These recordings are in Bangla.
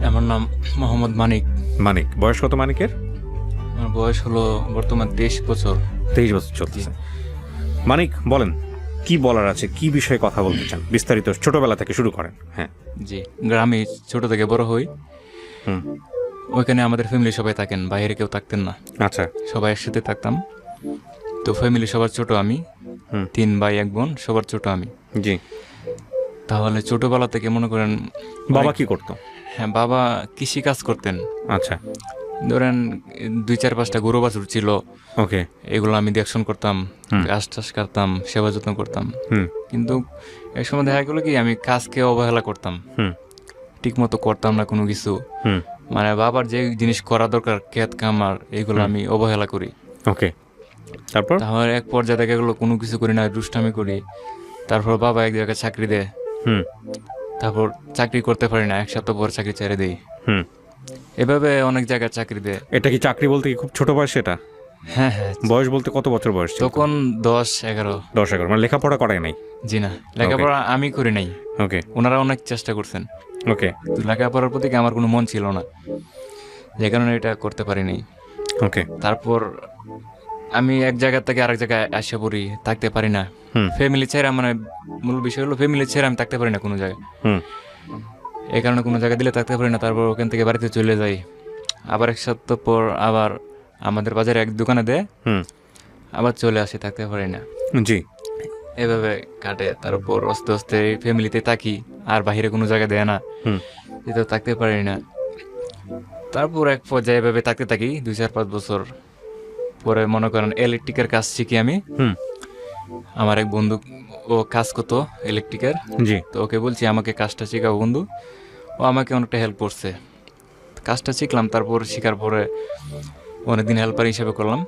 আমার নাম মোহাম্মদ মানিক। মানিক, বয়স কত মানিকের? আমার বয়স হলো বর্তমান 23 বছর। 23 বছর চলতেছে। মানিক, বলেন কি বলার আছে, কি বিষয়ে কথা বলতে চান? বিস্তারিত ছোটবেলা থেকে শুরু করেন। হ্যাঁ। জি, গ্রামে ছোট থেকে বড় হই। হুম। ওইখানে আমাদের ফ্যামিলি সবাই থাকেন, বাইরে কেউ থাকতেন না, আচ্ছা। সবাই একসাথে থাকতাম। তো ফ্যামিলি সবার ছোট আমি, 3 ভাই 1 বোন, সবার ছোট আমি। জি। তাহলে ছোটবেলা থেকে মনে করেন বাবা কি করতো? হ্যাঁ, বাবা কৃষি কাজ করতেন। আচ্ছা। ধরেন 2-4-5টা গরু বাছুর ছিল, ওকে। এগুলো আমি দেখশন করতাম, ঘাস টাস কাটতাম, সেবা যত্ন করতাম। কিন্তু এক সময় দেখা গেলো কি আমি কাজকে অবহেলা করতাম, ঠিক মতো করতাম না কোনো কিছু। মানে বাবার যে জিনিস করা দরকার, ক্ষেত খামার, এইগুলো আমি অবহেলা করি। ওকে। তারপর তাহলে এক পর্যায়ে দেখা গেলো কোনো কিছু করি না, দুষ্টামি করি। তারপর বাবা এক জায়গায় চাকরি দেয়, তারপর চাকরি করতে পারি না, 1 সপ্তাহ পর চাকরি ছেড়ে দিই। এভাবে অনেক জায়গায় চাকরি দেয়। এটা কি চাকরি বলতে কি খুব ছোট বয়স এটা? হ্যাঁ হ্যাঁ। বয়স বলতে কত বছর বয়স ছিল? তখন 10-11। 10-11, মানে লেখাপড়া করায় নাই? জি না, লেখাপড়া আমি করি নাই। ওকে। ওনারা অনেক চেষ্টা করছেন। ওকে। লেখাপড়ার প্রতি আমার কোনো মন ছিল না, যে কারণে এটা করতে পারিনি। ওকে। তারপর আমি এক জায়গা থেকে আরেক জায়গায় আসে পড়ি, থাকতে পারি না। ফ্যামিলি ছেড়ে, মানে মূল বিষয় হলো ফ্যামিলি ছেড়ে আমি থাকতে পারি না কোনো জায়গায়। এই কারণে কোনো জায়গা দিলে থাকতে পারি না। তারপর ওখান থেকে বাড়িতে চলে যাই। আবার 1 সপ্তাহ পর আবার আমাদের বাজারে এক দোকানে দেয়, আবার চলে আসি, থাকতে পারি না। জি। এভাবে কাটে। তারপর আস্তে আস্তে ফ্যামিলিতে থাকি, আর বাইরে কোনো জায়গা দেয় না, যেটা থাকতে পারি না। তারপর এক পর্যায়ে এভাবে থাকতে থাকি 2-4-5 বছর পরে মনে করেন ইলেকট্রিকের কাজ শিখি আমি। আমার এক বন্ধু, ও কাজ করতো ইলেকট্রিকের। জি। তো ওকে বলছি আমাকে কাজটা শেখাও বন্ধু। ও আমাকে অনেকটা হেল্প করছে, কাজটা শিখলাম। তারপর শেখার পরে অনেকদিন হেল্পার হিসেবে করলাম।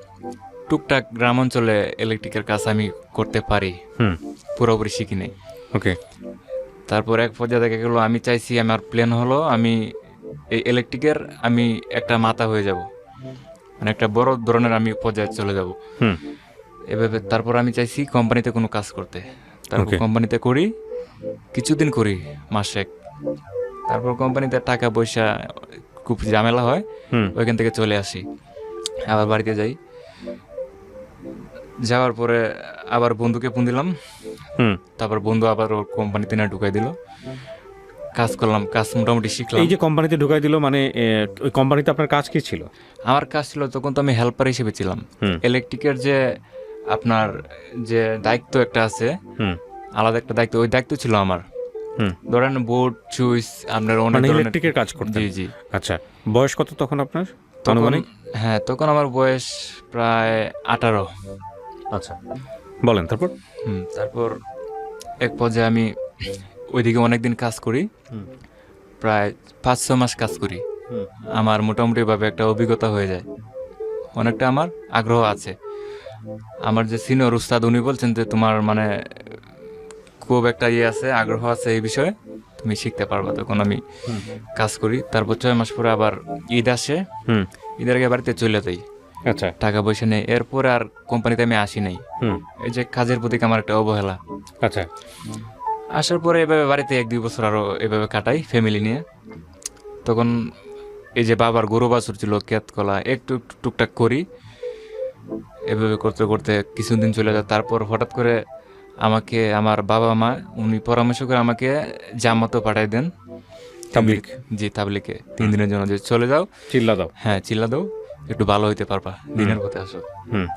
টুকটাক গ্রাম অঞ্চলে ইলেকট্রিকের কাজ আমি করতে পারি, পুরোপুরি শিখি নাই। ওকে। তারপর এক পর্যায়ে দেখা গেলো আমি চাইছি, আমার প্ল্যান হলো আমি এই ইলেকট্রিকের আমি একটা মাথা হয়ে যাব, মানে একটা বড় ধরনের আমি পর্যায়ে চলে যাব এভাবে। তারপর আমি চাইছি কোম্পানিতে কোনো কাজ করতে। তারপর কোম্পানিতে করি, কিছুদিন করি, মাসেক। তারপর কোম্পানিতে টাকা পয়সা খুব ঝামেলা হয়, ওইখান থেকে চলে আসি, আবার বাড়িতে যাই। যাওয়ার পরে আবার বন্ধুকে ফোন দিলাম, তারপর বন্ধু আবার ওর কোম্পানিতে না ঢুকাই দিল। কাজ করলাম, কাজ মোটামুটি শিখলাম। এই যে কোম্পানিতে ঢুকাই দিল, মানে ওই কোম্পানিতে আপনার কাজ কি ছিল? আমার কাজ ছিল, তখন তো আমি হেল্পার হিসেবে ছিলাম। ইলেকট্রিকের যে আপনার যে দায়িত্ব একটা আছে, আলাদা একটা দায়িত্ব, ওই দায়িত্ব ছিল আমার। ধরেন বোর্ড সুইচ, আপনার অনেক ধরনের ইলেকট্রিকের কাজ করতেন? জি জি। আচ্ছা, বয়স কত তখন আপনার? তখন হ্যাঁ, তখন আমার বয়স প্রায় 18। আচ্ছা, বলেন তারপর। তারপর এক পর্যায়ে আমি ওইদিকে অনেকদিন কাজ করি, প্রায় 5-6 মাস কাজ করি। আমার মোটামুটিভাবে একটা অভিজ্ঞতা হয়ে যায়, অনেকটা আমার আগ্রহ আছে। আমার যে সিনিয়র উস্তাদ, উনি বলছেন যে তোমার মানে খুব একটা আছে, আগ্রহ আছে এই বিষয়ে, তুমি শিখতে পারবা। তখন আমি কাজ করি। তারপর 6 মাস পরে আবার ঈদ আসে, ঈদের আগে বাড়িতে চলে যাই। আচ্ছা। টাকা পয়সা নেই, এরপরে আর কোম্পানিতে আমি আসি নাই। এই যে কাজের প্রতি আমার একটা অবহেলা। আচ্ছা। আসার পরে এভাবে বাড়িতে 1-2 বছর আরো এভাবে কাটাই ফ্যামিলি নিয়ে। তখন এই যে বাবার গরু বাছুর ছিল, ক্ষেত কলা একটু টুকটাক করি। এভাবে করতে করতে কিছুদিন চলে যায়। তারপর হঠাৎ করে আমাকে আমার বাবা মা, উনি পরামর্শ করে আমাকে জামাতো পাঠাই দেন, তাবলিগ। জি, তাবলিগে 3 দিনের জন্য, যে চলে যাও, চিল্লা দাও। হ্যাঁ, চিল্লা দাও, একটু ভালো হইতে পারবা, দিনের পথে আসো।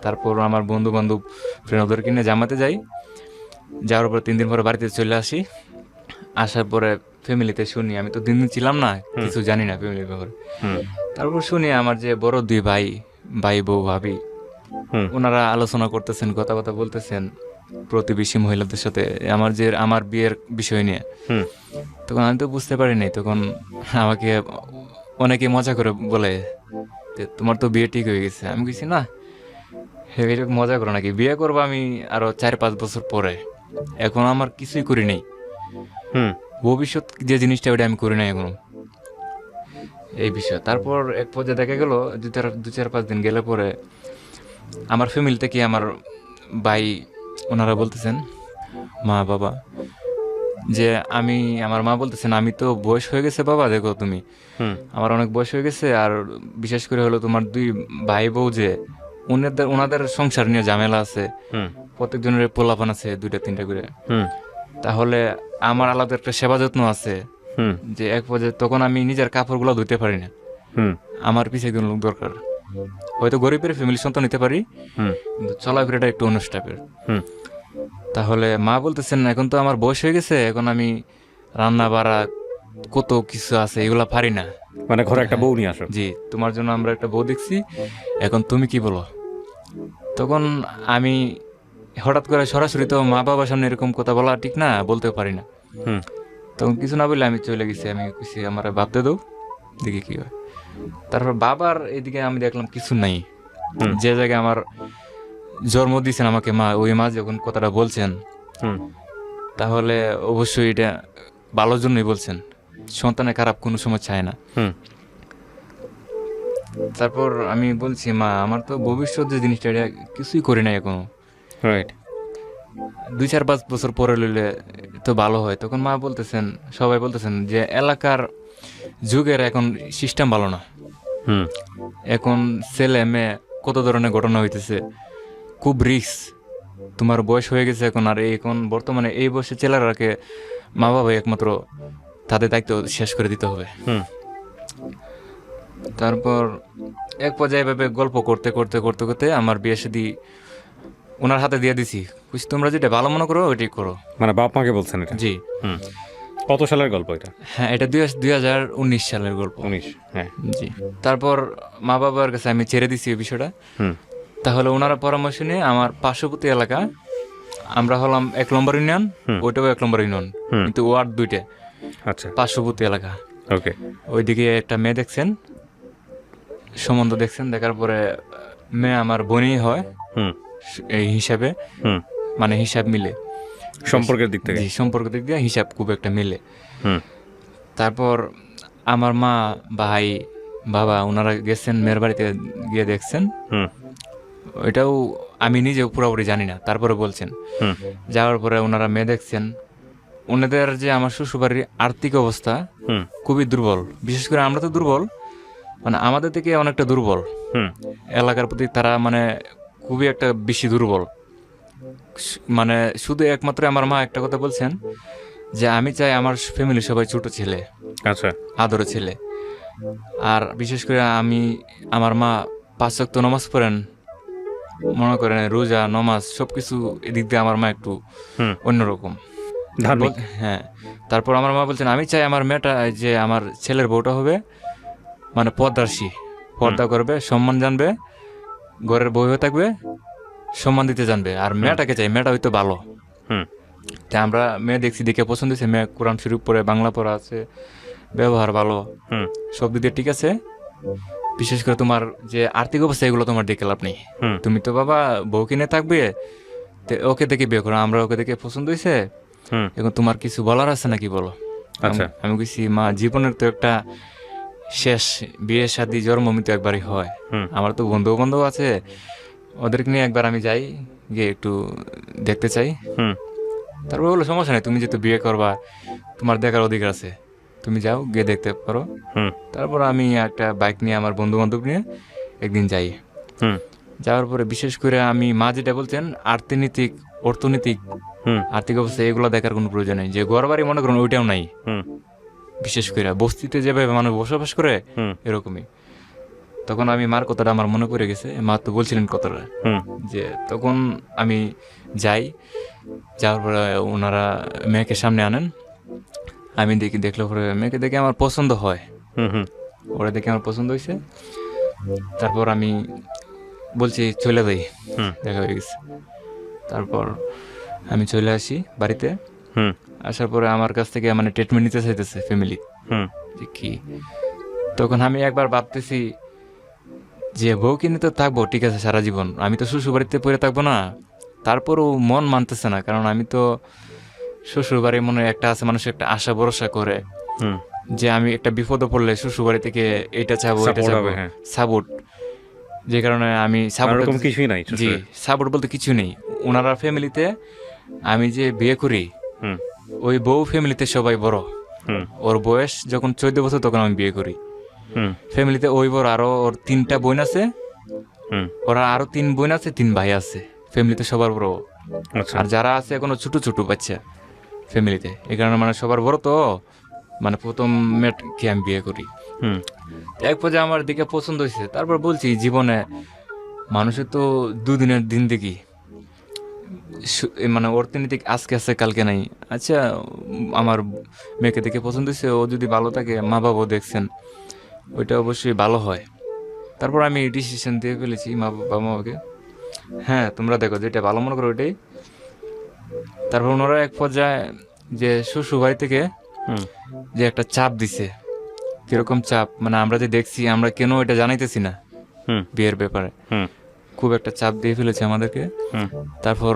তারপর আমার বন্ধু বান্ধব ফ্রেন্ড ওদের কিনে জামাতে যাই। যাওয়ার পর 3 দিন পরে বাড়িতে চলে আসি। আসার পরে ফ্যামিলিতে শুনি, আমি তো 3 দিন ছিলাম না, কিছু জানি না ফ্যামিলির ব্যাপারে। তারপর শুনি আমার যে বড় 2 ভাই, বউ, ভাবি, ওনারা আলোচনা করতেছেন, কথা বলতেছেন প্রতিবেশী মহিলাদের সাথে আমার বিয়ের বিষয় নিয়ে। তখন আমি তো বুঝতে পারি নাই। তখন আমাকে অনেকে মজা করে বলে যে তোমার তো বিয়ে ঠিক হয়ে গেছে। আমি কিছু না, এরকম মজা করো নাকি, বিয়ে করবো আমি আরো 4-5 বছর পরে, এখন আমার কিছুই করি নাই। ভবিষ্যৎ যে জিনিসটা, ওটা আমি করি নাই এখনো, এই বিষয়। তারপর এক পর্যায়ে দেখা গেল 2-4-5 দিন গেলে পরে আমার ফ্যামিলি থেকে আমার ভাই, ওনারা বলতেছেন, মা বাবা, যে আমার মা বলতেছেন আমি তো বয়স হয়ে গেছে বাবা, দেখো তুমি হুম আমার অনেক বয়স হয়ে গেছে, আর বিশেষ করে হলো তোমার 2 ভাই বউ যে ওনাদের সংসার নিয়ে ঝামেলা আছে, হুম প্রত্যেকজনের পোলাপান আছে 2টা 3টা করে, হুম তাহলে আমার আলাদা একটা সেবা যত্ন আছে, হুম যে এক পর্যায়ে তখন আমি নিজের কাপড়গুলো ধুতে পারি না, হুম আমার পিছিয়ে একজন লোক দরকার। হয়তো গরিবের ফ্যামিলি সন্তান নিতে পারি, হুম কিন্তু চলাফেরাটা একটু অন্য টাইপের। হুম তাহলে মা বলতেছেন এখন তো আমার বয়স হয়ে গেছে, এখন আমি রান্না বাড়া কত কিছু আছে এগুলা পারি না। মানে ঘরে একটা বউ নিয়ে আসো। জি, তোমার জন্য আমরা একটা বউ দেখছি, এখন তুমি কি বলো? তখন আমি হঠাৎ করে সরাসরি তো মা বাবার সামনে এরকম কথা বলা ঠিক না, বলতেও পারি না। হুম তখন কিছু না বললে আমি চলে গেছি, আমি কিছু আমার ভাবতে দাও, দেখি কি হয়। তারপর বাবার এদিকে আমি দেখলাম কিছু নাই, হুম যে জায়গায় আমার জন্ম দিয়েছেন আমাকে মা, ওই মা যখন কথাটা বলছেন, হুম তাহলে অবশ্যই এটা ভালোর জন্যই বলছেন, সন্তানের খারাপ কোনো সময় চায় না। হুম তারপর আমি বলছি মা আমার তো ভবিষ্যৎ যে জিনিসটা এটা কিছুই করি নাই এখনো, রাইট 2-4-5 বছর পরে লইলে তো ভালো হয়। তখন মা বলতেছেন, সবাই বলতেছেন যে এলাকার যুগের এখন সিস্টেম ভালো না, হুম এখন ছেলে মেয়ে কত ধরনের ঘটনা হইতেছে, খুব রিস্ক, তোমার বয়স হয়ে গেছে এখন, আর এখন বর্তমানে এই বয়সে ছেলেরাকে মা বাবা একমাত্র তাদের দায়িত্ব শেষ করে দিতে হবে। হুম তারপর এক পর্যায়ে এভাবে গল্প করতে করতে করতে করতে আমার বিয়ে শাদী ওনার হাতে দিয়ে দিছি, বুঝছি তোমরা যেটা ভালো মনে করো ওইটাই করো। মানে বাপ মাকে বলছেন এটা? জি হুম কত সালের গল্প এটা? হ্যাঁ, এটা 2019 সালের গল্প। 19? হ্যাঁ। জি, তারপর মা বাবার কাছে আমি ছেড়ে দিছি এই বিষয়টা। হুম তাহলে ওনারা পরামর্শ নিয়ে আমার পার্শ্ববর্তী এলাকা, আমরা হলাম 1 নম্বর ইউনিয়ন, ওইটাও 1 নম্বর ইউনিয়ন, কিন্তু ওয়ার্ড 2টা, আচ্ছা পার্শ্ববর্তী এলাকা। ওকে ওইদিকে একটা মেয়ে দেখছেন, সম্বন্ধ দেখছেন, দেখার পরে মেয়ে আমার বোনই হয় হুম এই হিসাবে, হুম মানে হিসাব মিলে, সম্পর্কের দিক থেকে? জি সম্পর্ক দিক দিয়ে হিসাব খুব একটা মিলে। হুম তারপর আমার মা ভাই বাবা ওনারা গেছেন মেয়ের বাড়িতে, গিয়ে দেখছেন, হুম ওইটাও আমি নিজেও পুরোপুরি জানি না, তারপরে বলছেন। হুম যাওয়ার পরে ওনারা মেয়ে দেখছেন, ওনাদের যে আমার শ্বশুরবাড়ির আর্থিক অবস্থা হুম খুবই দুর্বল, বিশেষ করে আমরা তো দুর্বল, মানে আমাদের থেকে অনেকটা দুর্বল, হুম এলাকার প্রতি তারা মানে খুবই একটা বেশি দুর্বল। মানে শুধু একমাত্র আমার মা একটা কথা বলছেন যে আমি চাই আমার ফ্যামিলি সবাই ছোট ছেলে, আচ্ছা আদরের ছেলে, আর বিশেষ করে আমার মা 5 ওয়াক্ত নামাজ পড়েন, মনে করেন রোজা নমাজ সবকিছু, এদিক দিয়ে আমার মা একটু হুম অন্যরকম। ধার্মিক? হ্যাঁ, তারপর আমার মা বলছেন আমি চাই আমার মেয়েটা, যে আমার ছেলের বউটা হবে মানে পর্দাশী, পর্দা করবে, সম্মান জানবে, ঘরের বউ হয়ে থাকবে, সম্মান দিতে জানবে, আর মেয়েটাকে চাই মেয়েটা হয়তো ভালো। হুম তা আমরা মেয়ে দেখছি, দেখে পছন্দ হয়েছে, মেয়ে কোরআন শরীফ পড়ে, বাংলা পড়া আছে, ব্যবহার ভালো, হুম সব দিক দিয়ে ঠিক আছে। বিশেষ করে তোমার যে আর্থিক অবস্থা এগুলো তোমার দেখে লাভ নেই, হুম তুমি তো বাবা বউ কিনে থাকবে, ওকে দেখে বিয়ে করো, আমরা ওকে দেখে পছন্দ হয়েছে, হুম এখন তোমার কিছু বলার আছে নাকি বলো। আচ্ছা। আমি বলছি মা জীবনের তো একটা শেষ, বিয়ে শাদী জন্ম মৃত্যু একবারই হয়, হুম আমার তো বন্ধু বান্ধব আছে, ওদেরকে নিয়ে একবার আমি যাই, গিয়ে একটু দেখতে চাই। হুম তারপর বললো সমস্যা নেই, তুমি যেহেতু বিয়ে করবা তোমার দেখার অধিকার আছে, তুমি যাও গিয়ে দেখতে পারো। হুম তারপর আমি একটা বাইক নিয়ে আমার বন্ধু বান্ধব নিয়ে একদিন যাই। হুম যাওয়ার পরে বিশেষ করে আমি মা যেটা বলছেন অর্থনৈতিক হুম আর্থিক অবস্থা এগুলো দেখার কোনো প্রয়োজন নেই, যে ঘর বাড়ি মনে করুন ওইটাও নাই, হুম বিশেষ করে বস্তিতে যেভাবে মানুষ বসবাস করে হুম এরকমই। তখন আমি মার কথাটা আমার মনে পড়ে গেছে, মা তো বলছিলেন কথাটা, হুম যে তখন আমি যাই, যাওয়ার পরে ওনারা মেয়েকে সামনে আনেন, আমি দেখলে পরে মেয়েকে দেখে আমার পছন্দ হয়, হুম হুম ওরা দেখে আমার পছন্দ হয়েছে। তারপর আমি বলছি চলে যাই, হুম দেখা হয়ে গেছে। তারপর আমি চলে আসি বাড়িতে, হুম আসার পরে আমার কাছ থেকে মানে ট্রিটমেন্ট নিতে চাইতেছে ফ্যামিলি, হুম যে কি। তখন আমি একবার ভাবতেছি যে বউ কিনে তো থাকবো ঠিক আছে সারা জীবন, আমি তো শ্বশুর বাড়িতে পড়ে থাকবো না। তারপরও মন মানতেছে না, কারণ আমি তো শ্বশুর বাড়ির মনে একটা আছে, মানুষের একটা আশা ভরসা করে, হুম যে আমি একটা বিপদে পড়লে শ্বশুর বাড়ি থেকে এটা চাবো এটা Support চাবো, হবে, হ্যাঁ। সাপোর্ট, যে কারণে আমি সাপোর্ট, এরকম কিছুই নাই জি শ্বশুরের? সাপোর্ট বলতে কিছু নেই ওনারা ফ্যামিলিতে। আমি যে বিয়ে করি হুম ওই বউ ফ্যামিলিতে সবাই বড়। হুম ওর বয়স যখন 14 বছর তখন আমি বিয়ে করি। হুম ফ্যামিলিতে ওই বড়, আরো ওর 3টা বোন আছে, হুম ওরা আরো 3 বোন আছে, 3 ভাই আছে। ফ্যামিলিতে সবার বড়। আচ্ছা আর যারা আছে এখনো ছোট ছোট বাচ্চা ফ্যামিলিতে, এই কারণে মানে সবার বড় তো, মানে প্রথম মেয়েকে আমি বিয়ে করি। হুম এক পর্যায়ে আমার দিকে পছন্দ হয়েছে, তারপর বলছি জীবনে মানুষের তো দুদিনের দিন দেখি, মানে ওর তিনি দিক আজকে আছে কালকে নাই। আচ্ছা, আমার মেয়েকে দেখে পছন্দ হয়েছে, ও যদি ভালো থাকে, মা বাবাও দেখছেন, ওইটা অবশ্যই ভালো হয়। তারপর আমি ডিসিশন দিয়ে ফেলেছি বাবা মাকে, হ্যাঁ তোমরা দেখো যেটা ভালো মনে করো ওইটাই। তারপর ওনারা এক পর্যায়ে যে শ্বশুর বাড়ি থেকে হুম যে একটা চাপ দিছে, কিরকম চাপ, মানে আমরা যে দেখছি আমরা কেন এটা জানাইতেছি না হুম বিয়ের ব্যাপারে, হুম খুব একটা চাপ দিয়ে ফেলেছে আমাদেরকে। হুম তারপর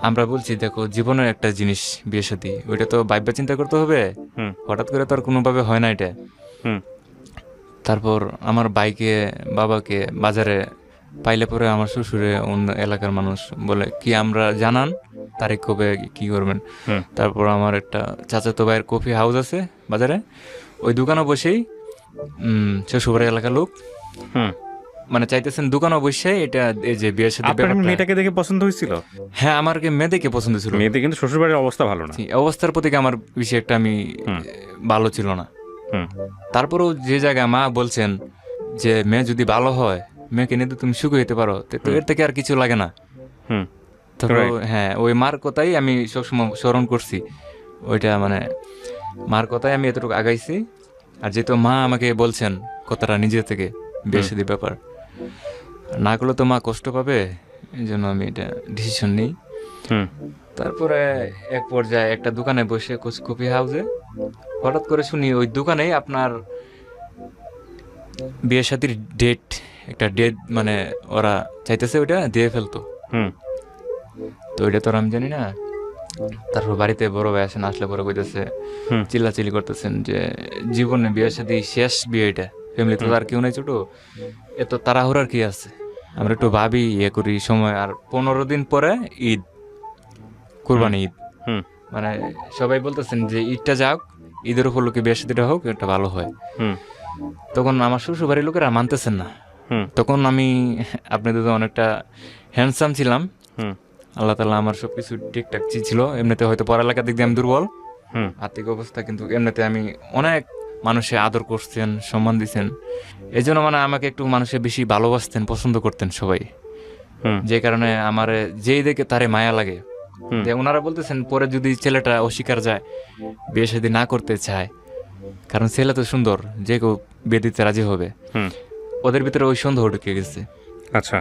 আমরা বলছি দেখো জীবনের একটা জিনিস বিয়ে শাদী, ওইটা তো ভাববা চিন্তা করতে হবে, হুম হঠাৎ করে তো আর কোনোভাবে হয় না এটা। হুম তারপর আমার বাইকে বাবাকে বাজারে পাইলে পরে আমার শ্বশুরে অন্য এলাকার মানুষ বলে কি আমরা জানান তারিখ কবে কি করবেন। হুম তারপর আমার একটা চাচাতো ভাইয়ের কফি হাউস আছে বাজারে, ওই দোকানে বসেই শ্বশুরবাড়ির এলাকার লোক হুম মানে চাইতেছেন দোকানে বসে এটা এই যে বিয়ের সাথে আপনার মেয়েটাকে দেখে পছন্দ হয়েছিল? হ্যাঁ, আমার মেয়ে দেখে পছন্দ ছিল। মেয়েতে কিন্তু শ্বশুরবাড়ির অবস্থা ভালো না। অবস্থার প্রতি আমার বেশি একটা আমি ভালো ছিল না। হুম তারপরেও যে জায়গায় মা বলছেন যে মেয়ে যদি ভালো হয়, মেয়েকে নিয়ে তুমি সুখী হইতে পারো, তো এর থেকে আর কিছু লাগে না। হুম তারপর হ্যাঁ, ওই মার কথাই আমি সবসময় স্মরণ করছি, ওইটা মানে মার কথাই আমি এতটুকু আগাইছি। আর যেহেতু মা আমাকে বলছেন কথাটা নিজে থেকে, বিয়ে শাদীর ব্যাপার না করলে তো মা কষ্ট পাবে, এই জন্য আমি এটা ডিসিশন নিই। হুম তারপরে এক পর্যায়ে একটা দোকানে বসে কফি হাউসে হঠাৎ করে শুনি ওই দোকানেই আপনার বিয়ে শাদীর ডেট, একটা ডেট মানে ওরা চাইতেছে ওইটা দিয়ে ফেলতো। হুম তো ওইটা তো আর আমি জানি না। তারপর বাড়িতে বড় ভাই আসেন, আসলে পরে কইতেছে, হুম চিল্লাচিল্লি করতেছেন যে জীবনে বিয়ে শাদী শেষ বিয়ে, এটা ফ্যামিলিতে তো আর কেউ নাই ছোট, এত তাড়াহুড়ার কি আছে, আমরা একটু ভাবি ইয়ে করি সময়। আর 15 দিন পরে ঈদ, কুরবানি ঈদ, হুম মানে সবাই বলতেছেন যে ঈদটা যাক, ঈদের উপলক্ষে বিয়ে শাদীটা হোক, এটা ভালো হয়। হুম তখন আমার শ্বশুর বাড়ির লোকেরা মানতেছেন না। হুম তখন আমি আপনাদের তো অনেকটা হ্যান্ডসাম ছিলাম, হুম আল্লাহ তাআলা আমার সব কিছু ঠিকঠাক ছিল। এমনিতে হয়তো পড়ালেখার দিক দিয়ে আমি দুর্বল, হুম আর্থিক অবস্থা, কিন্তু এমনিতে আমি অনেক মানুষে আদর করছেন, সম্মান দিছেন। এই জন্য মানে আমাকে একটু মানুষে বেশি ভালোবাসতেন, পছন্দ করতেন সবাই। হুম যে কারণে আমার যেই দেখে তারে মায়া লাগে। হুম। যে ওনারা বলতেছেন পরে যদি ছেলেটা অস্বীকার যায়, বিয়ে শাদী না করতে চায়, কারণ ছেলে তো সুন্দর, যে কেউ বিয়ে দিতে রাজি হবে, হুম ওদের ভিতরে ওই সন্দেহ ঢুকে গেছে। আচ্ছা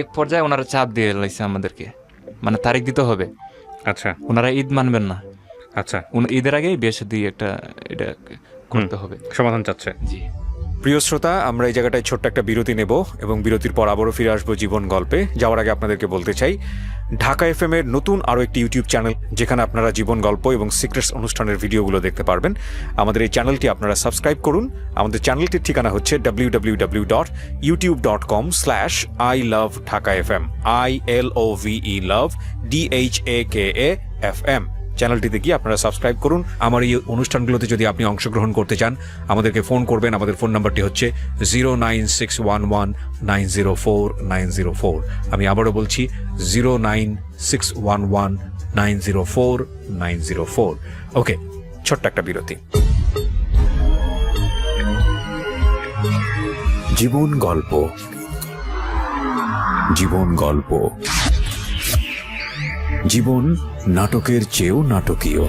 এক পর্যায়ে ওনারা চাপ দিয়ে লাইছে আমাদেরকে, মানে তারিখ দিতে হবে, আচ্ছা ওনারা ঈদ মানবেন না, আচ্ছা ঈদের আগেই বিয়ে শাদী একটা এটা করতে হবে। সমাধান চাচ্ছে। জি। প্রিয় শ্রোতা, আমরা এই জায়গাটায় ছোট্ট একটা বিরতি নেব এবং বিরতির পর আবারও ফিরে আসবো জীবন গল্পে। যাওয়ার আগে আপনাদেরকে বলতে চাই, ঢাকা এফএম এর নতুন আরও একটি ইউটিউব চ্যানেল, যেখানে আপনারা জীবন গল্প এবং সিক্রেটস অনুষ্ঠানের ভিডিওগুলো দেখতে পারবেন। আমাদের এই চ্যানেলটি আপনারা সাবস্ক্রাইব করুন। আমাদের চ্যানেলটির ঠিকানা হচ্ছে www.youtube.com/ilovedhakafm, ILOVE love DHAKAFM। চ্যানেলটিতে গিয়ে আপনারা সাবস্ক্রাইব করুন। আমার এই অনুষ্ঠানগুলোতে যদি আপনি অংশগ্রহণ করতে চান, আমাদেরকে ফোন করবেন। আমাদের ফোন নাম্বারটি হচ্ছে 09611904904। আমি আবারও বলছি 09611904904। ওকে, ছোট্ট একটা বিরতি। জীবন গল্প, জীবন গল্প, জীবন নাটকের চেয়েও নাটকীয়।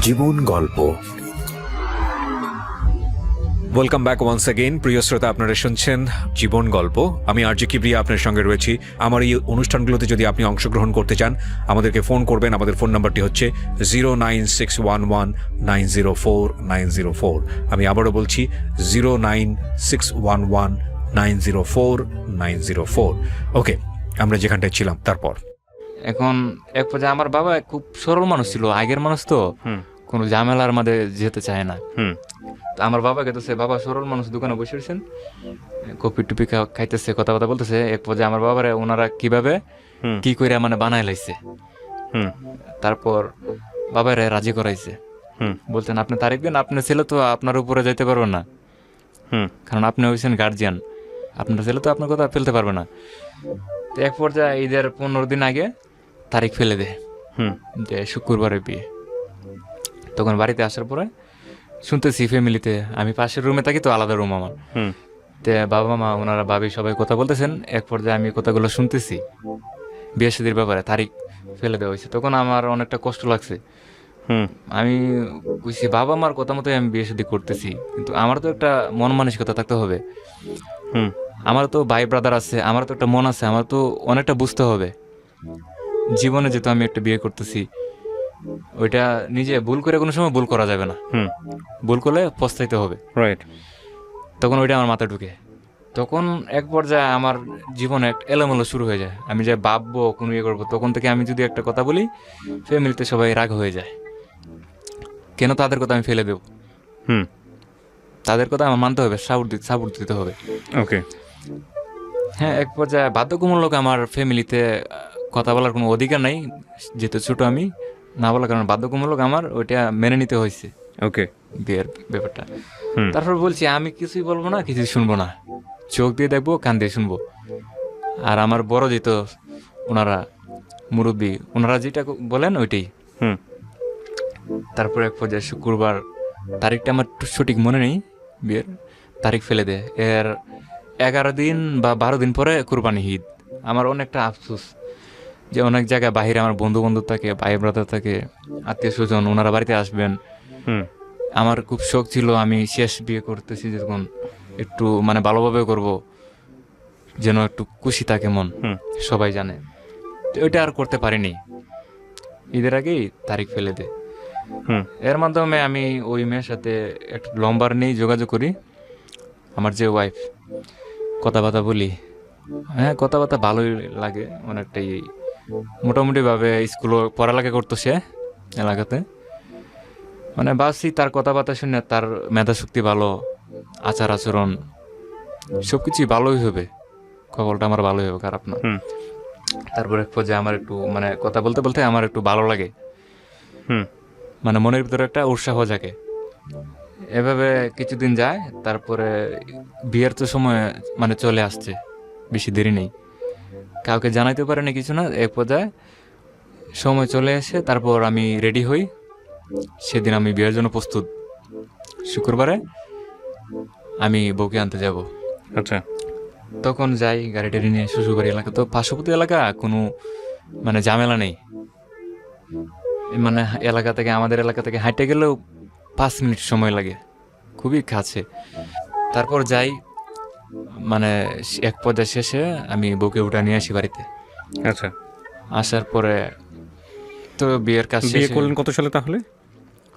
জীবন গল্প। Welcome back once again. প্রিয় শ্রোতা, আপনারা শুনছেন জীবন গল্প। আমি আরজে কিবরিয়া আপনার সঙ্গে রয়েছি। আমার এই অনুষ্ঠানগুলোতে যদি আপনি অংশগ্রহণ করতে চান, আমাদেরকে ফোন করবেন। আমাদের ফোন নাম্বারটি হচ্ছে 09611904904। আমি আবারও বলছি 09611904904। ওকে, আমরা যেখানটায় ছিলাম তারপর এখন এক পর্যায়ে আমার বাবা খুব সরল মানুষ ছিল, আগের মানুষ তো কোনো ঝামেলার মাঝে যেতে চায় না। হুম তো আমার বাবাকে তো বাবা সরল মানুষ, দোকানে বসে রয়েছেন, কপি টুপি খাইতেছে, কথা কথা বলতেছে। এক পর্যায়ে আমার বাবারে ওনারা কিভাবে হুম কি করে মানে বানায় লাইছে। হুম তারপর বাবারে রাজি করাইছে, হুম বলছেন আপনি তারিখ দিন, আপনার ছেলে তো আপনার উপরে যাইতে পারবে না, হুম কারণ আপনি হয়েছেন গার্জিয়ান, আপনার ছেলে তো আপনার কথা ফেলতে পারবে না। তো এক পর্যায়ে ঈদের 15 দিন আগে তারিখ ফেলে দেয় হুম যে শুক্রবারে বিয়ে। তখন বাড়িতে আসার পরে শুনতেছি ফ্যামিলিতে, আমি পাশের রুমে থাকি তো, আলাদা রুম আমার। হুম তে বাবা মা ওনারা ভাবি সবাই কথা বলতেছেন, এক পর্যায়ে আমি কথাগুলো শুনতেছি বিয়ে শাদীর ব্যাপারে, তারিখ ফেলে দেওয়া হয়েছে। তখন আমার অনেকটা কষ্ট লাগছে। হুম আমি বুঝছি বাবা মার কথা মতোই আমি বিয়ে শাদী করতেছি, কিন্তু আমার তো একটা মন মানসিকতা থাকতে হবে। হুম আমার তো ভাই ব্রাদার আছে, আমার তো একটা মন আছে, আমার তো অনেকটা বুঝতে হবে জীবনে যেহেতু আমি একটা বিয়ে করতেছি, ওইটা নিজে ভুল করে কোনো সময় ভুল করা যাবে না, হুম ভুল করলে পস্তাইতে হবে। রাইট তখন ওইটা আমার মাথায় ঢুকে। তখন এক পর্যায়ে আমার জীবনে একটা এলোমেলো শুরু হয়ে যায়, আমি যে ভাববো কোনো ইয়ে করবো, তখন থেকে আমি যদি একটা কথা বলি ফ্যামিলিতে সবাই রাগ হয়ে যায়, কেন তাদের কথা আমি ফেলে দেবো, হুম তাদের কথা আমার মানতে হবে, সাপোর্ট দিতে হবে। ওকে হ্যাঁ, এক পর্যায়ে বাধ্যতামূলক আমার ফ্যামিলিতে কথা বলার কোনো অধিকার নাই, যেহেতু ছোট আমি, না বলার কারণে বাধ্যতামূলক আমার ওইটা মেনে নিতে হয়েছে ওকে বিয়ের ব্যাপারটা। হুম তারপর বলছি আমি কিছুই বলবো না, কিছুই শুনবো না, চোখ দিয়ে দেখবো, কান দিয়ে শুনবো। আর আমার বড় যেহেতু ওনারা মুরব্বী, ওনারা যেটা বলেন ওইটাই। হুম তারপর এক পর্যায়ে শুক্রবার, তারিখটা আমার সঠিক মনে নেই, বিয়ের তারিখ ফেলে দেয়। এর 11 দিন বা 12 দিন পরে কুরবানি ঈদ। আমার অনেকটা আফসোস যে অনেক জায়গায় বাহিরে আমার বন্ধু বান্ধব থাকে, ভাই ব্রাদার থাকে, আত্মীয় স্বজন, ওনারা বাড়িতে আসবেন। হুম আমার খুব শখ ছিল আমি শেষ বিয়ে করতেছি যখন একটু মানে ভালোভাবে করব, যেন একটু খুশি থাকে মন, হুম সবাই জানে। তো ওইটা আর করতে পারিনি, ঈদের আগেই তারিখ ফেলে দে। হুম এর মাধ্যমে আমি ওই মেয়ের সাথে একটু লম্বার নিয়ে যোগাযোগ করি, আমার যে ওয়াইফ, কথাবার্তা বলি। হ্যাঁ, কথাবার্তা ভালোই লাগে অনেকটাই, মোটামুটিভাবে স্কুলও পড়ালেখা করতো সে এলাকাতে। মানে ভাবছি তার কথাবার্তা শুনে তার মেধা শক্তি ভালো, আচার আচরণ সব কিছুই ভালোই হবে, খবরটা আমার ভালোই হবে, খারাপ না। হুম তারপর এক পর্যায়ে আমার একটু মানে কথা বলতে বলতে আমার একটু ভালো লাগে, হুম মানে মনের ভিতরে একটা উৎসাহ জাগে। এভাবে কিছুদিন যায়, তারপরে বিয়ের তো সময় মানে চলে আসছে, বেশি দেরি নেই, কাউকে জানাইতে পারে না কিছু না। এক পর্যায়ে সময় চলে এসে তারপর আমি রেডি হই, সেদিন আমি বিয়ের জন্য প্রস্তুত। শুক্রবারে আমি বউকে আনতে যাব। আচ্ছা তখন যাই গাড়ি টাড়ি নিয়ে, শ্বশুরবাড়ি এলাকা তো পার্শ্ববর্তী এলাকা, কোনো মানে ঝামেলা নেই, মানে এলাকা থেকে আমাদের এলাকা থেকে হাঁটতে গেলেও 5 মিনিট সময় লাগে, খুবই কাছে। তারপর যাই, মানে এক পর্যায়ে শেষে আমি বউকে উঠা নিয়ে আসি বাড়িতে। আচ্ছা আসার পরে তো বিয়ের কাজ বিয়ে শেষে, করলেন কত সালে তাহলে?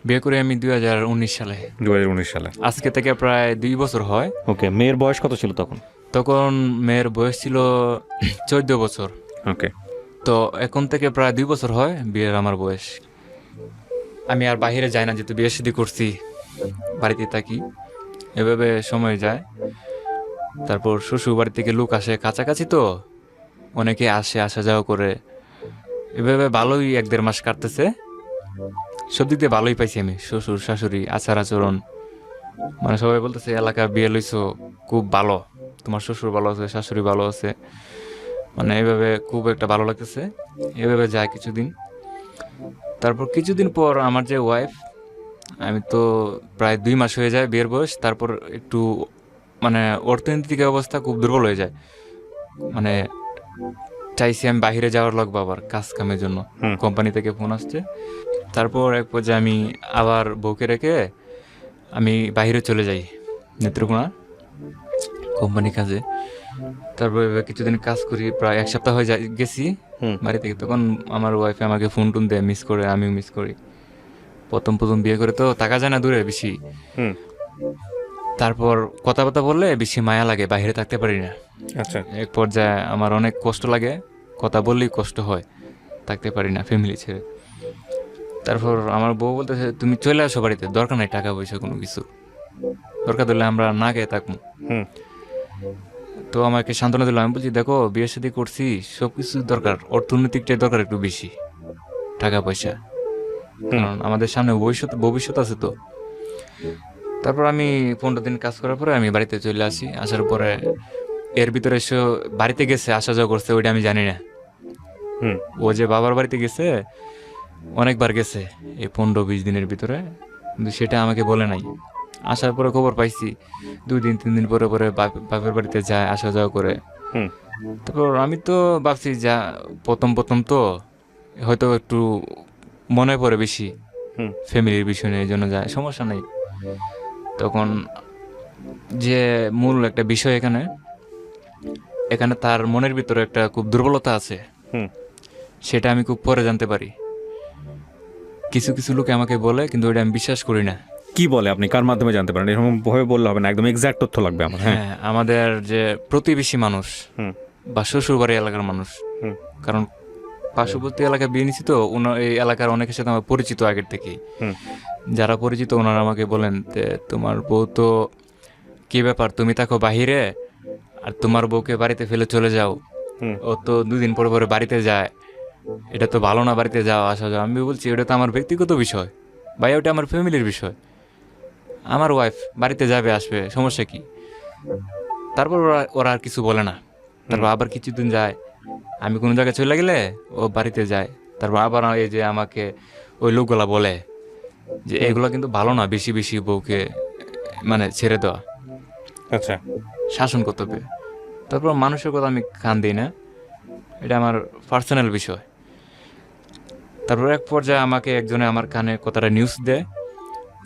বিয়ে করে আমি 2019 সালে, 2019 সালে। আজকে থেকে প্রায় 2 বছর হয়। ওকে, মেয়ের বয়স কত ছিল তখন? তখন মেয়ের বয়স ছিল 14 বছর। ওকে তো এখন থেকে প্রায় 2 বছর হয় বিয়ের আমার বয়স। আমি আর বাইরে যাই না, যেহেতু বিয়ে শাদী করছি, বাড়িতে থাকি, এভাবে সময় যায়। তারপর শ্বশুর বাড়ি থেকে লোক আসে, কাছাকাছি তো অনেকে আসে, আসা যাওয়া করে, এভাবে ভালোই 1-1.5 মাস কাটতেছে। সব দিক দিয়ে ভালোই পাইছি আমি, শ্বশুর শাশুড়ি, আচার আচরণ, মানে সবাই বলতেছে এলাকা বিয়ে লইছো খুব ভালো, তোমার শ্বশুর ভালো আছে, শাশুড়ি ভালো আছে, মানে এইভাবে খুব একটা ভালো লাগতেছে। এভাবে যায় কিছুদিন, তারপর কিছুদিন পর আমার যে ওয়াইফ, আমি তো প্রায় 2 মাস হয়ে যায় বিয়ের বয়স, তারপর একটু মানে অর্থনৈতিক অবস্থা খুব দুর্বল হয়ে যায়, মানে চাইছি আমি বাইরে যাওয়ার লাগবো আবার কাজ কামের জন্য, কোম্পানি থেকে ফোন আসছে। তারপর এক পর্যায়ে আমি আবার বউকে রেখে আমি বাইরে চলে যাই নেত্রকোনা কোম্পানি কাজে। তারপর কিছুদিন কাজ করি, প্রায় 1 সপ্তাহ হয়ে গেছি বাড়ি থেকে। তখন আমার ওয়াইফে আমাকে ফোন টোন দেয়, মিস করে, আমিও মিস করি। প্রথম বিয়ে করে তো থাকা যায় না দূরে বেশি, তারপর কথাবার্তা বললে বেশি মায়া লাগে, বাইরে থাকতে পারি না। আচ্ছা এক পর্যায়ে আমার অনেক কষ্ট লাগে, কথা বললেই কষ্ট হয়, থাকতে পারি না ফ্যামিলি ছেড়ে। তারপর আমার বউ বলতেছে তুমি চলে আসো বাড়িতে, দরকার নাই টাকা পয়সা কোনো কিছু, দরকার দিলে আমরা না খেয়ে থাকবো। হুম তো আমাকে সান্ত্বনা দিল। আমি বলছি দেখো বিয়ে শাদী করছি, সব কিছু দরকার, অর্থনৈতিকটাই দরকার একটু বেশি, টাকা পয়সা, কারণ আমাদের সামনে ভবিষ্যৎ ভবিষ্যৎ আছে তো। তারপর আমি 15 দিন কাজ করার পরে আমি বাড়িতে চলে আসি। আসার পরে এর ভিতরে সে বাড়িতে গেছে, আসা যাওয়া করছে, ওইটা আমি জানি না। হুম ও যে বাবার বাড়িতে গেছে অনেকবার গেছে এই 15-20 দিনের ভিতরে, কিন্তু সেটা আমাকে বলে নাই। আসার পরে খবর পাইছি 2 দিন 3 দিন পরে পরে বাপের বাড়িতে যায়, আসা যাওয়া করে। হুম তারপর আমি তো ভাবছি যা প্রথম প্রথম তো হয়তো একটু মনে পড়ে বেশি হুম ফ্যামিলির বিষয় নিয়ে, এই জন্য যায়, সমস্যা নেই। তখন যে মূল একটা বিষয় এখানে, এখানে তার মনের ভিতরে একটা খুব দুর্বলতা আছে, হুম সেটা আমি খুব পরে জানতে পারি। কিছু কিছু লোকে আমাকে বলে, কিন্তু ওটা আমি বিশ্বাস করি না। কি বলে, আপনি কার মাধ্যমে জানতে পারেন? এরকম ভাবে বললে হবে না, একদম এক্সাক্ট তথ্য লাগবে আমার। হ্যাঁ হ্যাঁ, আমাদের যে প্রতিবেশী মানুষ হুম বা শ্বশুরবাড়ি এলাকার মানুষ, হুম কারণ পার্শ্ববর্তী এলাকায় বিয়ে নিছি তো, এই এলাকার অনেকের সাথে আমার পরিচিত আগের থেকেই। হুম যারা পরিচিত ওনারা আমাকে বলেন যে তোমার বউ তো কি ব্যাপার, তুমি থাকো বাহিরে আর তোমার বউকে বাড়িতে ফেলে চলে যাও, হুম ও তো 2 দিন পরে পরে বাড়িতে যায়, এটা তো ভালো না, বাড়িতে যাওয়া আসা যাওয়া। আমি বলছি ওটা তো আমার ব্যক্তিগত বিষয় ভাই, ওটা আমার ফ্যামিলির বিষয়, আমার ওয়াইফ বাড়িতে যাবে আসবে, সমস্যা কি? তারপর ওরা ওরা আর কিছু বলে না। তারপর আবার কিছুদিন যায়, আমি কোনো জায়গায় চলে গেলে ও বাড়িতে যায়। তারপর আবার এই যে আমাকে ওই লোকগুলা বলে যে এগুলো কিন্তু ভালো না, বেশি বেশি বউকে মানে ছেড়ে দেওয়া, আচ্ছা শাসন করতে হবে। তারপর মানুষের কথা আমি কান দিই না, এটা আমার পার্সোনাল বিষয়। তারপর এক পর্যায়ে আমাকে একজনে আমার কানে কথাটা নিউজ দেয়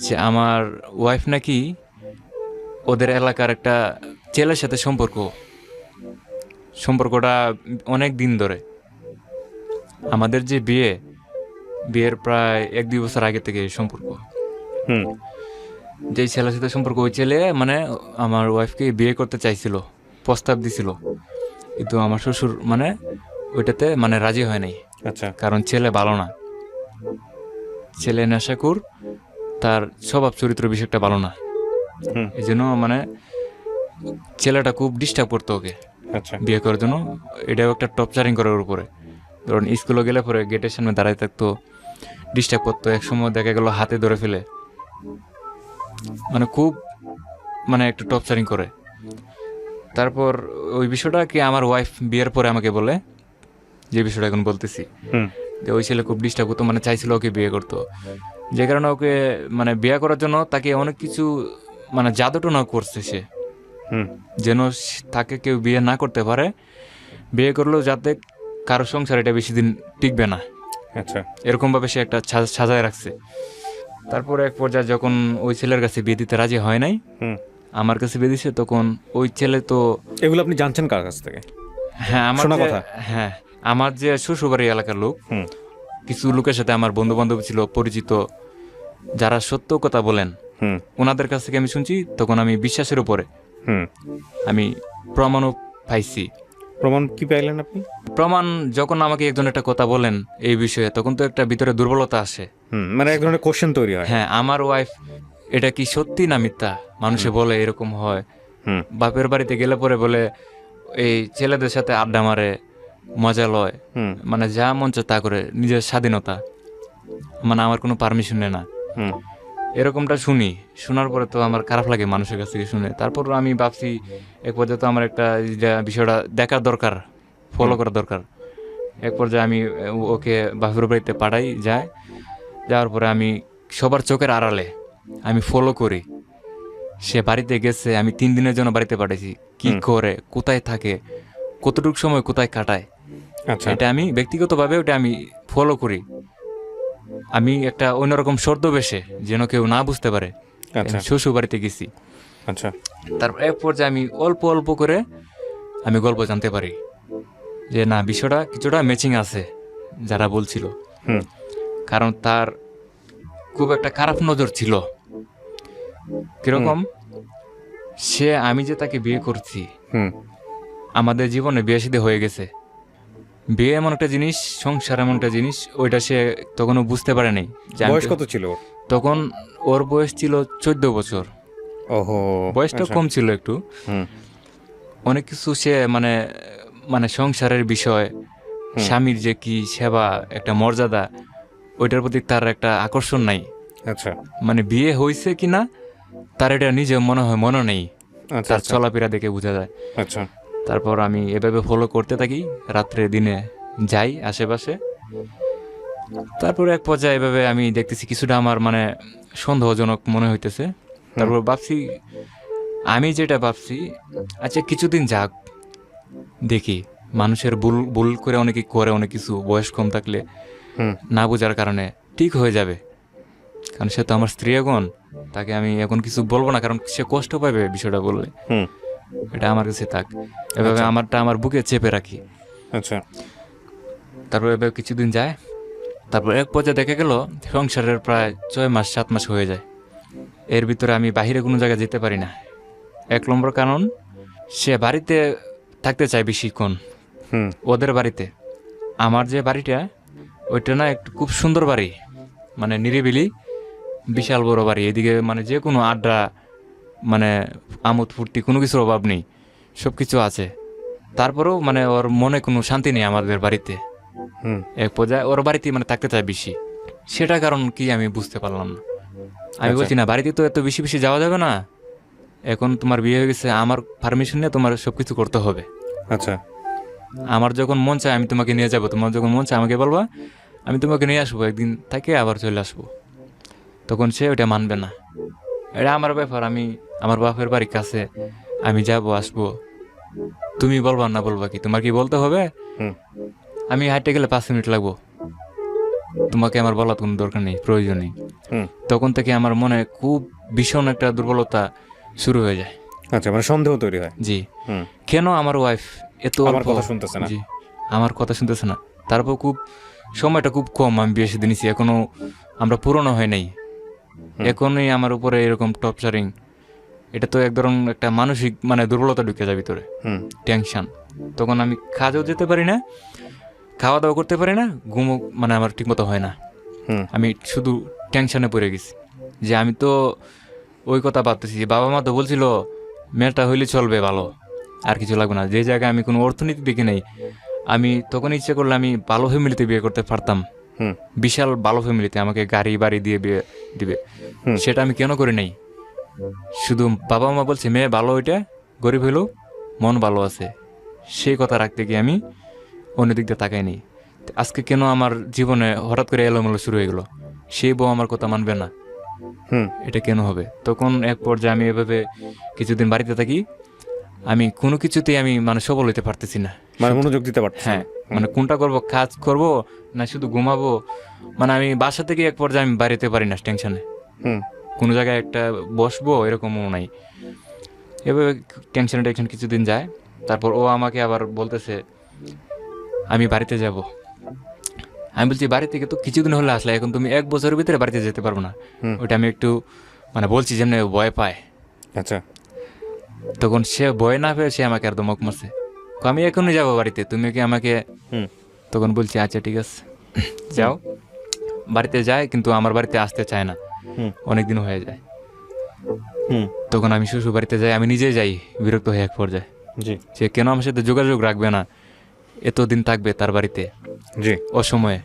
যে আমার ওয়াইফ নাকি ওদের এলাকার একটা ছেলের সাথে সম্পর্কটা অনেক দিন ধরে, আমাদের যে বিয়ের প্রায় 1-2 বছর আগে থেকে এই সম্পর্ক। হুম যেই ছেলের সাথে সম্পর্ক, ওই ছেলে মানে আমার ওয়াইফকে বিয়ে করতে চাইছিল, প্রস্তাব দিছিল, কিন্তু আমার শ্বশুর মানে ওইটাতে মানে রাজি হয় নাই, আচ্ছা কারণ ছেলে ভালো না, ছেলে নেশাখোর, তার স্বভাব চরিত্র বিষয়টা ভালো না। হুম এই জন্য মানে ছেলেটা খুব ডিস্টার্ব করতো ওকে আচ্ছা বিয়ে করার জন্য। এটাও একটা টর্চারিং করার উপরে, ধরুন স্কুলে গেলে পরে গেটের সামনে দাঁড়ায় থাকতো, ডিস্টার্ব করতো। এক সময় দেখা গেল হাতে ধরে ফেলে, মানে খুব মানে একটু টর্চারিং করে। তারপর ওই বিষয়টা কি আমার ওয়াইফ বিয়ের পরে আমাকে বলে, যে বিষয়টা এখন বলতেছি, হুম যে ওই ছেলে খুব ডিস্টার্ব করতো, মানে চাইছিল ওকে বিয়ে করতো, যে কারণে ওকে মানে বিয়ে করার জন্য তাকে অনেক কিছু মানে জাদুটনা করছে সে, হুম যেন তাকে কেউ বিয়ে না করতে পারে, বিয়ে করলেও যাতে কারো সংসার এটা বেশি দিন টিকবে না, আচ্ছা এরকমভাবে সে একটা সাজায় রাখছে। তারপরে এক পর্যায়ে যখন ওই ছেলের কাছে বিয়ে দিতে রাজি হয় নাই, হুম আমার কাছে বিয়ে দিছে, তখন ওই ছেলে তো এগুলো আপনি জানছেন কার কাছ থেকে? হ্যাঁ আমার শোনা যে- কথা? হ্যাঁ আমার যে শ্বশুরবাড়ি এলাকার লোক, হুম কিছু লোকের সাথে আমার বন্ধু বান্ধব ছিল পরিচিত, যারা সত্য কথা বলেন, হুম ওনাদের কাছ থেকে আমি শুনছি। তখন আমি বিশ্বাসের উপরে হুম আমি প্রমাণও পাইছি। প্রমাণ কি পাইলেন আপনি? প্রমাণ যখন আমাকে একজন একটা কথা বলেন এই বিষয়ে, তখন তো একটা ভিতরে দুর্বলতা আসে। হুম মানে এক ধরনের কোশ্চেন তৈরি হয়। হ্যাঁ, আমার ওয়াইফ এটা কি সত্যি না মিথ্যা, মানুষে বলে এরকম হয়। হুম বাপের বাড়িতে গেলে পরে বলে এই ছেলেদের সাথে আড্ডা মারে, মজা লয়, হুম মানে যা মন চায় তা করে, নিজের স্বাধীনতা, মানে আমার কোনো পারমিশন নেই না, হুম এরকমটা শুনি। শোনার পরে তো আমার খারাপ লাগে মানুষের কাছ থেকে শুনে। তারপর আমি ভাবছি এক পর্যায়ে তো আমার একটা বিষয়টা দেখার দরকার, ফলো করা দরকার। এক পর্যায়ে আমি ওকে বাপের বাড়িতে পাঠাই, যাওয়ার পরে আমি সবার চোখের আড়ালে আমি ফলো করি সে বাড়িতে গেছে। আমি 3 দিনের জন্য বাড়িতে পাঠাইছি, কি করে, কোথায় থাকে, কতটুকু সময় কোথায় কাটায়, আচ্ছা এটা আমি ব্যক্তিগতভাবে ওটা আমি ফলো করি। আমি একটা অন্যরকম ছদ্মবেশে, যেন কেউ না বুঝতে পারে আচ্ছা শ্বশুর বাড়িতে গেছি। আচ্ছা তারপর এক পর্যায়ে আমি অল্প অল্প করে আমি গল্প জানতে পারি যে না, বিষয়টা কিছুটা ম্যাচিং আছে যারা বলছিল। হুম কারণ তার খুব একটা খারাপ নজর ছিল। কিরকম, আমি যে তাকে বিয়ে করছি, হুম আমাদের জীবনে বিয়ে শাদী হয়ে গেছে, বিয়ে এমন একটা জিনিস, সংসার এমন একটা জিনিস, ওইটা সে তখনও বুঝতে পারে নাই। যে আমি বয়স তো- কত ছিল ওর? তখন ওর বয়স ছিল 14 বছর। ওহো, বয়সটা আচ্ছা। কম ছিল একটু। হুম অনেক কিছু সে মানে মানে সংসারের বিষয়, স্বামীর যে কি সেবা, একটা মর্যাদা, ওইটার প্রতি তার একটা আকর্ষণ নাই। আচ্ছা মানে বিয়ে হয়েছে কিনা তার এটা নিজে মনে হয় মনে নেই, আচ্ছা তার আচ্ছা চলাফেরা দেখে বোঝা যায়। আচ্ছা তারপর আমি এভাবে ফলো করতে থাকি, রাত্রে দিনে যাই আশেপাশে। তারপর এক পর্যায়ে এভাবে আমি দেখতেছি কিছুটা আমার মানে সন্দেহজনক মনে হইতেছে। তারপর ভাবছি, আমি যেটা ভাবছি, আচ্ছা কিছুদিন যাক, দেখি মানুষের ভুল ভুল করে অনেকে করে, অনেক কিছু বয়স কম থাকলে হুম না বোঝার কারণে ঠিক হয়ে যাবে। কারণ সে তো আমার স্ত্রী, এখন তাকে আমি এখন কিছু বলবো না, কারণ সে কষ্ট পাবে বিষয়টা বললে। হুম এটা আমার কাছে থাক, এভাবে আমারটা আমার বুকে চেপে রাখি। আচ্ছা তারপর এভাবে কিছুদিন যায়। তারপর এক পর্যায়ে দেখা গেল সংসারের প্রায় 6 মাস 7 মাস হয়ে যায়। এর ভিতরে আমি বাইরে কোনো জায়গায় যেতে পারি না। 1 নম্বর কারণ, সে বাড়িতে থাকতে চায় বেশিক্ষণ, হুম ওদের বাড়িতে। আমার যে বাড়িটা, ওইটা না একটু খুব সুন্দর বাড়ি, মানে নিরিবিলি, বিশাল বড় বাড়ি। এদিকে মানে যে কোনো আড্ডা, মানে আমোদ ফুর্তি কোনো কিছুর অভাব নেই, সব কিছু আছে। তারপরেও মানে ওর মনে কোনো শান্তি নেই আমাদের বাড়িতে। হুম এক পর্যায়ে ওর বাড়িতে মানে থাকতে চায় বেশি। সেটা কারণ কি আমি বুঝতে পারলাম না। আমি আচ্ছা। বলছি না, বাড়িতে তো এত বেশি বেশি যাওয়া যাবে না, এখন তোমার বিয়ে হয়ে গেছে, আমার পারমিশন নিয়ে তোমার সব কিছু করতে হবে। আচ্ছা আমার যখন মন চায় আমি তোমাকে নিয়ে যাব, তোমার যখন মন চায় আমাকে বলবা, আমি তোমাকে নিয়ে আসবো, একদিন থেকে আবার চলে আসবো। তখন সে ওটা মানবে না। এটা আমার ব্যাপার, আমি আমার বাপের বাড়ির কাছে, আমি যাব আসবো, তুমি বলবা না বলবা কি, তোমার কি বলতে হবে? হুম আমি হাঁটতে গেলে 5 মিনিট লাগবো, তোমাকে আমার বলার কোনো দরকার নেই, প্রয়োজন নেই। হুম তখন থেকে আমার মনে খুব ভীষণ একটা দুর্বলতা শুরু হয়ে যায়। আচ্ছা, মানে সন্দেহ তৈরি হয়। জি, হুম কেন আমার ওয়াইফ এত আমার অল্প- কথা শুনতেছে না। জি, আমার কথা শুনতেছে না। তারপর খুব সময়টা খুব কম, আমি বিয়ে সাথে নিছি, এখনো আমরা পুরনো হয় নাই, এখনই আমার উপরে এরকম টর্চারিং। এটা তো এক ধরনের একটা মানসিক মানে দুর্বলতা ঢুকে যায় ভিতরে, হুম টেনশন। তখন আমি কাজেও যেতে পারি না, খাওয়া দাওয়া করতে পারি না, ঘুমও মানে আমার ঠিকমতো হয় না। হুম আমি শুধু টেনশনে পড়ে গেছি যে আমি তো ওই কথা ভাবতেছি, বাবা মা তো বলছিল মেয়েটা হইলে চলবে ভালো, আর কিছু লাগবে না। যে জায়গায় আমি কোনো অর্থনীতি দেখি নাই, আমি তখন ইচ্ছে করলে আমি ভালো ফ্যামিলিতে বিয়ে করতে পারতাম, হুম বিশাল ভালো ফ্যামিলিতে আমাকে গাড়ি বাড়ি দিয়ে বিয়ে দিবে। সেটা আমি কেন করি নাই? শুধু বাবা মা বলছে মেয়ে ভালো, ওইটা গরিব হইলেও মন ভালো আছে, সেই কথা রাখতে গিয়ে আমি অন্য দিক দিয়ে তাকাইনি। আজকে কেন আমার জীবনে হঠাৎ করে এলোমেলো শুরু হয়ে গেল? সেই বউ আমার কথা মানবে না, হুম এটা কেন হবে? তখন এক পর্যায়ে আমি এভাবে কিছুদিন বাড়িতে থাকি, আমি কোনো কিছুতেই আমি মানে সফল হইতে পারতেছি না। মানে মনোযোগ দিতে পারছি হ্যাঁ, মানে কোনটা করব, কাজ করব না শুধু ঘুমাবো, মানে আমি বাসা থেকে এক পর্যায়ে আমি বাড়িতে পারি না টেনশনে, হুম কোনো জায়গায় একটা বসবো এরকমও নাই। এভাবে টেনশন টেনশন কিছুদিন যায়। তারপর ও আমাকে আবার বলতেছে আমি বাড়িতে যাব। আমি বলছি বাড়ি থেকে তো কিছুদিন হলে আসলে, এখন তুমি 1 বছরের ভিতরে বাড়িতে যেতে পারবো না। হুম। ওইটা আমি একটু মানে বলছি যেমনি ভয় পায়। আচ্ছা তখন সে ভয় না পেয়ে সে আমাকে আর ধমক মারছে, আমি এখনই যাবো বাড়িতে, তুমি কি আমাকে। হুম তখন বলছি আচ্ছা ঠিক আছে যাও। বাড়িতে যায়, কিন্তু আমার বাড়িতে আসতে চায় না, হুম অনেক দিন হয়ে যায়। হুম তখন আমি শ্বশুর বাড়িতে যাই, আমি নিজে যাই, বিরক্ত হয়ে এক পর্যায়ে জি সে কেন আমার সাথে যোগাযোগ রাখবে না, এতদিন থাকবে তার বাড়িতে জি অসময়ে।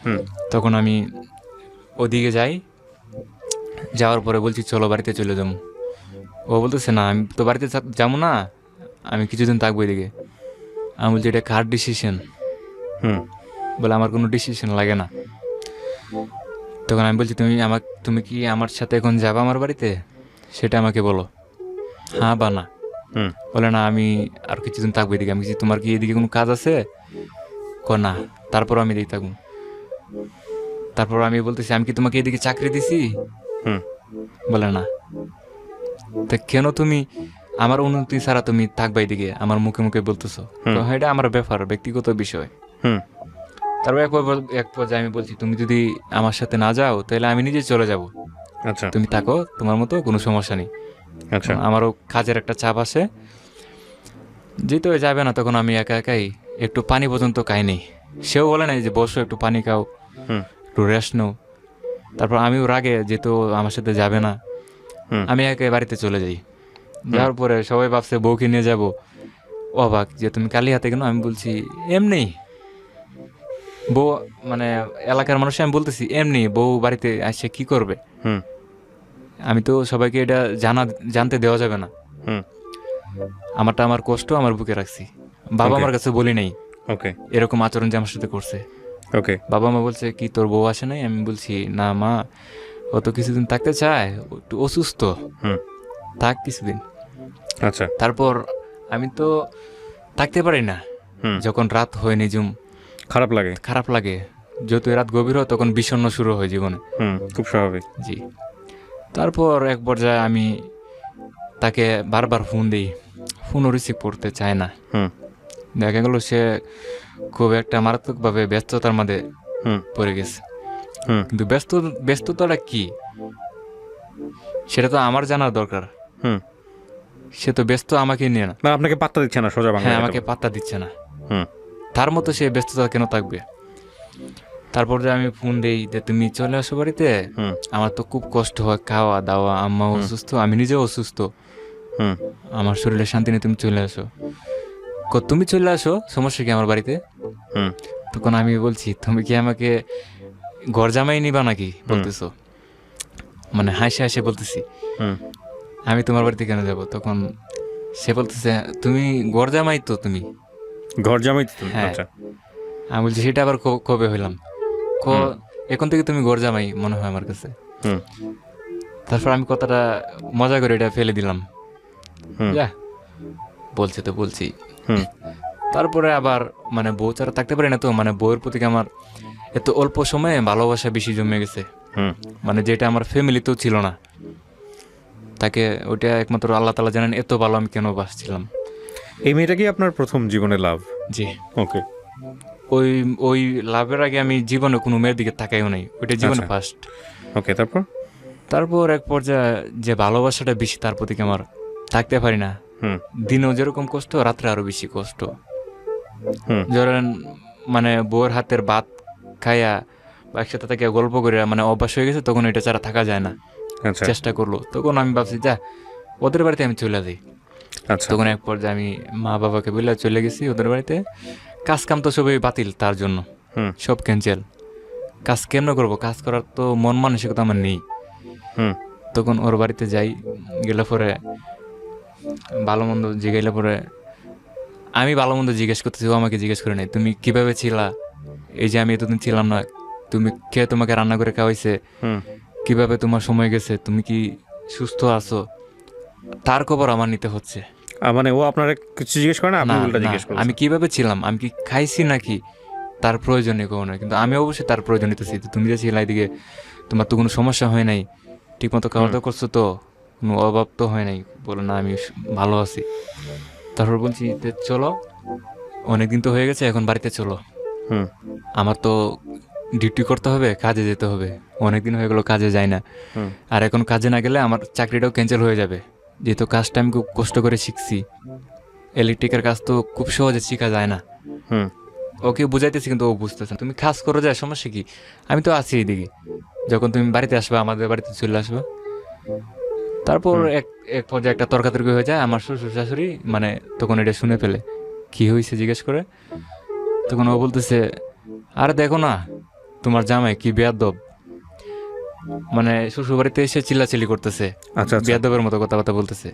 হুম তখন আমি ওদিকে যাই, যাওয়ার পরে বলছি চলো বাড়িতে চলে যাবো। ও বলতেছে না, আমি তো বাড়িতে যাবো না, আমি কিছুদিন থাকবো এদিকে। আমি বলছি এটা কার ডিসিশন? হুম বলে আমার কোনো ডিসিশন লাগে না। তখন আমি বলছি তুমি কি আমার সাথে এখন যাবা আমার বাড়িতে, সেটা আমাকে বলো, হ্যাঁ বা না। হুম বলে না, আমি আর কিছুদিন থাকবো এদিকে। আমি বলছি তোমার কি এদিকে কোনো কাজ আছে? না। তারপর আমি এদিকে থাকবো। তারপর আমি বলতেছি আমি কি তোমাকে এদিকে চাকরি দিছি? হুম বলে না। তা কেন তুমি আমার অনুমতি ছাড়া তুমি থাকবা এদিকে, আমার মুখে মুখে বলতেছো? তো এটা আমার ব্যাপার, ব্যক্তিগত বিষয়। হুম তারপর এক পর্যায়ে আমি বলছি তুমি যদি আমার সাথে না যাও তাহলে আমি নিজে চলে যাব, আচ্ছা তুমি থাকো তোমার মতো, কোনো সমস্যা নেই। আচ্ছা আমারও কাজের একটা চাপ আছে। যেহেতু যাবে না, তখন আমি একা একাই একটু পানি পর্যন্ত খাই নেই। সেও বলে নাই যে বসো একটু পানি খাও, হুম একটু রেস্ট নাও। তারপর আমিও রাগে, যেহেতু আমার সাথে যাবে না, হুম আমি একা বাড়িতে চলে যাই। যাওয়ার পরে সবাই ভাবছে বউকে নিয়ে যাব, অবাক যে তুমি কালি হাতে কেন? আমি বলছি এমনি। বউ মানে এলাকার মানুষ, আমি বলতেছি এমনি, বউ বাড়িতে আসে কি করবে? হুম আমি তো সবাইকে এটা জানতে দেওয়া যাবে না। হুম আমারটা আমার কষ্ট আমার বুকে রাখছি। বাবা Okay. আমার কাছে বলি নাই ওকে এরকম আচরণ যে আমার সাথে করছে। ওকে বাবা মা বলছে কি তোর বউ আসে নাই? আমি বলছি না মা, ও তো কিছুদিন থাকতে চায়, ও একটু অসুস্থ, হুম থাক কিছুদিন। আচ্ছা তারপর আমি তো থাকতে পারি না, হুম যখন রাত হয় নিজুম খারাপ লাগে। খারাপ লাগে। যত রাত গভীর হয় তখন বিষণ্ণ শুরু হয় জীবনে। খুব স্বাভাবিক। জি। তারপর এক পর্যায়ে আমি তাকে বারবার ফোন দিই, ফোনও রিসিভ করতে চায় না। হুম দেখা গেল সে খুব একটা মারাত্মকভাবে ব্যস্ততার মধ্যে হুম পড়ে গেছে। হুম কিন্তু ব্যস্ততাটা কি সেটা তো আমার জানার দরকার। হুম সে তো ব্যস্ত আমাকে নিয়ে না। মানে আপনাকে পাত্তা দিচ্ছে না সোজা বাংলা। হ্যাঁ, আমাকে পাত্তা দিচ্ছে না। হুম তার মতো সে ব্যস্ততা কেন থাকবে? তারপর যে আমি ফোন দিই যে তুমি চলে আসো বাড়িতে, হুম আমার তো খুব কষ্ট হয় খাওয়া দাওয়া, আম্মা অসুস্থ, আমি নিজেও অসুস্থ, হুম আমার শরীরে শান্তি নেই, তুমি চলে আসো। তুমি চলে আসো, সমস্যা কি আমার বাড়িতে? হুম তখন আমি বলছি তুমি কি আমাকে ঘর জামাই নিবা নাকি বলতেছো? মানে হাসে হাসে বলতেছি হুম আমি তোমার বাড়িতে কেন যাব? তখন সে বলতেছে তুমি ঘর জামাই তো তুমি। ঘর জামাই তো তুমি? হ্যাঁ। আচ্ছা আমি বলছি সেটা আবার কবে হইলাম? এখন থেকে তুমি ঘর জামাই মনে হয় আমার কাছে। হুম তারপর আমি কথাটা মজা করে এটা ফেলে দিলাম। হুম যা বলছে তো বলছি। হুম তারপরে আবার মানে বউ ছাড়া থাকতে পারি না তো, মানে বউয়ের প্রতি আমার এত অল্প সময়ে ভালোবাসা বেশি জমে গেছে, হুম মানে যেটা আমার ফ্যামিলিতেও ছিল না। তাকে ওইটা একমাত্র আল্লাহ তাআলা জানেন এত ভালো আমি কেন বাসছিলাম। এই মেয়েটা কি আপনার প্রথম জীবনে লাভ? জি। ওকে ওই ওই লাভের আগে আমি জীবনে কোনো মেয়ের দিকে তাকাইও নাই, ওইটা জীবনে আচ্ছা। ফার্স্ট। ওকে তারপর? তারপর এক পর্যায়ে যে ভালোবাসাটা বেশি তার প্রতি আমার থাকতে পারি না। হুম দিনেও যেরকম কষ্ট, রাত্রে আরো বেশি কষ্ট। হুম ধরেন মানে বউয়ের হাতের ভাত খাইয়া বা একসাথে থেকে গল্প করে মানে অভ্যাস হয়ে গেছে, তখন এটা ছাড়া থাকা যায় না। আচ্ছা চেষ্টা করলো, তখন আমি ভাবছি যা ওদের বাড়িতে আমি চলে যাই। আচ্ছা তখন এক পর্যায়ে আমি মা বাবাকে বলে চলে গেছি ওদের বাড়িতে। কাজ কাম তো সবই বাতিল তার জন্য, হুম সব ক্যান্সেল। কাজ কেন করবো? কাজ করার তো মন মানসিকতা আমার নেই। হুম তখন ওর বাড়িতে যাই, গেলে পরে ভালো মন্দ জিগাইলে পরে আমি ভালো মন্দ জিজ্ঞেস করতেছি, ও আমাকে জিজ্ঞেস করে নাই তুমি কিভাবে ছিলা, এই যে আমি এতদিন ছিলাম না, তুমি কে তোমাকে রান্না করে খাওয়াইছে, হুম কিভাবে তোমার সময় গেছে, তুমি কি সুস্থ আছো, তার খবর আমার নিতে হচ্ছে। মানে ও আপনারা কিছু জিজ্ঞেস করে না, আপনি না উল্টা না, জিজ্ঞেস করেন? আমি কিভাবে ছিলাম, আমি কি খাইছি নাকি, তার প্রয়োজন নেই কোনো। কিন্তু আমি অবশ্যই তার প্রয়োজন নিতেছি, তুমি যে ছিলা এদিকে তোমার তো কোনো সমস্যা হয় নাই, ঠিকমতো খাওয়া দাওয়া করছো তো, কোনো অভাব তো হয় নাই? বলো না আমি ভালো আছি। তারপর বলছি যে চলো, অনেকদিন তো হয়ে গেছে, এখন বাড়িতে চলো, হুম আমার তো ডিউটি করতে হবে, কাজে যেতে হবে, অনেকদিন হয়ে গেলো কাজে যাই না। হুম আর এখন কাজে না গেলে আমার চাকরিটাও ক্যান্সেল হয়ে যাবে, যেহেতু কাজটা আমি খুব কষ্ট করে শিখছি। ইলেকট্রিকের কাজ তো খুব সহজে শেখা যায় না। হুম ওকে বুঝাইতেছি কিন্তু ও বুঝতেছে না। তুমি কাজ করো, যায়, সমস্যা কি, আমি তো আছি এদিকে, যখন তুমি বাড়িতে আসবে আমাদের বাড়িতে চলে আসবে। তারপর এক এক পর্যায়ে একটা তর্কাতর্কি হয়ে যায়, আমার শ্বশুর শাশুড়ি মানে তখন এটা শুনে ফেলে, কি হয়েছে জিজ্ঞেস করে। তখন ও বলতেছে আরে দেখো না তোমার জামাই কি বেয়াদব, মানে শ্বশুর বাড়িতে এসে চিল্লাচিল্লি করতেছে, আচ্ছা আচ্ছা বেয়াদবের মতো কথাবার্তা বলতেছে।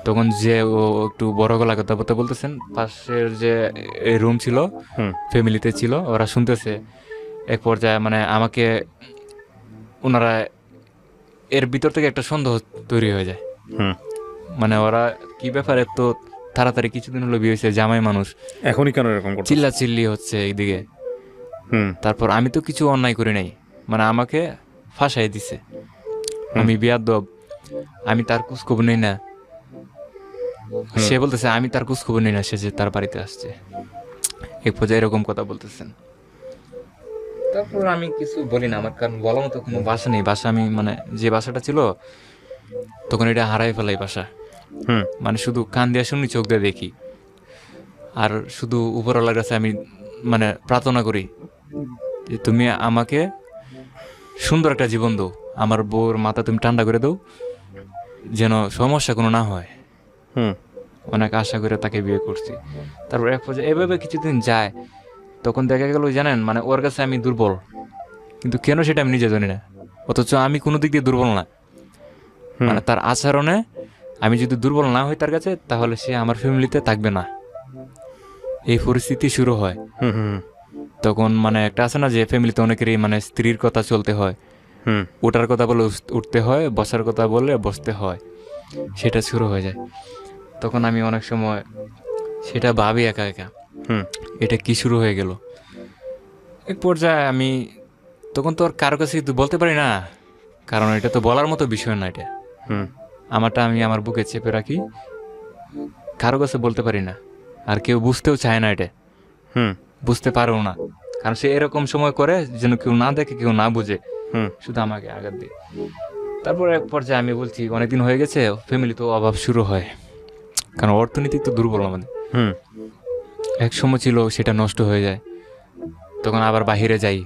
তখন যে ও একটু বড় গলা কথাবার্তা বলতেছেন, পাশের যে রুম ছিল হুম ফ্যামিলিতে ছিল, ওরা শুনতেছে। এক পর্যায়ে মানে আমাকে ওনারা এর ভিতর থেকে একটা সন্দেহ তৈরি হয়ে যায়, হুম মানে ওরা কি ব্যাপারে তো তাড়াতাড়ি কিছুদিন হলো বিয়ে হয়েছে, জামাই মানুষ, এখনই কেন এরকম করছে? চিল্লা চিল্লি হচ্ছে এইদিকে। হুম তারপর আমি তো কিছু অন্যায় করি নাই, মানে আমাকে ফাঁসাই দিছে, আমি বেয়াদব, আমি তার খোঁজ খবর নেই না। সে বলতেছে আমি তার খোঁজ খবর নেই না, সে যে তার বাড়িতে আসছে, এক পর্যায়ে এরকম কথা বলতেছেন। তারপর আমি কিছু বলি না, আমার কারণ বলার মতো কোনো ভাষা নেই। ভাষা আমি মানে যে ভাষাটা ছিল তখন এটা হারাই ফেলাই ভাষা। হুম মানে শুধু কান দিয়ে শুনি, চোখ দিয়ে দেখি, আর শুধু উপরওয়ালার কাছে আমি মানে প্রার্থনা করি যে তুমি আমাকে সুন্দর একটা জীবন দাও, আমার বউর মাথা তুমি ঠান্ডা করে দাও, যেন সমস্যা কোনো না হয়। হুম অনেক আশা করে তাকে বিয়ে করছি। তারপর এক পর্যায়ে এভাবে কিছুদিন যায়, তখন দেখা গেল জানেন মানে ওর কাছে আমি দুর্বল, কিন্তু কেন সেটা আমি নিজে জানি না। অথচ আমি কোনো দিক দিয়ে দুর্বল না, হুম মানে তার আচরণে আমি যদি দুর্বল না হই তার কাছে, তাহলে সে আমার ফ্যামিলিতে থাকবে না। এই পরিস্থিতি শুরু হয়। হুম হুম তখন মানে একটা আছে না যে ফ্যামিলিতে অনেকেরই মানে স্ত্রীর কথা চলতে হয়, হুম ওঠার কথা বলে উঠতে হয়, বসার কথা বললে বসতে হয়, সেটা শুরু হয়ে যায়। তখন আমি অনেক সময় সেটা ভাবি একা একা, হুম এটা কি শুরু হয়ে গেল। এক পর্যায়ে আমি তখন তো আর কারো কাছে কিন্তু বলতে পারি না, কারণ এটা তো বলার মতো বিষয় না। এটা হুম আমারটা আমি আমার বুকে চেপে রাখি, কারো কাছে বলতে পারি না, আর কেউ বুঝতেও চায় না, এটা হুম বুঝতে পারেও না, কারণ সে এরকম সময় করে যেন কেউ না দেখে, কেউ না বুঝে, হুম শুধু আমাকে আঘাত দিয়ে। তারপর এক পর্যায়ে আমি বলছি অনেকদিন হয়ে গেছে, ফ্যামিলি তো অভাব শুরু হয়, কারণ অর্থনীতি তো দুর্বল আমাদের। হুম এক সময় ছিল সেটা নষ্ট হয়ে যায়, তখন আবার বাহিরে যাই,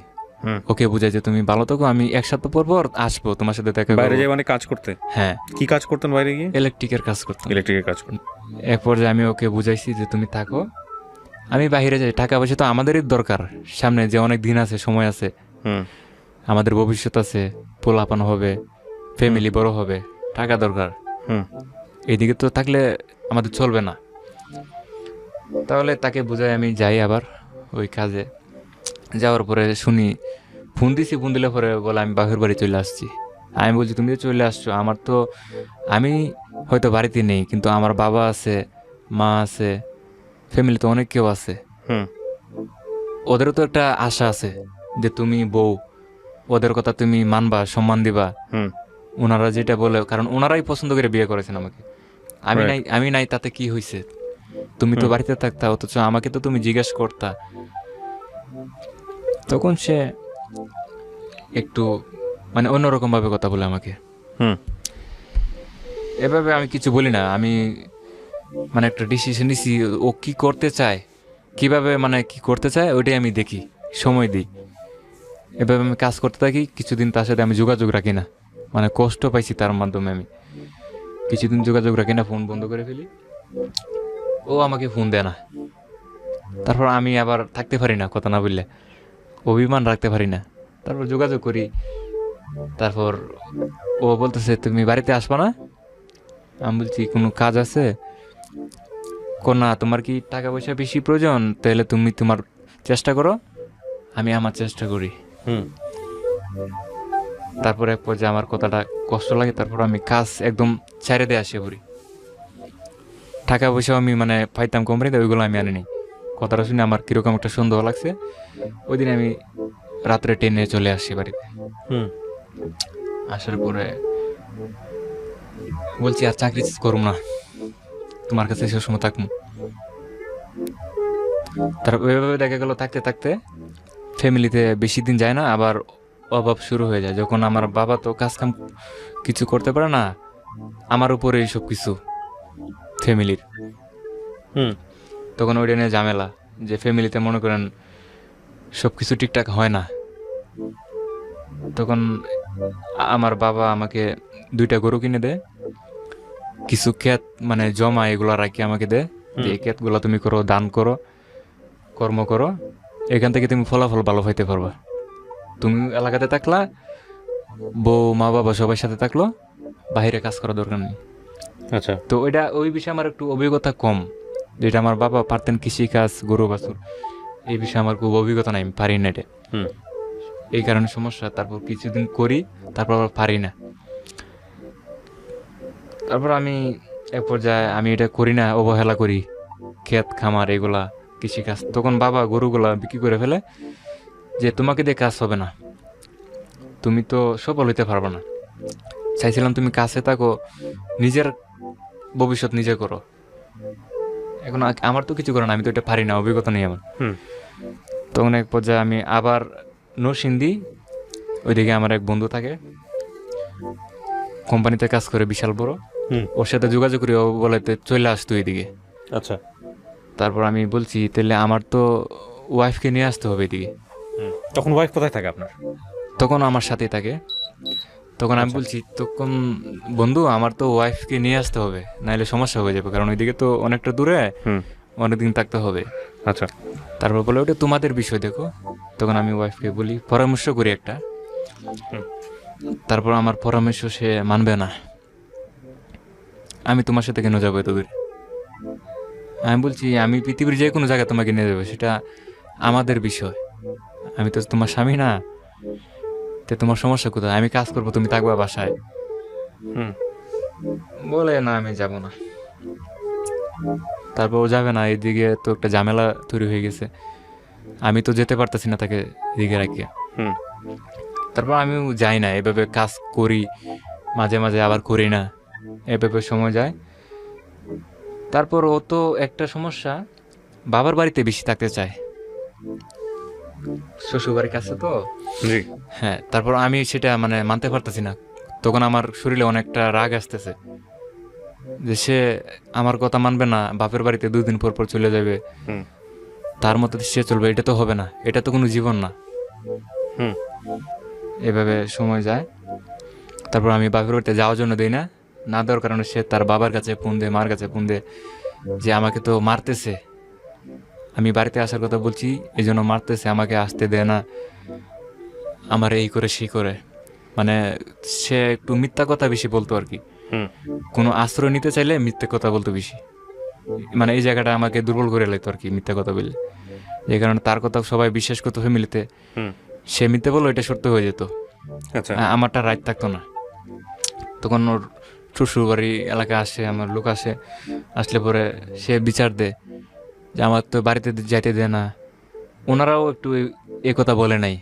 হুম ওকে বুঝাই যে তুমি ভালো থাকো, আমি এক সপ্তাহ পর পর আসবো তোমার সাথে দেখা বাইরে করবো। যাই মানে কাজ করতে? হ্যাঁ, কি কাজ করতেন বাইরে গিয়ে? ইলেকট্রিকের কাজ করতাম। ইলেকট্রিকের কাজ করতেন। এক পর্যায়ে আমি ওকে বুঝাইছি যে তুমি থাকো, আমি বাইরে যাই, টাকা পয়সা তো আমাদেরই দরকার, সামনে যে অনেক দিন আছে, সময় আছে, হুম আমাদের ভবিষ্যৎ আছে, পোলাপান হবে, ফ্যামিলি বড় হবে, টাকা দরকার। হুম এইদিকে তো থাকলে আমাদের চলবে না। তাহলে তাকে বুঝাই আমি যাই আবার ওই কাজে। যাওয়ার পরে শুনি ফোন দিছি, ফোন দিলে পরে বলে আমি বাপের বাড়ি চলে আসছি। আমি বলছি তুমি তো চলে আসছো, আমার তো আমি হয়তো বাড়িতে নেই, কিন্তু আমার বাবা আছে, মা আছে, ফ্যামিলি তো অনেক কেউ আছে, হুম ওদেরও তো একটা আশা আছে যে তুমি বউ, ওদের কথা তুমি মানবা, সম্মান দিবা। হুম ওনারা যেটা বলে, কারণ ওনারাই পছন্দ করে বিয়ে করেছেন আমাকে, আমি Right. নাই, আমি নাই তাতে কি হয়েছে, তুমি তো হুম। বাড়িতে থাকতা, অথচ আমাকে তো তুমি জিজ্ঞেস করতা। তখন সে একটু মানে অন্যরকম ভাবে কথা বলে আমাকে। হুম এভাবে আমি কিছু বলি না, আমি মানে একটা ডিসিশন নিছি, ও কি করতে চায়, কিভাবে মানে কি করতে চায়, ওইটাই আমি দেখি, সময় দিই। এভাবে আমি কাজ করতে থাকি, কিছুদিন তার সাথে আমি যোগাযোগ রাখি না, মানে কষ্ট পাইছি তার মাধ্যমে। আমি কিছুদিন যোগাযোগ রাখি না, ফোন বন্ধ করে ফেলি, ও আমাকে ফোন দেয় না। তারপর আমি আবার থাকতে পারি না, কথা না বললে অভিমান রাখতে পারি না, তারপর যোগাযোগ করি। তারপর ও বলতেছে তুমি বাড়িতে আসবা না? আমি বলছি কোনো কাজ আছে? না, তোমার কি টাকা পয়সা বেশি প্রয়োজন, তাহলে তুমি তোমার চেষ্টা করো, আমি আমার চেষ্টা করি। হুম তারপর এক পর্যায়ে আমার কথাটা কষ্ট লাগে, তারপর আমি কাজ একদম ছেড়ে দিয়ে আসে পড়ি। টাকা পয়সা আমি মানে পাইতাম কোম্পানিতে, ওইগুলো আমি আনিনি। কথাটা শুনে আমার কিরকম একটা সন্দেহ লাগছে, ওই দিন আমি রাত্রে ট্রেনে চলে আসি বাড়িতে। হুম আসার পরে বলছি আর চাকরি করুম না, তোমার কাছে সে সময় থাকবো। তারপর ওইভাবে দেখা গেল থাকতে থাকতে ফ্যামিলিতে বেশি দিন যায় না, আবার অভাব শুরু হয়ে যায়। যখন আমার বাবা তো কাজ কাম কিছু করতে পারে না, আমার উপরে সব কিছু ফ্যামিলির, হুম তখন ওইটা নিয়ে ঝামেলা, যে ফ্যামিলিতে মনে করেন সব কিছু ঠিকঠাক হয় না। তখন আমার বাবা আমাকে 2টা গরু কিনে দেয়, কিছু ক্ষেত মানে জমা এগুলো রাখি আমাকে দেয়, যে এই ক্ষেতগুলো তুমি করো, দান করো, কর্ম করো, এখান থেকে তুমি ফলাফল ভালো পাইতে পারবা। তুমি এলাকাতে থাকলা, বউ মা বাবা সবার সাথে থাকলো, বাইরে কাজ করার দরকার নেই। আচ্ছা তো ওইটা ওই বিষয়ে আমার একটু অভিজ্ঞতা কম, যেটা আমার বাবা পারতেন, কৃষিকাজ, গরু বাছুর, এই বিষয়ে আমার খুব অভিজ্ঞতা নাই, আমি পারি না এটা, হুম এই কারণে সমস্যা। তারপর কিছুদিন করি, তারপর আবার পারি না। তারপর আমি এক পর্যায়ে আমি এটা করি না, অবহেলা করি, ক্ষেত খামার এগুলা, কৃষিকাজ। তখন বাবা গরুগুলা বিক্রি করে ফেলে, যে তোমাকে দিয়ে কাজ হবে না, তুমি তো সফল হইতে পারবে না, চাইছিলাম তুমি কাছে থাকো, নিজের ভবিষ্যৎ নিজে করো। এখন আমার তো কিছু করে না, আমি তো এটা পারি না, অভিজ্ঞতা নেই আমার। হুম তখন এক পর্যায়ে আমি আবার নরসিংদী, ওইদিকে আমার এক বন্ধু থাকে, কোম্পানিতে কাজ করে, বিশাল বড়, হুম। ওর সাথে যোগাযোগ করি, ও বলে তো চলে আসতো এদিকে। আচ্ছা। তারপর আমি বলছি তাহলে আমার তো ওয়াইফকে নিয়ে আসতে হবে এদিকে। তখন ওয়াইফ কোথায় থাকে আপনার? তখন আমার সাথেই থাকে। তখন আমি আচ্ছা। বলছি তখন বন্ধু আমার তো ওয়াইফকে নিয়ে আসতে হবে, নাহলে সমস্যা হয়ে যাবে, কারণ ওইদিকে তো অনেকটা দূরে, অনেকদিন থাকতে হবে। আচ্ছা। তারপর বলে ওটা তোমাদের বিষয় দেখো। তখন আমি ওয়াইফকে বলি, পরামর্শ করি একটা। তারপর আমার পরামর্শ সে মানবে না। আমি তোমার সাথে কেন যাবো এত দূরে? আমি বলছি আমি পৃথিবীর যে কোনো জায়গায় তোমাকে নিয়ে যাবো, সেটা আমাদের বিষয়, আমি তো তোমার স্বামী না। তো তোমার সমস্যা কোথায়? আমি কাজ করবো, তুমি থাকবা বাসায়। বলে না আমি যাব না। তারপর ও যাবে না, এদিকে তো একটা ঝামেলা তৈরি হয়ে গেছে, আমি তো যেতে পারতেছি না তাকে এদিকে রাখিয়া। তারপর আমি যাই না, এভাবে কাজ করি, মাঝে মাঝে আবার করি না, এভাবে সময় যায়। তারপর ও তো একটা সমস্যা, বাবার বাড়িতে বেশি থাকতে চায়, শ্বশুর বাড়ির কাছে তো। জি। হ্যাঁ, তারপর আমি সেটা মানে মানতে পারতেছি না। তখন আমার শরীরে অনেকটা রাগ আসতেছে যে সে আমার কথা মানবে না, বাপের বাড়িতে 2 দিন পর পর চলে যাবে, তার মতো সে চলবে, এটা তো হবে না, এটা তো কোনো জীবন না। এভাবে সময় যায়। তারপর আমি বাপের বাড়িতে যাওয়ার জন্য দিই না, না দেওয়ার কারণে সে তার বাবার কাছে ফোন দেয়, মার কাছে ফোন দেয়, যে আমাকে তো মারতেছে, আমি বাড়িতে আসার কথা বলছি এই জন্য মারতেছে, আমাকে আসতে দেয় না, আমার এই করে সেই করে। মানে সে একটু মিথ্যা কথা বেশি বলতো আর কি। কোনো আশ্রয় নিতে চাইলে মিথ্যা কথা বলতো বেশি, মানে এই জায়গাটা আমাকে দুর্বল করে লাগতো আর কি, মিথ্যা কথা বললে। যে কারণে তার কথা সবাই বিশ্বাস করতো ফ্যামিলিতে, সে মিথ্যে বললো এটা সত্য হয়ে যেত। আচ্ছা। আমারটা রাইট থাকতো না। তখন ওর শ্বশুর বাড়ি এলাকায় আসে, আমার লোক আসে, আসলে পরে সে বিচার দেয় যে আমার তো বাড়িতে যাইতে দেয় না। ওনারাও একটু এ কথা বলে নাই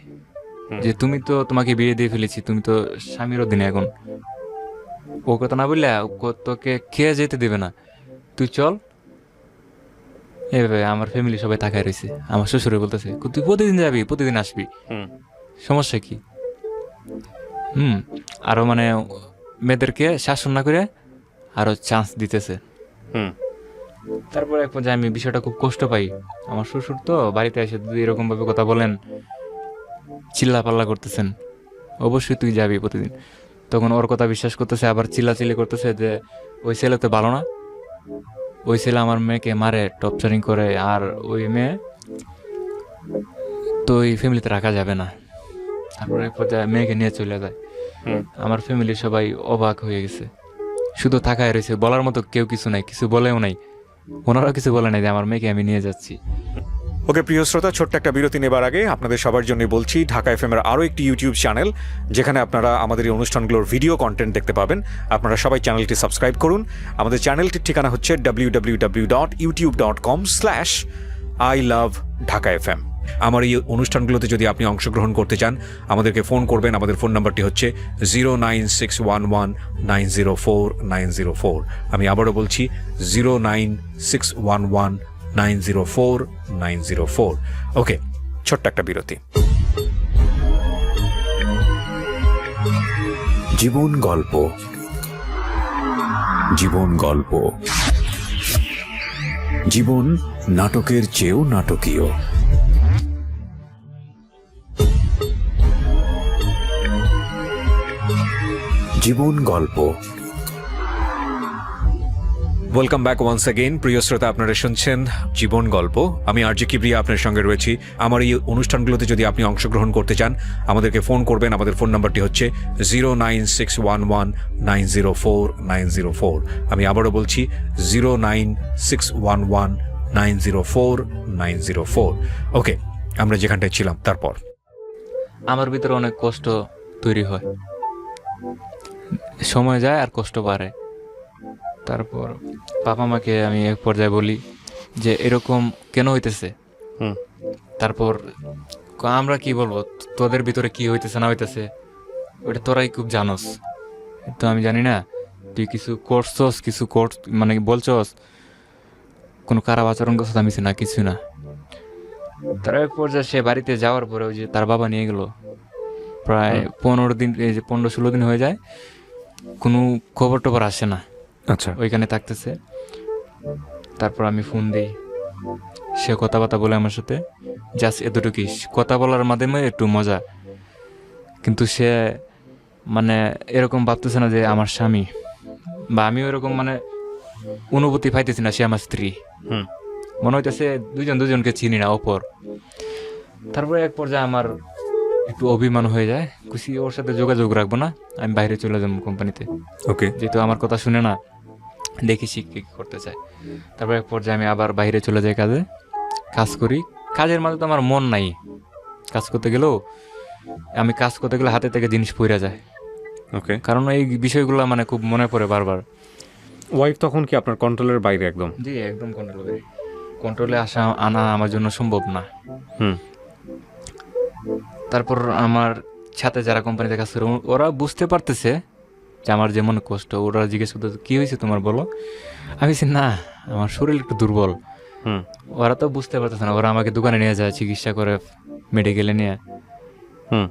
যে তুমি তো, তোমাকে বিয়ে দিয়ে ফেলেছি, তুমি তো স্বামীর অধীনে এখন। ও কথা না বললে তোকে খেয়ে যেতে দেবে না, তুই চল। এভাবে আমার ফ্যামিলি সবাই তাকায় রয়েছে। আমার শ্বশুরে বলতেছে তুই প্রতিদিন যাবি, প্রতিদিন আসবি, সমস্যা কি? আরো মানে মেয়েদেরকে শাসন না করে আরো চান্স দিতেছে। তারপরে এক পর্যায়ে আমি বিষয়টা খুব কষ্ট পাই। আমার শ্বশুর তো বাড়িতে এসে যদি এরকম ভাবে কথা বলেন, চিল্লা পাল্লা করতেছেন, অবশ্যই তুই যাবি প্রতিদিন। তখন ওর কথা বিশ্বাস করতেছে, আবার চিল্লাচিল্লি করতেছে যে ওই ছেলে তো ভালো না, ওই ছেলে আমার মেয়েকে মারে, টর্চারিং করে, আর ওই মেয়ে তো ওই ফ্যামিলিতে রাখা যাবে না। তারপরে এক পর্যায়ে মেয়েকে নিয়ে চলে যায়। আমার ফ্যামিলি সবাই অবাক হয়ে গেছে, শুধু থাকায় রয়েছে, বলার মতো কেউ কিছু নাই, কিছু বলেও নাই, ওনারাও কিছু বলে নাই যে আমার মেয়েকে আমি নিয়ে যাচ্ছি। ওকে প্রিয় শ্রোতা, ছোট্ট একটা বিরতি নেবার আগে আপনাদের সবার জন্য বলছি, ঢাকা এফএম এর আরও একটি ইউটিউব চ্যানেল যেখানে আপনারা আমাদের এই অনুষ্ঠানগুলোর ভিডিও কন্টেন্ট দেখতে পাবেন। আপনারা সবাই চ্যানেলটি সাবস্ক্রাইব করুন। আমাদের চ্যানেলটির ঠিকানা হচ্ছে www.youtube.com/iLoveDhakaFM। আমার এই অনুষ্ঠানগুলোতে যদি আপনি অংশগ্রহণ করতে চান, আমাদেরকে ফোন করবেন। আমাদের ফোন নাম্বারটি হচ্ছে 09611904904। আমি আবারও বলছি 09611904904। ওকে, ছোট্ট একটা বিরতি। জীবন গল্প, জীবন গল্প, জীবন নাটকের চেয়েও নাটকীয়। জীবন গল্প। Welcome back once again. প্রিয় শ্রোতা, আপনারা শুনছেন জীবন গল্প। আমি আরজে কিবরিয়া আপনার সঙ্গে রয়েছি। আমার এই অনুষ্ঠানগুলোতে যদি আপনি অংশগ্রহণ করতে চান, আমাদেরকে ফোন করবেন। আমাদের ফোন নাম্বারটি হচ্ছে 09611904904। আমি আবারও বলছি 09611904904। ওকে, আমরা যেখানটায় ছিলাম তারপর। আমার ভিতরে অনেক কষ্ট তৈরি হয়, সময় যায় আর কষ্ট বাড়ে। তারপর বাবা মাকে আমি এক পর্যায়ে বলি যে এরকম কেন হইতেছে। তারপর আমরা কি বলবো, তোদের ভিতরে কি হইতেছে না হইতেছে ওটা তোরাই খুব জানোস, তো আমি জানি না। তুই কিছু করছস, কিছু মানে বলছস, কোনো খারাপ আচরণ করছস, আমি না কিছু না। তার এক পর্যায়ে সে বাড়িতে যাওয়ার পরে ওই যে তার বাবা নিয়ে গেল, প্রায় 15 দিন, এই যে 15-16 দিন হয়ে যায়, কোনো খবর টবর আসে না। আচ্ছা। ওইখানে থাকতেছে। তারপর আমি ফোন দিই, সে কথাবার্তা বলে আমার সাথে, জাস্ট এতটুকুই, কথা বলার মাধ্যমে একটু মজা। কিন্তু সে মানে এরকম ভাবতেছে না যে আমার স্বামী, বা আমিও এরকম মানে অনুভূতি পাইতেছি না সে আমার স্ত্রী। হুম। মনে হইতেছে দুজন দুজনকে চিনি না, অপর। তারপরে এক পর্যায়ে আমার একটু অভিমান হয়ে যায়, খুশি ওর সাথে যোগাযোগ রাখবো না, আমি বাইরে চলে যাবো কোম্পানিতে, ওকে। যেহেতু আমার কথা শুনে না, দেখি সে কি করতে চায়। তারপর এক পর্যায়ে আমি আবার বাইরে চলে যাই, কাজে কাজ করি। কাজের মাঝে তো আমার মন নাই, কাজ করতে গেলেও আমি কাজ করতে গেলে হাতে থেকে জিনিস পড়ে যায়, ওকে। কারণ এই বিষয়গুলো মানে খুব মনে পড়ে বারবার। ওয়াইফ তখন কি আপনার কন্ট্রোলের বাইরে একদম? জি, একদম কন্ট্রোলে আনা আমার জন্য সম্ভব না। হুম। তারপর আমার সাথে যারা কোম্পানিতে কাজ করে ওরা বুঝতে পারতেছে যে আমার যেমন কষ্ট। ওরা জিজ্ঞেস করতে, কি হয়েছে তোমার, বলো। আমি বলছি, না, আমার শরীর একটু দুর্বল। হুম। ওরা তো বুঝতে পারতেছে না, ওরা আমাকে দোকানে নিয়ে যায় চিকিৎসা করে, মেডিকেলে নিয়ে। হুম।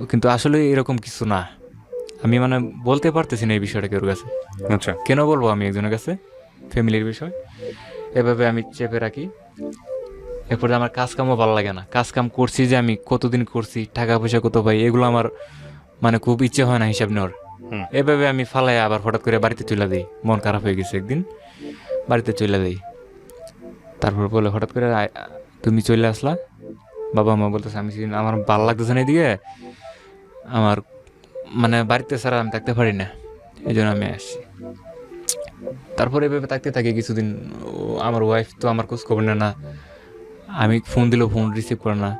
কিন্তু আসলে এরকম কিছু না, আমি মানে বলতে পারতেছি না এই বিষয়টা কেউ কাছে। আচ্ছা। কেন বলবো আমি একজনের কাছে, ফ্যামিলির বিষয়। এভাবে আমি চেপে রাখি। এরপরে আমার কাজ কামও ভালো লাগে না, কাজ কাম করছি যে আমি কতদিন করছি, টাকা পয়সা কত পাই, এগুলো আমার মানে খুব ইচ্ছে হয় না হিসাব নেওয়ার। হুম। এভাবে আমি ফালাই আবার হঠাৎ করে বাড়িতে চলে দিই, মন খারাপ হয়ে গেছে একদিন, বাড়িতে চলে দিই। তারপর বলে হঠাৎ করে, তুমি চলে আসলা। বাবা মা বলতেছে, আমি আমার ভালো লাগতেছে না এদিকে, আমার মানে বাড়িতে ছাড়া আমি থাকতে পারি না, এই জন্য আমি আসছি। তারপরে এভাবে থাকতে থাকি কিছুদিন। আমার ওয়াইফ তো আমার খোঁজ খবর নেয় না, আমি ফোন দিলেও ফোন রিসিভ করে না।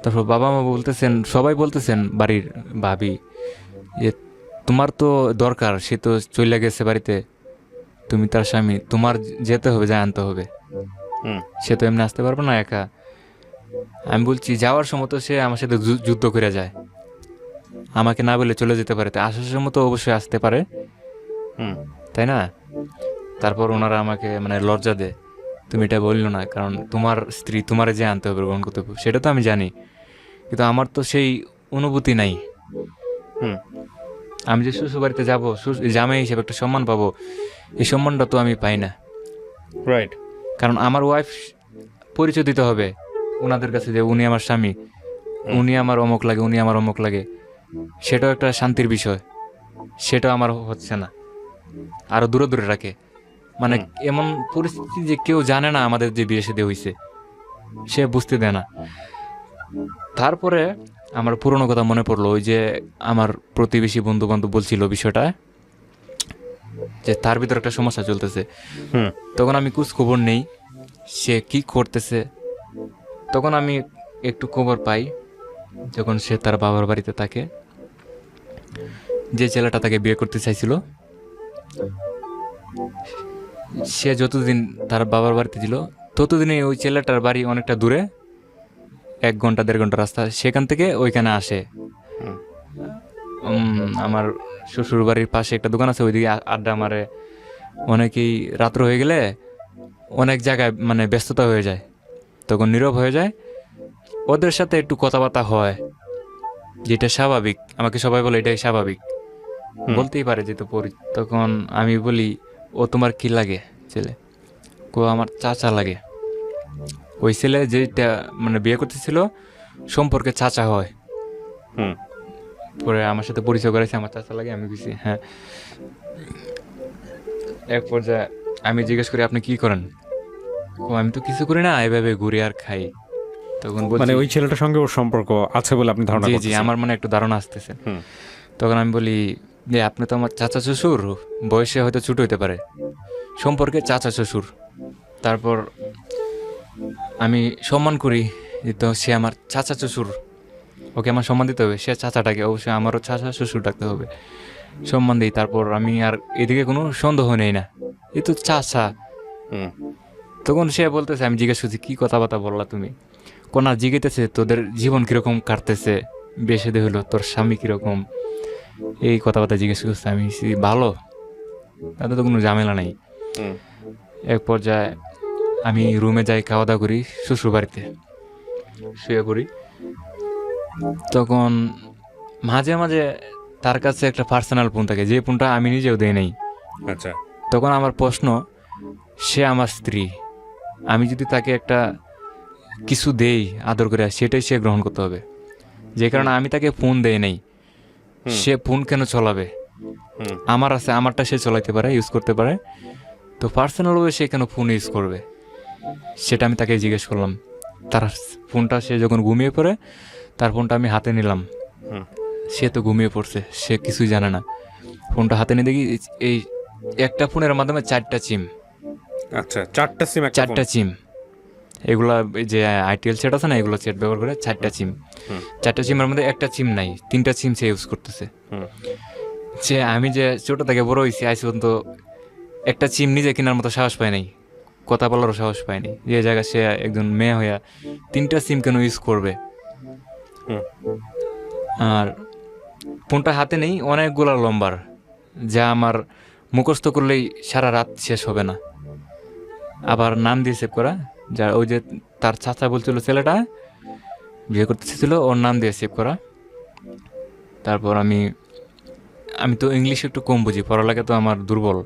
তারপর বাবা মা বলতেছেন, সবাই বলতেছেন, বাড়ির ভাবি, যে তোমার তো দরকার, সে তো চলে গেছে বাড়িতে, তুমি তার স্বামী, তোমার যেতে হবে, যা আনতে হবে, হুম। সে তো এমনি আসতে পারবে না একা। আমি বলছি, যাওয়ার সময় তো সে আমার সাথে যুদ্ধ করে যায়, আমাকে না বলে চলে যেতে পারে, তো আসার সময় তো অবশ্যই আসতে পারে, হুম। তাই না? তারপর ওনারা আমাকে মানে লজ্জা দেয়, তুমি এটা বললো না, কারণ তোমার স্ত্রী, তোমার যে আনতে হবে, গ্রহণ করতে হবে, সেটা তো আমি জানি, কিন্তু আমার তো সেই অনুভূতি নাই। হুম। আমি যে শ্বশুর বাড়িতে যাবো, জামাই হিসেবে একটা সম্মান পাবো, এই সম্মানটা তো আমি পাই না। রাইট। কারণ আমার ওয়াইফ পরিচয় দিতে হবে ওনাদের কাছে যে উনি আমার স্বামী, উনি আমার অমুক লাগে, উনি আমার অমুক লাগে, সেটাও একটা শান্তির বিষয়, সেটাও আমার হচ্ছে না, আরো দূরে দূরে রাখে। মানে এমন পরিস্থিতি যে কেউ জানে না আমাদের যে বিয়ে শাদী হয়েছে, সে বুঝতে দেয় না। তারপরে আমার পুরনো কথা মনে পড়লো, ওই যে আমার প্রতিবেশী বন্ধু বান্ধব বলছিল বিষয়টা, যে তার ভিতরে একটা সমস্যা চলতেছে। হুম। তখন আমি খোঁজ খবর নেই সে কি করতেছে। তখন আমি একটু খবর পাই যখন সে তার বাবার বাড়িতে থাকে, যে ছেলেটা তাকে বিয়ে করতে চাইছিল, সে যতদিন তার বাবার বাড়িতে ছিল ততদিনে ওই ছেলেটার বাড়ি অনেকটা দূরে, 1 ঘন্টা 1.5 ঘন্টা রাস্তা, সেখান থেকে ওইখানে আসে। আমার শ্বশুর বাড়ির পাশে একটা দোকান আছে, ওইদিকে আড্ডা মারে অনেকেই। রাত্র হয়ে গেলে অনেক জায়গায় মানে ব্যস্ততা হয়ে যায়, তখন নীরব হয়ে যায়, ওদের সাথে একটু কথাবার্তা হয়, যেটা স্বাভাবিক। আমাকে সবাই বলে এটাই স্বাভাবিক, বলতেই পারে যেহেতু পরি। তখন আমি বলি, ও তোমার কি লাগে ছেলে? আমার চাচা লাগে। ওই ছেলে যেটা মানে বিয়ে করতেছিল সম্পর্কে চাচা হয়। হুম। পরে আমার সাথে পরিচয় করেছে, আমার চাচা লাগে। আমি বুঝছি, হ্যাঁ। এক পর্যায়ে আমি জিজ্ঞেস করি, আপনি কি করেন? আমি তো কিছু করি না, এভাবে ঘুরি আর খাই। তখন বলছি, মানে ওই ছেলেটার সঙ্গে ওর সম্পর্ক আছে বলে আপনি ধারণা জি জি, করতেছেন? আমার মানে একটু ধারণা আসতেছে। হুম। তখন আমি বলি যে, আপনি তো আমার চাচা শ্বশুর, বয়সে হয়তো ছোট হইতে পারে, সম্পর্কে চাচা শ্বশুর। তারপর আমি সম্মান করি, যে তো সে আমার চাচা শ্বশুর, ওকে আমার সম্মান দিতে হবে। সে চাচাটাকে অবশ্যই আমারও চাচা শ্বশুর ডাকতে হবে, সম্মান দিই। তারপর আমি আর এদিকে কোনো সন্দেহ নেই না, এই তো চাচা। হুম। তখন সে বলতেছে, আমি জিজ্ঞেস করছি, কি কথাবার্তা বললা তুমি? কোনা জিজ্ঞেতেছে, তোদের জীবন কিরকম কাটতেছে, বেশি দে হলো, তোর স্বামী কিরকম, এই কথাবার্তা জিজ্ঞেস করছে। আমি ভালো, তাতে তো কোনো ঝামেলা নেই। হুম। এক পর্যায়ে আমি রুমে যাই, খাওয়া দাওয়া করি, শ্বশুর বাড়িতে শুয়ে পড়ি। তখন মাঝে মাঝে তার কাছে একটা পার্সোনাল ফোন থাকে, যে ফোনটা আমি নিজেও দেই নাই। আচ্ছা। তখন আমার প্রশ্ন, সে আমার স্ত্রী, আমি যদি তাকে একটা কিছু দেই আদর করে, সেটাই সে গ্রহণ করতে হবে। যে কারণে আমি তাকে ফোন দেই নাই। সে ফোন কেন চলাবে? আমার আছে, আমারটা সে চলাইতে পারে, ইউজ করতে পারে, তো পার্সোনালভাবে সে কেন ফোন ইউজ করবে? সেটা আমি তাকে জিজ্ঞেস করলাম। তার ফোনটা সে যখন ঘুমিয়ে পড়ে, তার ফোনটা আমি হাতে নিলাম। সে তো ঘুমিয়ে পড়ছে, সে কিছুই জানে না। ফোনটা হাতে নিয়ে দেখি এই একটা ফোনের মাধ্যমে 4টা সিম। আচ্ছা, 4টা সিম, 4টা সিম, এগুলা এই যে আইটিএল সেট আছে না, এগুলো সেট ব্যবহার করে 4টা সিম। 4টা সিমের মধ্যে একটা সিম নাই, 3টা সিম সে ইউজ করতেছে। যে আমি যে ছোট থেকে বড় হয়েছি, আজ পর্যন্ত একটা সিম নিজে কেনার মতো সাহস পায় নাই, কথা বলারও সাহস পায়নি। যে জায়গায় সে একজন মেয়ে হইয়া 3টা সিম কেন ইউজ করবে? আর ফোনটা হাতে নেই অনেকগুলো লম্বার, যা আমার মুখস্থ করলেই সারা রাত শেষ হবে না। আবার নাম দিয়ে সেভ করা, যা ওই যে তার চাচা বলছিল ছেলেটা বিয়ে করতে চেয়েছিল, ওর নাম দিয়ে সেভ করা। তারপর আমি তো ইংলিশ একটু কম বুঝি, পড়ালেখা তো আমার দুর্বল।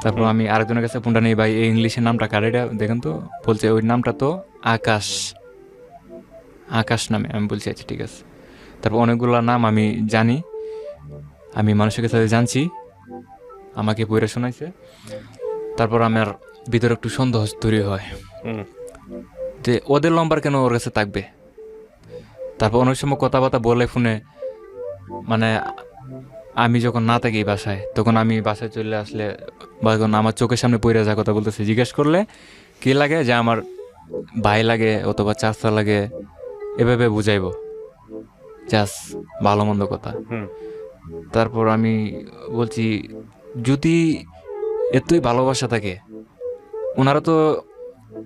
তারপর আমি আরেকজনের কাছে ফোনটা নেই, ভাই এই ইংলিশের নামটা কার, এটা দেখেন তো। বলছে ওই নামটা তো আকাশ, আকাশ নামে। আমি বলছি আচ্ছা ঠিক আছে। তারপর অনেকগুলো নাম আমি জানি, আমি মানুষের কাছে জানছি, আমাকে বইরা শোনাইছে। তারপর আমার ভিতরে একটু সন্দেহ তৈরি হয় যে ওদের নম্বর কেন ওর কাছে থাকবে। তারপর অনেক সময় কথাবার্তা বলে ফোনে, মানে আমি যখন না থাকি বাসায়, তখন আমি বাসায় চলে আসলে বা যখন আমার চোখের সামনে পড়ে যা কথা বলতেছে, জিজ্ঞেস করলে কি লাগে, যে আমার ভাই লাগে অথবা চাচা লাগে, এভাবে বুঝাইব জাস্ট ভালো মন্দ কথা। তারপর আমি বলছি, যদি এতই ভালোবাসা থাকে, ওনারা তো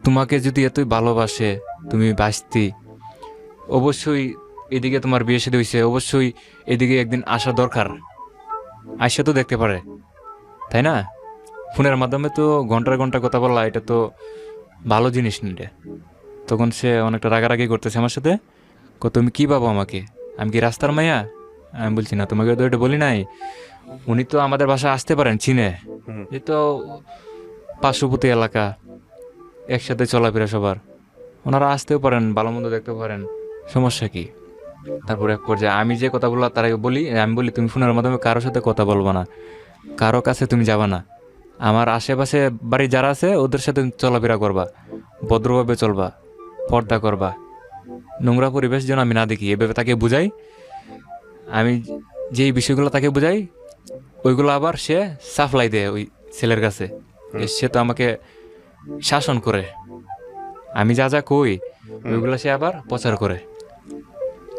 তোমাকে যদি এতই ভালোবাসে, তুমি বাঁচতি, অবশ্যই এদিকে তোমার বিয়ে শাদী হয়েছে, অবশ্যই এদিকে একদিন আসা দরকার, আইসা তো দেখতে পারে, তাই না? ফোনের মাধ্যমে তো ঘন্টার ঘন্টা কথা বলা, এটা তো ভালো জিনিস নিতে। তখন সে অনেকটা রাগারাগি করতেছে আমার সাথে, তুমি কি ভাবো আমাকে, আমি কি রাস্তার মাইয়া? আমি বলছি না, তোমাকে তো এটা বলি নাই। উনি তো আমাদের বাসায় আসতে পারেন, চিনে, এই তো পার্শ্ববর্তী এলাকা, একসাথে চলাফেরা সবার, ওনারা আসতেও পারেন, ভালো মন্দ দেখতেও পারেন, সমস্যা কি? তারপর এক পর্যায়ে আমি যে কথা বললাম তার আগে বলি, আমি বলি তুমি ফোনের মাধ্যমে কারোর সাথে কথা বলবা না, কারো কাছে তুমি যাবা না, আমার আশেপাশে বাড়ি যারা আছে ওদের সাথে চলাফেরা করবা, ভদ্রভাবে চলবা, পর্দা করবা, নোংরা পরিবেশ যেন আমি না দেখি, এভাবে তাকে বুঝাই। আমি যেই বিষয়গুলো তাকে বুঝাই, ওইগুলো আবার সে সাপ্লাই দেয় ওই ছেলের কাছে। সে তো আমাকে শাসন করে, আমি যা যা কই ওইগুলো সে আবার প্রচার করে,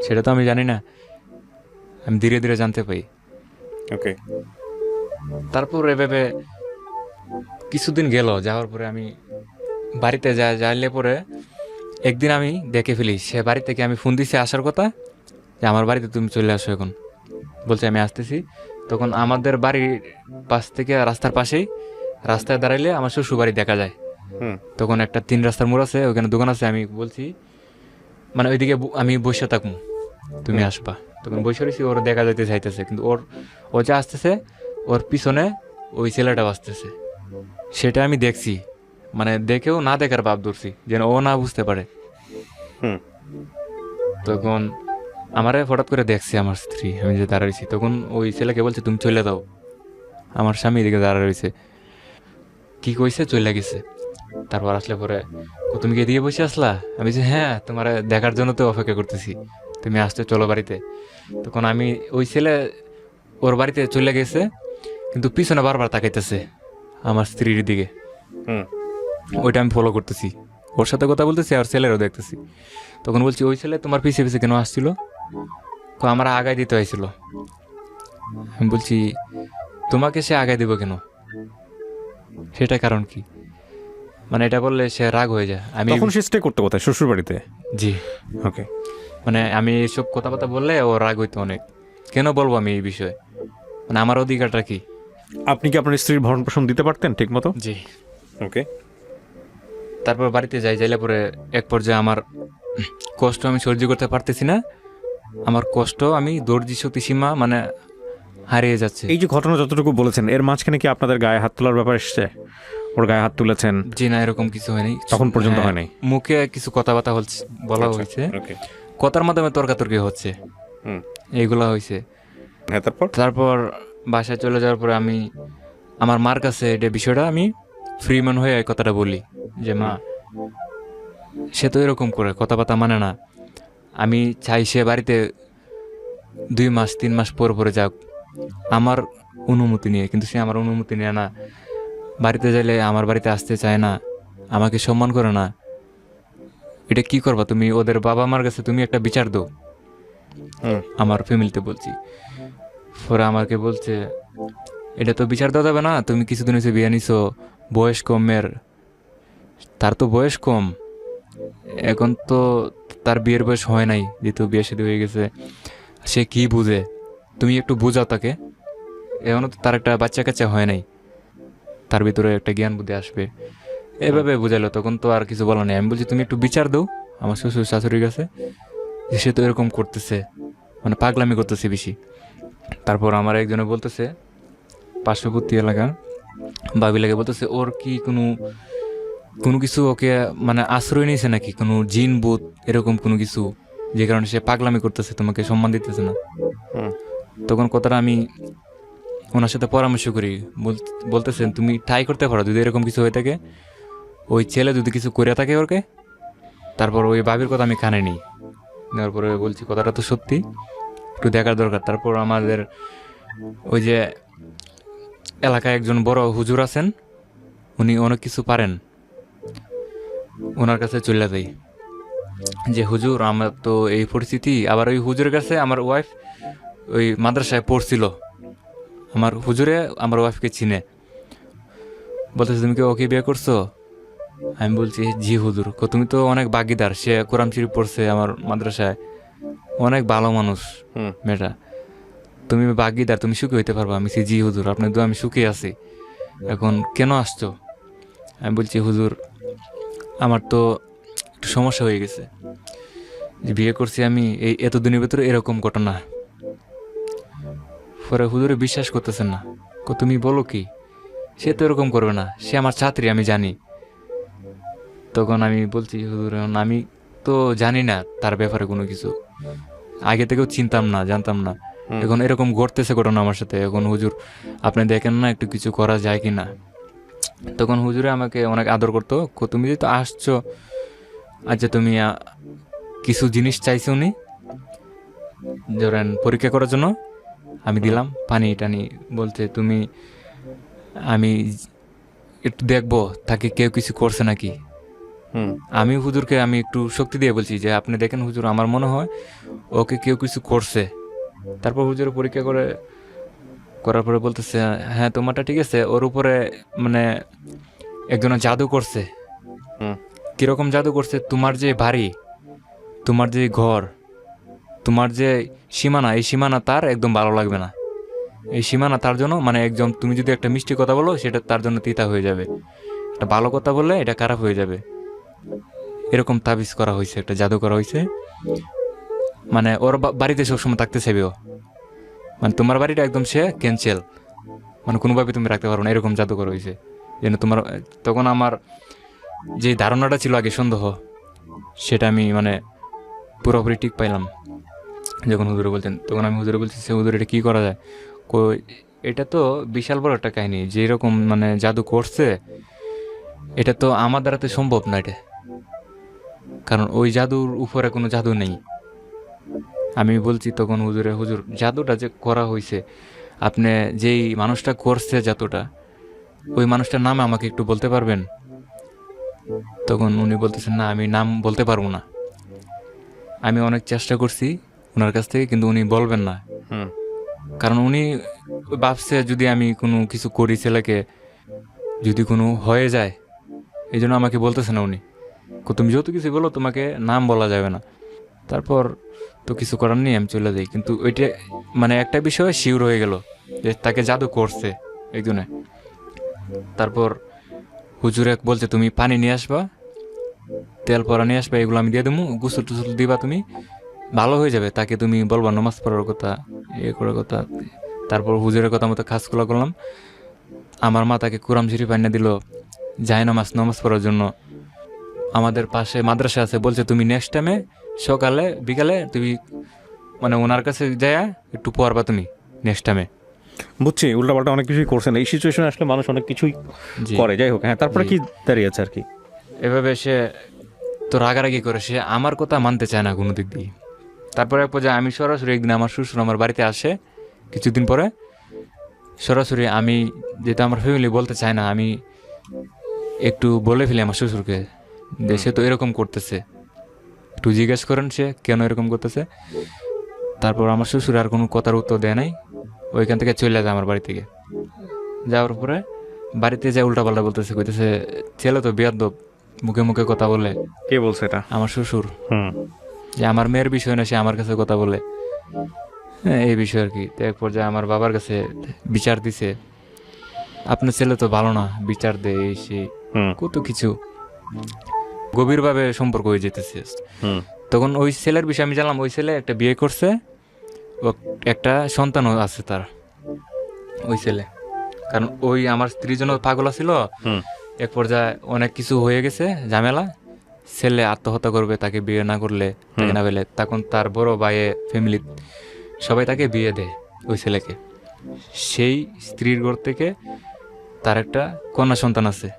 সেটা তো আমি জানি না, আমি ধীরে ধীরে জানতে পাই। ওকে। তারপর এভাবে কিছুদিন গেল, যাওয়ার পরে আমি বাড়িতে যাইলে পরে একদিন আমি দেখে ফেলি সে বাড়ি থেকে, আমি ফোন দিছি আসার কথা, যে আমার বাড়িতে তুমি চলে আসো এখন। বলছে আমি আসতেছি। তখন আমাদের বাড়ির পাশ থেকে রাস্তার পাশেই, রাস্তায় দাঁড়াইলে আমার শ্বশুর বাড়ি দেখা যায়। তখন একটা 3 রাস্তার মোড় আছে, ওখানে দোকান আছে। আমি বলছি মানে ওইদিকে আমি বসে থাকবো, তুমি আসবা। তখন বসে রয়েছি, ওর দেখা যাইতে চাইতেছে, কিন্তু ও যে আসতেছে, ওর পিছনে ওই ছেলেটা আসতেছে, সেটা আমি দেখছি, মানে দেখেও না দেখার ভাব ধরছি, যেন ও না বুঝতে পারে। তখন আমারে হঠাৎ করে দেখছে আমার স্ত্রী, আমি যে দাঁড়া রয়েছি, তখন ওই ছেলেকে বলছে তুমি চলে দাও। আমার স্বামী এদিকে দাঁড়া রয়েছে, কি কইছে, চলে গেছে। তারপর আসলে পরে, তুমি কি এদিকে বসে আসলা? আমি যে হ্যাঁ, তোমার দেখার জন্য তো অপেক্ষা করতেছি, তুমি আসতে, চলো বাড়িতে। তখন আমি, ওই ছেলে ওর বাড়িতে চলে গেছে, কিন্তু পিছনে বারবার তাকাইতেছে আমার স্ত্রীর দিকে। ওইটা আমি ফলো করতেছি, ওর সাথে কথা বলতেছি আর ছেলেরও দেখতেছি। তখন বলছি, ওই ছেলে তোমার পিছিয়ে পিছিয়ে কেন আসছিল? আমার আগায় দিতে হয়েছিল। আমি বলছি, তোমাকে সে আগায় দিব কেন, সেটা কারণ কি? মানে এটা বললে সে রাগ হয়ে যায়। আমি তখন সে স্টে করতে কোথায়? শ্বশুর বাড়িতে? জি। ওকে। মানে আমি এইসব কথাবার্তা বললে ও রাগ হইতো অনেক। কেন বলবো আমি এই বিষয়ে, মানে আমার অধিকারটা কি? আপনি কি আপনার স্ত্রীর ভরণ পোষণ দিতে পারতেন ঠিক মতো? জি। ওকে। তারপর বাড়িতে যাইলে পরে এক পর্যায়ে আমার কষ্ট আমি সহ্য করতে পারতেছি না। আমার কষ্ট আমি দর্জি শক্তি সীমা, মানে হারিয়ে যাচ্ছে। এই যে ঘটনা যতটুকু বলেছেন এর মাঝখানে কি আপনাদের গায়ে হাত তোলার ব্যাপার এসছে? ওর গায়ে হাত তুলেছেন? জি না, এরকম কিছু হয়নি তখন পর্যন্ত হ্যাঁ, হয়নি? মুখে কিছু কথাবার্তা বলা আচ্ছা, হয়েছে, ওকে। কথার মাধ্যমে তর্কাতর্কি হচ্ছে, হুম। এইগুলা হয়েছে। হ্যাঁ, তারপর? তারপর বাসায় চলে যাওয়ার পরে আমি আমার মার কাছে এটা বিষয়টা আমি ফ্রি ম্যান হয়ে এই কথাটা বলি যে মা, সে তো এরকম করে কথাবার্তা মানে না, আমি চাই সে বাড়িতে 2 মাস 3 মাস পর পরে যাক আমার অনুমতি নিয়ে, কিন্তু সে আমার অনুমতি নেয় না। বাড়িতে যাইলে আমার বাড়িতে আসতে চায় না, আমাকে সম্মান করে না। এটা কি করবা তুমি? ওদের বাবা মার কাছে তুমি একটা বিচার দাও। হুম। আমার ফ্যামিলিতে বলছি, পরে আমাকে বলছে এটা তো বিচার দেওয়া যাবে না, তুমি কিছুদিন হয়েছে বিয়ে নিছো, বয়স কমের, তার তো বয়স কম, এখন তো তার বিয়ের বয়স হয় নাই, যেহেতু বিয়ে শাদী হয়ে গেছে, সে কি বুঝে? তুমি একটু বুঝাও তাকে, এখনো তো তার একটা বাচ্চা কাচ্চা হয় নাই, তার ভিতরে একটা জ্ঞান বুদ্ধি আসবে, এভাবে বুঝাইলো। তখন তো আর কিছু বলা নেই। আমি বলছি তুমি একটু বিচার দাও আমার শ্বশুর শাশুড়ির কাছে, যে সে তো এরকম করতেছে, মানে পাগলামি করতেছে বেশি। তারপর আমার একজনে বলতেছে, পার্শ্ববর্তী এলাকার ভাবি লাগে, বলতেছে ওর কি কোনো কিছু ওকে মানে আশ্রয় নিয়েছে নাকি, কোনো জিন ভূত এরকম কোনো কিছু, যে কারণে সে পাগলামি করতেছে, তোমাকে সম্মান দিতেছে না। হুম। তখন কথাটা আমি ওনার সাথে পরামর্শ করি, বলতেছেন তুমি ট্রাই করতে পারো, যদি এরকম কিছু হয়ে থাকে, ওই ছেলে যদি কিছু করে থাকে ওকে। তারপর ওই ভাবির কথা আমি কানে নিই, নেওয়ার পরে বলছি কথাটা তো সত্যি, একটু দেখার দরকার। তারপর আমাদের ওই যে এলাকায় একজন বড় হুজুর আছেন, উনি অনেক কিছু পারেন, ওনার কাছে চলে যাই যে হুজুর আমার তো এই পরিস্থিতি। আবার ওই হুজুরের কাছে আমার ওয়াইফ ওই মাদ্রাসায় পড়ছিল, আমার হুজুরে আমার ওয়াইফকে চিনে, বলতেছে তুমি কি ওকে বিয়ে করছো? আমি বলছি জি হুজুর। তুমি তো অনেক বাগিদার, সে কোরআন শরীফ পড়ছে আমার মাদ্রাসায়, অনেক ভালো মানুষ হুম। মেয়েটা, তুমি বাগিদার, তুমি সুখী হইতে পারবা? আমি বলছি জি হুজুর, আপনার তো আমি সুখী আছি, এখন কেন আসছো? আমি বলছি হুজুর আমার তো একটু সমস্যা হয়ে গেছে, যে বিয়ে করছি আমি, এই এতদিনের ভিতরে এরকম ঘটনা। পরে হুজুরে বিশ্বাস করতেছেন না, তুমি বলো কি, সে তো এরকম করবে না, সে আমার ছাত্রী আমি জানি। তখন আমি বলছি হুজুর এখন আমি তো জানি না তার ব্যাপারে কোনো কিছু, আগে থেকেও চিনতাম না, জানতাম না, এখন এরকম ঘটতেছে ঘটনা আমার সাথে, এখন হুজুর আপনি দেখেন না একটু কিছু করা যায় কি না। তখন হুজুরে আমাকে অনেক আদর করতো, তুমি যেহেতু আসছো, আচ্ছা তুমি কিছু জিনিস চাইছো উনি, ধরেন পরীক্ষা করার জন্য, আমি দিলাম পানি টানি, বলতে তুমি আমি একটু দেখবো তাকে কেউ কিছু করছে নাকি। হুম। আমি হুজুরকে আমি একটু শক্তি দিয়ে বলছি যে আপনি দেখেন হুজুর আমার মনে হয় ওকে কেউ কিছু করছে। তারপর হুজুর পরীক্ষা করার পরে বলতেছে হ্যাঁ তোমারটা ঠিক আছে, ওর উপরে মানে একজনের জাদু করছে। হুম। কিরকম জাদু করছে? তোমার যে বাড়ি, তোমার যে ঘর, তোমার যে সীমানা, এই সীমানা তার একদম ভালো লাগবে না। এই সীমানা তার জন্য মানে একদম, তুমি যদি একটা মিষ্টি কথা বলো সেটা তার জন্য তিতা হয়ে যাবে, একটা ভালো কথা বললে এটা খারাপ হয়ে যাবে। এরকম তাবিজ করা হয়েছে, একটা জাদু করা হয়েছে, মানে ওর বাড়িতে সবসময় থাকতে চাইবে ও, মানে তোমার বাড়িটা একদম সে ক্যান্সেল, মানে কোনোভাবে তুমি রাখতে পারো না, এরকম জাদু করা হয়েছে যেন তোমার। তখন আমার যে ধারণাটা ছিল আগে সন্দেহ, সেটা আমি মানে পুরোপুরি ঠিক পাইলাম যখন হুজুরে বলছেন। তখন আমি হুজুরে বলছি সে হুজুর এটা কী করা যায়? এটা তো বিশাল বড় একটা কাহিনী, যে এরকম মানে জাদু করছে, এটা তো আমার দ্বারাতে সম্ভব না এটা, কারণ ওই জাদুর উপরে কোনো জাদু নেই। আমি বলছি তখন হুজুর জাদুটা যে করা হয়েছে, আপনি যেই মানুষটা করছে জাদুটা, ওই মানুষটার নাম আমাকে একটু বলতে পারবেন? তখন উনি বলতেছেন না আমি নাম বলতে পারবো না। আমি অনেক চেষ্টা করছি ওনার কাছ থেকে, কিন্তু উনি বলবেন না, হুম। কারণ উনি ভাবছে যদি আমি কোনো কিছু করি ছেলেকে, যদি কোনো হয়ে যায়, এই জন্য আমাকে বলতেছে না উনি, তুমি যত কিছু বলো তোমাকে নাম বলা যাবে না। তারপর তো কিছু করার নেই, আমি চলে যাই। কিন্তু ওইটা মানে একটা বিষয় শিওর হয়ে গেল যে তাকে জাদু করছে একজনে। তারপর হুজুর এক বলছে তুমি পানি নিয়ে আসবা, তেল পরা নিয়ে আসবা, এগুলো আমি দিয়ে দেবো, গোসল টুসল দিবা, তুমি ভালো হয়ে যাবে। তাকে তুমি বলবা নামাজ পড়ার কথা, করার কথা, তারপর হুজুরের কথা মতো খাসখোলা করলাম। আমার মা তাকে কুরাম শরীফ আইনা দিল যায় নামাজ পড়ার জন্য। আমাদের পাশে মাদ্রাসা আছে, বলছে তুমি নেক্সট টাইমে সকালে বিকালে তুমি মানে ওনার কাছে যায় একটু পড়বা তুমি নেক্সট টাইমে। বুঝছি, উল্টাপাল্টা অনেক কিছুই করছেন। এই সিচুয়েশনে আসলে মানুষ অনেক কিছুই জি। করে। যাই হোক, হ্যাঁ, তারপরে জি। কি দাঁড়িয়েছে আর কি? এভাবে সে তো রাগারাগি করে, সে আমার কথা মানতে চায় না কোনো দিক দিয়ে। তারপরে এক পর্যায়ে আমি সরাসরি একদিন আমার শ্বশুর আমার বাড়িতে আসে কিছুদিন পরে, সরাসরি আমি যেটা আমার ফ্যামিলি বলতে চায় না, আমি একটু বলে ফেলি আমার শ্বশুরকে যে সে তো এরকম করতেছে, একটু জিজ্ঞেস করেন সে কেন এরকম করতেছে। তারপর আমার শ্বশুর আর কোনো কথার উত্তর দেয় নাই, ওইখান থেকে চলে যায় আমার বাড়ি থেকে। যাওয়ার পরে বাড়িতে যায় উল্টাপাল্টা বলতেছে, কইতেছে ছেলে তো বেয়াদব, মুখে মুখে কথা বলে। কে বলছে এটা? আমার শ্বশুর, হুম। যে আমার মেয়ের বিষয় না সে আমার কাছে কথা বলে, হ্যাঁ এই বিষয় আর কি। তো এক পর্যায়ে আমার বাবার কাছে বিচার দিছে, আপনার ছেলে তো ভালো না, বিচার দেয় এই সেই হুম। কত কিছু, গভীরভাবে সম্পর্ক হয়ে যেতেছে। হুম। তখন ওই ছেলের বিষয়ে আমি জানলাম ওই ছেলে একটা বিয়ে করছে, ও একটা সন্তানও আছে তার ওই ছেলে। কারণ ওই আমার স্ত্রীর জন্য পাগল ছিল। হুম। এক পর্যায়ে অনেক কিছু হয়ে গেছে ঝামেলা, ছেলে আত্মহত্যা করবে তাকে বিয়ে না করলে, তাকে না পেলে। তখন তার বড় ভাইয়ে ফ্যামিলি সবাই তাকে বিয়ে দেয় ওই ছেলেকে। সেই স্ত্রীর ঘর থেকে তার একটা কন্যা সন্তান আছে।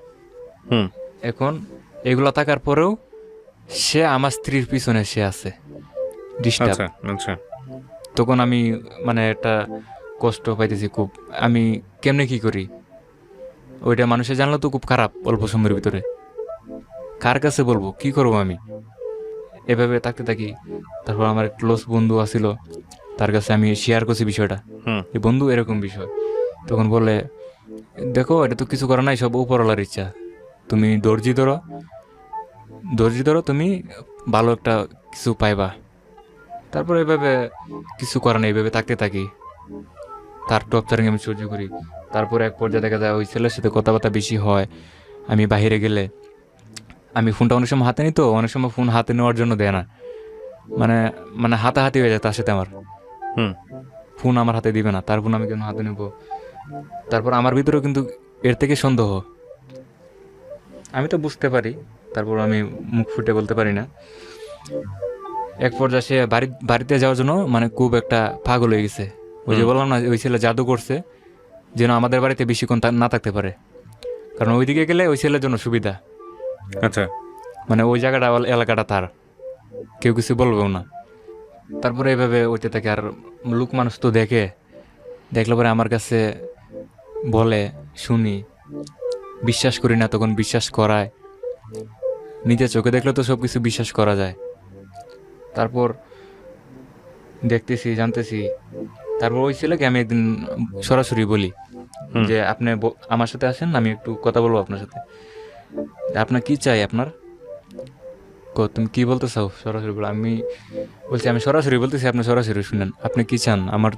হুম। এখন এগুলো থাকার পরেও সে আমার স্ত্রীর পিছনে সে আছে ডিস্টার্ব। আচ্ছা আচ্ছা। তখন আমি মানে একটা কষ্ট পাইতেছি খুব, আমি কেমনে কি করি। ওইটা মানুষে জানলে তো খুব খারাপ, অল্প সময়ের ভিতরে কার কাছে বলবো, কি করবো আমি। এভাবে থাকতে থাকি। তারপর আমার ক্লোজ বন্ধু আছিল, তার কাছে আমি শেয়ার করছি বিষয়টা, হুম। যে বন্ধু এরকম বিষয়। তখন বলে দেখো এটা তো কিছু করার নাই, সব উপরওয়ালার ইচ্ছা, তুমি ধৈর্য ধরো, তুমি ভালো একটা কিছু পাইবা। তারপর এভাবে কিছু করার নেই, এভাবে থাকতে থাকি। তার টর্চারিং আমি সহ্য করি। তারপর এক পর্যায়ে দেখা যায় ওই ছেলের সাথে কথাবার্তা বেশি হয়। আমি বাইরে গেলে আমি ফোনটা অনেক সময় হাতে নিই, তো অনেক সময় ফোন হাতে নেওয়ার জন্য দেয় না, মানে মানে হাতাহাতি হয়ে যায় তার সাথে আমার। হুম। ফোন আমার হাতে দিবে না, তার ফোন আমি কেন হাতে নেব। তারপর আমার ভিতরেও কিন্তু এর থেকে সন্দেহ, আমি তো বুঝতে পারি, তারপর আমি মুখ ফুটে বলতে পারি না। এক পর্যায়ে সে বাড়িতে যাওয়ার জন্য মানে খুব একটা পাগল হয়ে গেছে। ওই যে বললাম না ওই ছেলে জাদু করছে যেন আমাদের বাড়িতে বেশিক্ষণ না থাকতে পারে, কারণ ওইদিকে গেলে ওই ছেলের জন্য সুবিধা। আচ্ছা। মানে ওই জায়গাটা এলাকাটা তার, কেউ কিছু বলবেও না। তারপরে এইভাবে ওইতে থাকে। আর লোক মানুষ তো দেখলে পরে আমার কাছে বলে, শুনি, বিশ্বাস করি না, তখন বিশ্বাস করায়। নিজের চোখে দেখলে তো সব কিছু বিশ্বাস করা যায়। তারপর দেখতেছি, জানতেছি। তারপর ওই ছেলেকে আমি একদিন সরাসরি বলি যে আপনি আমার সাথে আসেন, আমি একটু কথা বলবো আপনার সাথে। আপনার কি চাই আপনার, তুমি কি বলতে চাও সরাসরি বলো। আমি বলছি আমি সরাসরি বলতেছি, আপনি সরাসরি শুনেন, আপনি কি চান আমার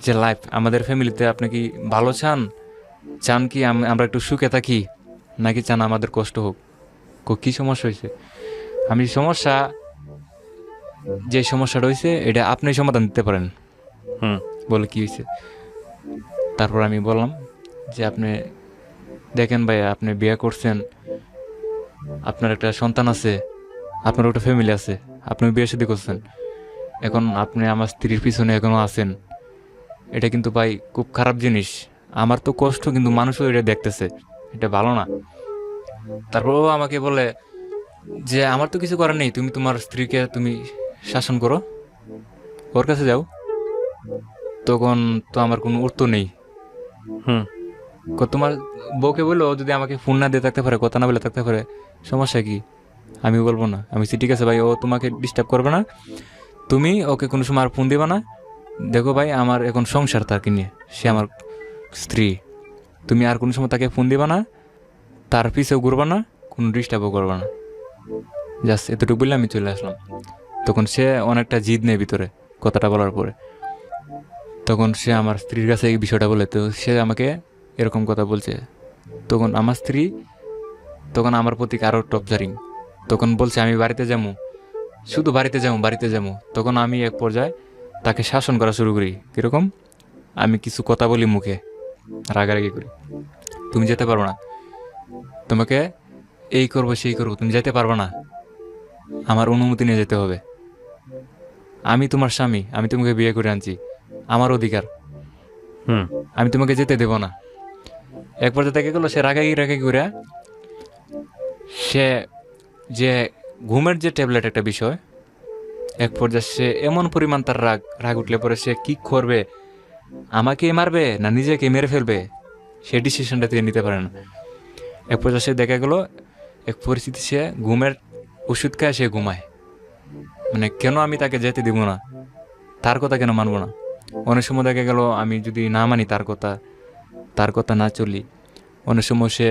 যে লাইফ, আমাদের ফ্যামিলিতে আপনি কি ভালো চান কি আমরা একটু সুখে থাকি, নাকি চান আমাদের কষ্ট হোক। কি সমস্যা হয়েছে, আমি যে সমস্যাটা হয়েছে এটা আপনি সমাধান দিতে পারেন। হুম। বলে কি হয়েছে। তারপর আমি বললাম যে আপনি দেখেন ভাই, আপনি বিয়ে করছেন, আপনার একটা সন্তান আছে, আপনার একটা ফ্যামিলি আছে, আপনি বিয়ে শাদী করছেন, এখন আপনি আমার স্ত্রীর পিছনে এখনো আছেন। এটা কিন্তু ভাই খুব খারাপ জিনিস। আমার তো কষ্ট, কিন্তু মানুষও এটা দেখতেছে, এটা ভালো না। তারপর ও আমাকে বলে যে আমার তো কিছু করার নেই, তুমি তোমার স্ত্রীকে তুমি শাসন করো, ওর কাছে যাও। তখন তো আমার কোনো উত্তর নেই। হুম। তোমার বউকে বললো যদি আমাকে ফোন না দিয়ে থাকতে পারে, কথা না বলে থাকতে পারে, সমস্যা কি। আমি বলবো না, আমি ঠিক আছে ভাই, ও তোমাকে ডিস্টার্ব করবে না, তুমি ওকে কোনো সময় আর ফোন দিবা না। দেখো ভাই, আমার এখন সংসার তাকে নিয়ে, সে আমার স্ত্রী, তুমি আর কোনো সময় তাকে ফোন দিবা না, তার পিছেও ঘুরবা না, কোনো ডিস্টার্বও করবা না। জাস্ট এতটুকু বললে আমি চলে আসলাম। তখন সে অনেকটা জিদ নেই ভিতরে কথাটা বলার পরে। তখন সে আমার স্ত্রীর কাছে এই বিষয়টা বলে, তো সে আমাকে এরকম কথা বলছে। তখন আমার স্ত্রী তখন আমার প্রতি আরও টর্চারিং, তখন বলছে আমি বাড়িতে যাবো, শুধু বাড়িতে যাবো। তখন আমি এক পর্যায়ে তাকে শাসন করা শুরু করি। কীরকম, আমি কিছু কথা বলি মুখে, রাগারাগি করি, তুমি যেতে পারবো না, তোমাকে এই করবো সেই করবো, তুমি যেতে পারবো না, আমার অনুমতি নিয়ে যেতে হবে, আমি তোমার স্বামী, আমি তোমাকে বিয়ে করে আনছি, আমার অধিকার, হুম আমি তোমাকে যেতে দেব না। এক পর্যায়ে দেখে গেলো সে রাগাগি করে সে যে ঘুমের যে ট্যাবলেট একটা বিষয়, এক পর্যায়ে সে এমন পরিমাণ তার রাগ উঠলে পরে সে কি করবে, আমাকে মারবে না নিজেকে মেরে ফেলবে, সে ডিসিশনটা তিনি নিতে পারে না। এক পর্যায়ে সে দেখা গেল এক পরিস্থিতি সে ঘুমের ওষুধ খায়, সে ঘুমায়। মানে কেন আমি তাকে যেতে দিব না, তার কথা কেন মানবো না। অনেক সময় দেখা গেল আমি যদি না মানি তার কথা না চলি, অনেক সময় সে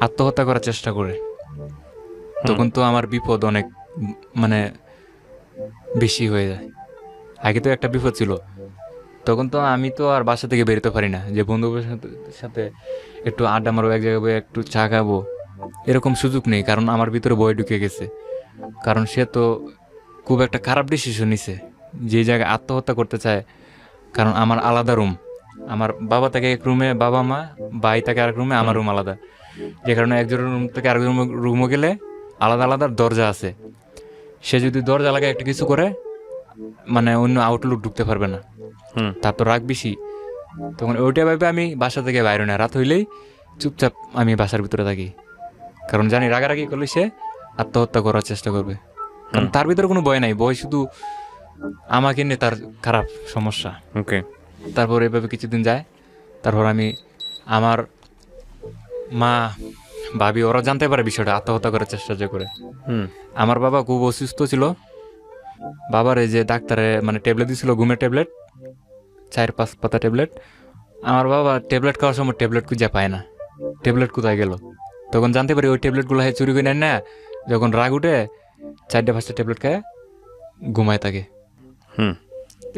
আত্মহত্যা করার চেষ্টা করে। তখন তো আমার বিপদ অনেক মানে বেশি হয়ে যায়। আগে তো একটা বিপদ ছিল, তখন তো আমি তো আর বাসা থেকে বেরোতে পারি না যে বন্ধুদের সাথে একটু আড্ডা মারবো, এক জায়গায় বসে একটু চা খাবো, এরকম সুযোগ নেই, কারণ আমার ভিতরে ভয় ঢুকে গেছে। কারণ সে তো খুব একটা খারাপ ডিসিশন নিছে, যে জায়গায় আত্মহত্যা করতে চায়। কারণ আমার আলাদা রুম, আমার বাবা থাকে এক রুমে, বাবা মা ভাই থাকে আরেক রুমে, আমার রুম আলাদা, যে কারণে একজনের রুম থেকে আরেক রুমে গেলে আলাদা আলাদা দরজা আছে। সে যদি দরজা লাগায় একটা কিছু করে, মানে অন্য আউটলুক ঢুকতে পারবে না, তার তো রাগ বেশি। তখন ওইটা ভাবে আমি বাসা থেকে বাইরে না, রাত হইলেই চুপচাপ আমি বাসার ভিতরে থাকি, কারণ জানি রাগারাগি করলে সে আত্মহত্যা করার চেষ্টা করবে। কারণ তার ভিতরে কোনো ভয় নাই, ভয় শুধু আমাকে নিয়ে তার খারাপ সমস্যা। ওকে। তারপর এভাবে কিছুদিন যায়, তারপর আমি আমার মা ভাবি ওরা জানতে পারে বিষয়টা, আত্মহত্যা করার চেষ্টা যে করে। আমার বাবা খুব অসুস্থ ছিল, বাবার এই যে ডাক্তারে মানে ট্যাবলেট দিয়েছিল, ঘুমের ট্যাবলেট, 4-5 পাতা ট্যাবলেট। আমার বাবা ট্যাবলেট খাওয়ার সময় ট্যাবলেট খুঁজে পায় না, ট্যাবলেট কোথায় গেল। তখন জানতে পারি ওই ট্যাবলেটগুলো চুরি করে নেয় না, যখন রাগ উঠে 4-5টা ট্যাবলেট খায় ঘুমায় থাকে।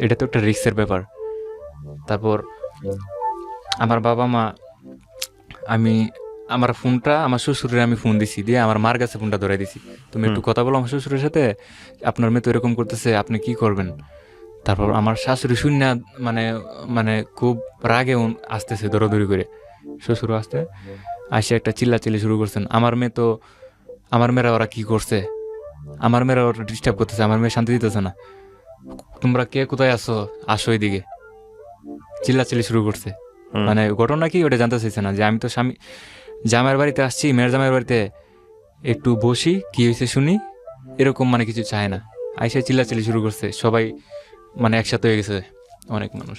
এটা তো একটা রিস্কের ব্যাপার। তারপর আমার বাবা মা, আমি আমার ফোনটা আমার শ্বশুরের আমি ফোন দিছি, দিয়ে আমার মার কাছে ফোনটা ধরাই দিছি, তুমি একটু কথা বলো আমার শ্বশুরের সাথে, আপনার মেয়ে তো এরকম করতেছে, আপনি কি করবেন। তারপর আমার শাশুড়ি শূন্য মানে মানে খুব রাগে আসতেছে দৌড়াদৌড়ি করে, শ্বশুরও আসতে আসে একটা চিল্লাচিল্লি শুরু করছেন, আমার মেয়ে তো, আমার মেয়েরা ওরা কি করছে, আমার মেয়েরা ওরা ডিস্টার্ব করতেছে, আমার মেয়ে শান্তি দিতেছে না, তোমরা কে কোথায় আসো, আসো এদিকে, চিল্লাচিল্লি শুরু করছে। মানে ঘটনা কি ওটা জানতে চাইছে না, যে আমি তো স্বামী জামাইয়ের বাড়িতে আসছি, মেয়ের জামাইয়ের বাড়িতে একটু বসি, কি হয়েছে শুনি, এরকম মানে কিছু চায় না। আইসা চিল্লাচিল্লি শুরু করছে, সবাই মানে একসাথে হয়ে গেছে, অনেক মানুষ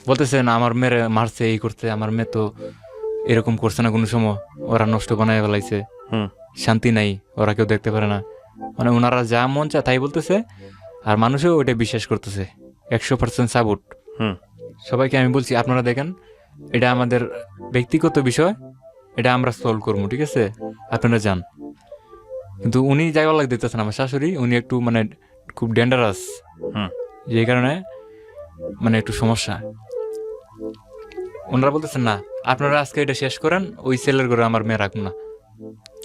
বলতেছে না আমার মেয়ের মারছে, এই করছে, আমার মেয়ে তো এরকম করছে না কোনো সময়, ওরা নষ্ট বানায় ফেলাইছে, শান্তি নাই, ওরা কেউ দেখতে পারে না। মানে ওনারা যা মন চায় তাই বলতেছে, আর মানুষও ওইটা বিশ্বাস করতেছে, 100% সাপোর্ট। সবাইকে আমি বলছি আপনারা দেখেন, এটা আমাদের ব্যক্তিগত বিষয়, এটা আমরা সলভ করবো, ঠিক আছে, আপনারা যান। কিন্তু উনি জায়গা লাগ দিতেছেন, আমার শাশুড়ি, উনি একটু মানে খুব ডেঞ্জারাস, যে কারণে মানে একটু সমস্যা। ওনারা বলতেছেন না আপনারা আজকে এটা শেষ করেন, ওই ছেলের ঘরে আমার মেয়ে রাখবো না।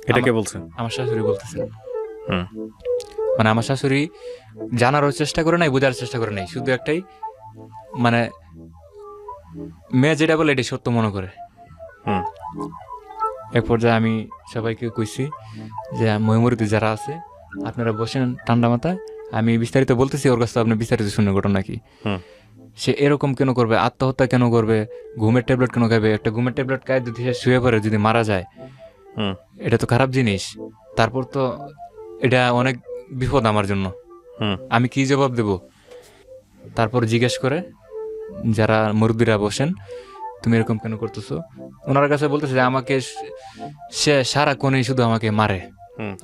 এটা কে বলছেন? আমার শাশুড়ি বলতেছেন। মানে আমার শাশুড়ি জানারও চেষ্টা করে নাই, বোঝার চেষ্টা করে নাই, শুধু একটাই মানে মেয়ে যেটা বলে এটা সত্য মনে করে। এক পর্যায়ে আমি সবাইকে কইছি যে ময়মুরিতে যারা আছে আপনারা বসেন ঠান্ডা মাথায়, আমি বিস্তারিত বলতেছি, ওর কাছে আপনি বিস্তারিত শুনে ঘটনা কি। সে এরকম কেন করবে, আত্মহত্যা কেন করবে, ঘুমের ট্যাবলেট কেন খাবে, একটা ঘুমের ট্যাবলেট খায় যদি সে শুয়ে পড়ে যদি মারা যায়, এটা তো খারাপ জিনিস। তারপর তো এটা অনেক বিপদ আমার জন্য, আমি কি জবাব দেব। তারপর জিজ্ঞেস করে যারা মুরব্বীরা বসেন, তুমি এরকম কেন করতেছো, ওনার কাছে বলতেছে যে আমাকে সে সারাক্ষণই শুধু আমাকে মারে,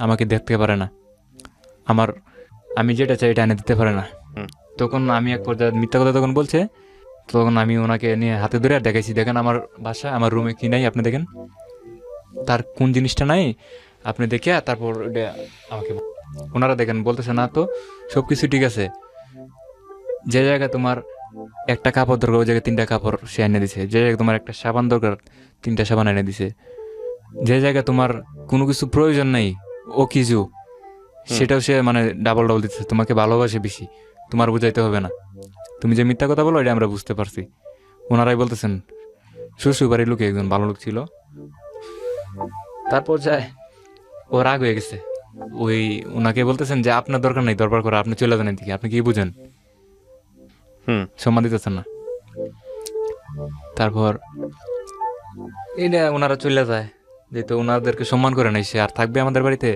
আমাকে দেখতে পারে না, আমি যেটা চাই এটা এনে দিতে পারে না। তখন আমি এক পর্যায়ে মিথ্যা কথা তখন বলছে, তখন আমি ওনাকে নিয়ে হাতে ধরে আর দেখাইছি, দেখেন আমার বাসা, আমার রুমে কি নাই, আপনি দেখেন তার কোন জিনিসটা নাই, আপনি দেখে তারপর এটা আমাকে ওনারা দেখেন। বলতেছে না তো সব কিছু ঠিক আছে, যে জায়গায় তোমার একটা কাপড় দরকার ওই জায়গায় 3টা কাপড় সে এনে দিছে, যে জায়গায় তোমার একটা সাবান দরকার 3টা সাবান এনে দিছে, যে জায়গায় তোমার কোনো কিছু প্রয়োজন নাই ও কিছু, সেটাও সে মানে ডাবল দিতেছে, তোমাকে ভালোবাসে বেশি, তোমার বুঝাইতে হবে না, তুমি যে মিথ্যা কথা বলো এটা আমরা বুঝতে পারছি। ওনারাই বলতেছেন শ্বশুর বাড়ির লোকে একজন ভালো লোক ছিল। তারপর যায় ও রাগ হয়ে গেছে, ওই ওনাকে বলতেছেন যে আপনার দরকার নেই দরবার করা, আপনি চলে যান এদিকে, আপনি কি বুঝেন, সম্মান দিতেছেন না। তারপর এইটা ওনারা চলে যায়, যেহেতু ওনাদেরকে সম্মান করে নাই, সে আর থাকবে আমাদের বাড়িতে,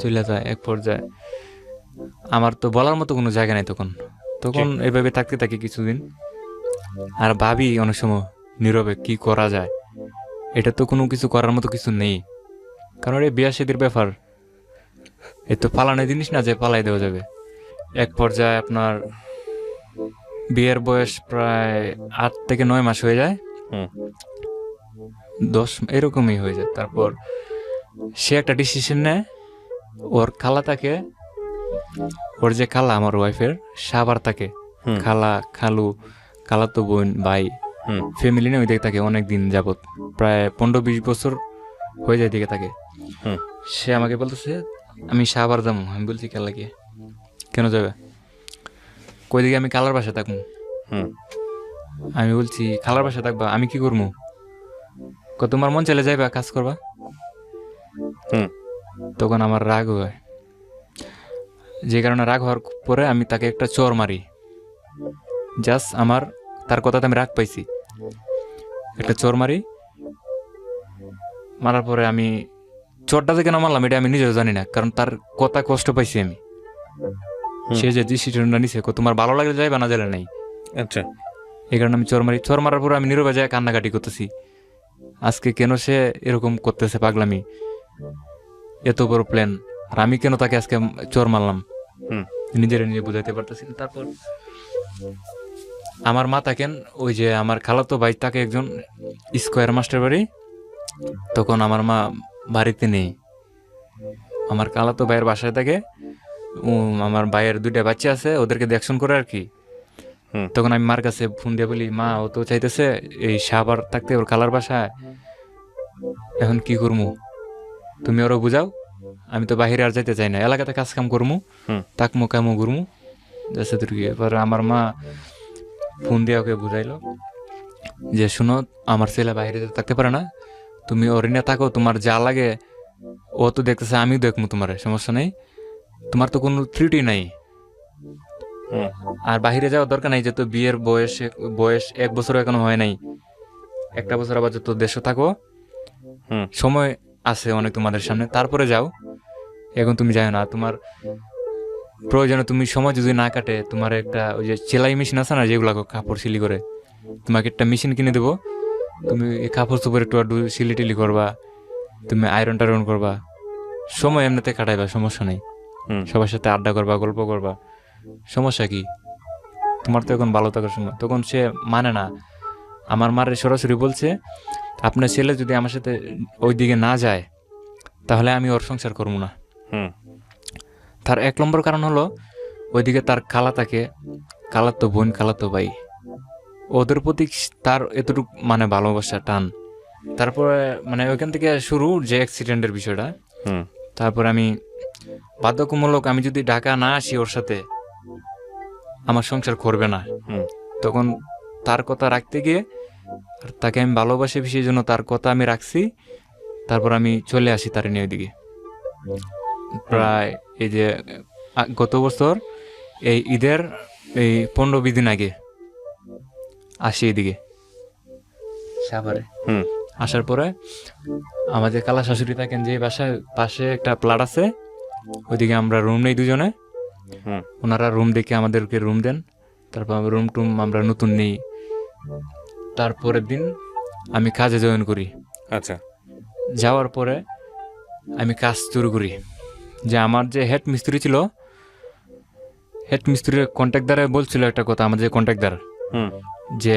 চলে যায়। এক পর্যায়ে আমার তো বলার মতো কোনো জায়গা নেই তখন, তখন এইভাবে থাকতে থাকি কিছুদিন। আর ভাবি অনেক সময় নীরবে কি করা যায়, এটা তো কোনো কিছু করার মতো কিছু নেই, কারণ এই বিয়া শাদীর ব্যাপার, এ তো পালানোর জিনিস না যে পালাই দেওয়া যাবে। এক পর্যায়ে আপনার বিয়ের বয়স প্রায় 8 থেকে 9 মাস হয়ে যায়, 10 এরকমই হয়ে যায়। তারপর সে একটা ডিসিশন নেয়, ওর খালা তাকে, ওর যে খালা আমার ওয়াইফের সাবার তাকে, খালা খালু খালাতো বোন ভাই ফ্যামিলি নিয়ে ওই দিকে থাকে অনেক দিন যাবত, প্রায় 15-20 বছর হয়ে যায় দিকে থাকে। সে আমাকে বলতেছে আমি সাবার যাবো। আমি বলছি খেলা গিয়ে কেন যাবে, কই দিকে আমি খালার বাসায় থাকবো। আমি বলছি খালার বাসায় থাকবা, আমি কি করবো, তোমার মন চলে যাইবা কাজ করবা। তখন আমার রাগ হয়, যে কারণে রাগ হওয়ার পরে আমি তাকে একটা চর মারি। জাস্ট আমার তার কথাতে আমি রাগ পাইছি, একটা চর মারি। মারার পরে আমি চরটা যে কেন মারলাম এটা আমি নিজেও জানি না, কারণ তার কথা কষ্ট পাইছি আমি। সে যে ডিসিশনটা নিছে তোমার ভালো লাগলে যাইবা না গেলে নাই, আচ্ছা, এই কারণে আমি চর মারি। চর মারার পরে আমি নীরবে যায় কান্নাকাটি করতেছি, আজকে কেন সে এরকম করতেছে পাগলামি, এত বড় প্ল্যান, আর আমি কেন তাকে আজকে চর মারলাম, নিজের নিজে বুঝাইতে পারতেছি। তারপর আমার মা থাকেন ওই যে আমার খালাতো ভাই তাকে একজন স্কোয়ার মাস্টার বাড়ি, তখন আমার মা বাড়িতে নেই, আমার খালাতো ভাইয়ের বাসায় থাকে। আমার ভাইয়ের 2টা বাচ্চা আছে, ওদেরকে দেখশন করে আর কি। তখন আমি মার কাছে ফোন দিয়ে বলি মা ও তো চাইতেছে এই সাবার থাকতে ওর খালার বাসায়, এখন কি করবো, তুমি ওরা বুঝাও, আমি তো বাহিরে আর যাইতে চাই না, এলাকাতে কাজ কাম করবো, তাকমো কামো ঘুরমু যাচ্ছে তোর কি। এবার আমার মা ফোন দিয়ে ওকে বুঝাইলো যে শুনো আমার ছেলে বাইরে থাকতে পারে না, তুমি অরিনে থাকো, তোমার যা লাগে ও তো দেখতেছে আমিও দেখবো, তোমার সমস্যা নেই, তোমার তো কোনো ত্রুটি নাই, আর বাহিরে যাওয়ার দরকার নাই, যে তো বিয়ের বয়স 1 বছর এখনো হয় নাই, 1টা বছর আবার যত দেশে থাকো, সময় আছে অনেক তোমাদের সামনে, তারপরে যাও, এখন তুমি যাও না। তোমার প্রয়োজনে তুমি সময় যদি না কাটে, তোমার একটা ওই যে সেলাই মেশিন আছে না যেগুলো কাপড় সিলি করে, তোমাকে একটা মেশিন কিনে দেবো, তুমি এই কাপড় চোপড় একটু সিলি টিলি করবা, তুমি আয়রন টায়রন করবা, সময় এমনিতে কাটাইবা, সমস্যা নেই, সবার সাথে আড্ডা করবা, গল্প করবা, সমস্যা কি, তোমার তো এখন ভালো থাকার সময়। তখন সে মানে না, আমার মারে সরাসরি বলছে আপনার ছেলে যদি আমার সাথে ওই দিকে না যায় তাহলে আমি ওর সংসার করবো না। তার 1 নম্বর কারণ হলো ওইদিকে তার খালা থাকে, খালাতো বোন খালাতো ভাই, ওদের প্রতি তার এতটুকু মানে ভালোবাসা টান। তারপরে মানে ওইখান থেকে শুরু যে অ্যাক্সিডেন্টের বিষয়টা। তারপর আমি বাধ্যতামূলক, আমি যদি ঢাকা না আসি ওর সাথে আমার সংসার করবে না। তখন তার কথা রাখতে গিয়ে, আর তাকে আমি ভালোবাসি সেই জন্য তার কথা আমি রাখছি। তারপর আমি চলে আসি তার নিয়ে ওইদিকে, প্রায় এই যে গত বছর এই ঈদের এই 15-20 দিন আগে আসি এদিকে সাভারে। আসার পরে আমাদের কালা শাশুড়ি থাকেন যে বাসায় পাশে একটা প্লাট আছে, ওইদিকে আমরা রুম নেই দুজনে, ওনারা রুম দেখে আমাদেরকে রুম দেন। তারপর রুম টুম আমরা নতুন নেই। তারপরের দিন আমি কাজে জয়েন করি। আচ্ছা, যাওয়ার পরে আমি কাজ শুরু করি। যে আমার যে হেড মিস্ত্রি ছিল, হেড মিস্ত্রির কন্ট্রাক্টারে বলছিল একটা কথা, আমার যে কন্ট্রাক্টার, যে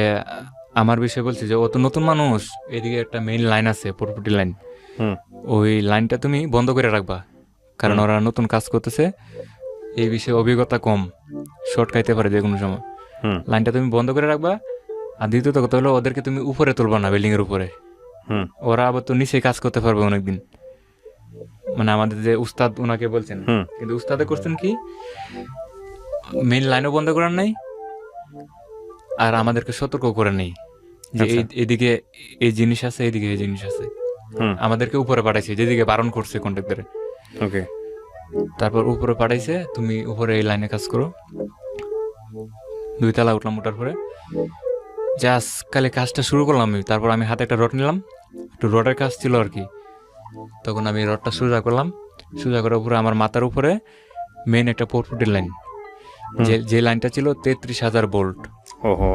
আমার বিষয়ে বলছে যে ও তো নতুন মানুষ, এদিকে একটা মেইন লাইন আছে প্রপার্টি লাইন, ওই লাইনটা তুমি বন্ধ করে রাখবা, কারণ ওরা নতুন কাজ করতেছে, এই বিষয়ে অভিজ্ঞতা কম, শর্ট খাইতে পারে যে কোনো সময়, লাইনটা তুমি বন্ধ করে রাখবা। আর দ্বিতীয়ত কথা হলো ওদেরকে তুমি উপরে তুলবা না, বিল্ডিং এর উপরে, ওরা আবার তো নিচে কাজ করতে পারবে অনেকদিন। মানে আমাদের যে উস্তাদ ওনাকে বলছেন, কিন্তু উস্তাদে করছেন কি মেইন লাইনও বন্ধ করার নাই, আর আমাদেরকে সতর্ক করে নেই যে আচ্ছা। এদিকে এই জিনিস আছে, এদিকে এই জিনিস আছে। আমাদেরকে উপরে পাঠাইছে, যেদিকে বারণ করছে কন্ট্রাক্টরে। ওকে। তারপর উপরে পাঠাইছে, তুমি উপরে এই লাইনে কাজ করো। 2 তলা উঠলাম, ওঠার পরে জাস্ট কালে কাজটা শুরু করলাম আমি। তারপর আমি হাতে একটা রড নিলাম, একটু রডের কাজ ছিল আর কি। তখন আমি রডটা সোজা করলাম, সোজা করার উপরে আমার মাথার উপরে মেইন একটা 4 ফুটের লাইন, যে লাইনটা ছিল 33,000 ভোল্ট। ওহো।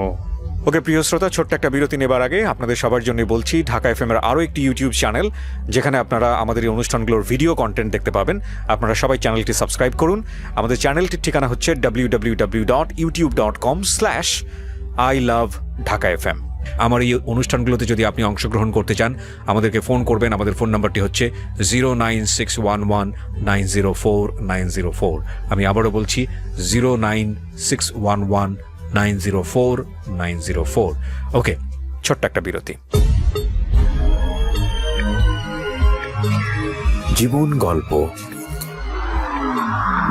ওকে প্রিয় শ্রোতা, ছোট্ট একটা বিরতি নেবার আগে আপনাদের সবার জন্য বলছি, ঢাকা এফএম এর আরও একটি ইউটিউব চ্যানেল যেখানে আপনারা আমাদের এই অনুষ্ঠানগুলোর ভিডিও কন্টেন্ট দেখতে পাবেন। আপনারা সবাই চ্যানেলটি সাবস্ক্রাইব করুন। আমাদের চ্যানেলটির ঠিকানা হচ্ছে www.youtube.com/ilovedhakafm। আমার এই অনুষ্ঠানগুলোতে যদি আপনি অংশগ্রহণ করতে চান, আমাদেরকে ফোন করবেন। আমাদের ফোন নাম্বারটি হচ্ছে 09611904904। আমি আবারও বলছি 09611904904। ওকে, ছোট্ট একটা বিরতি। জীবন গল্প,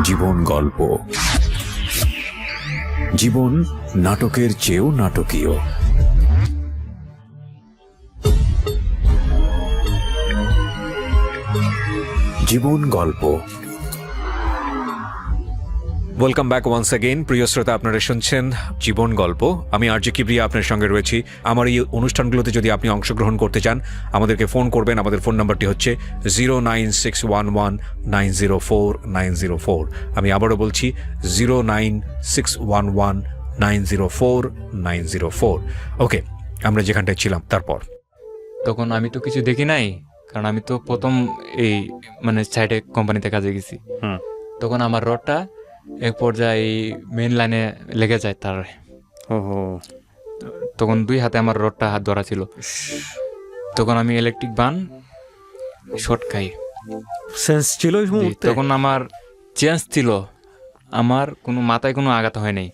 জীবন গল্প, জীবন নাটকের চেয়েও নাটকীয়। জীবন গল্প। Welcome back once again. প্রিয় শ্রোতা, আপনারা শুনছেন জীবন গল্প। আমি আরজে কিবরিয়া আপনার সঙ্গে রয়েছি। আমার এই অনুষ্ঠানগুলোতে যদি আপনি অংশগ্রহণ করতে চান, আমাদেরকে ফোন করবেন। আমাদের ফোন নাম্বারটি হচ্ছে 09611904904। আমি আবারও বলছি 09611904904। ওকে, আমরা যেখানটায় ছিলাম তারপর। তখন আমি তো কিছু দেখি নাই, কারণ আমি তো প্রথম এই মানে সাইডে কোম্পানিতে কাজে গেছি। তখন আমার রডটা এক পর্যায়ে মেইন লাইনে লেগে যায় তার। তখন 2 হাতে আমার রডটা হাত ধরা ছিল। তখন আমি ইলেকট্রিক বান শর্ট খাই। সেন্স ছিল তখন আমার চেঞ্জ ছিল, আমার কোনো মাথায় কোনো আঘাত হয় নাই।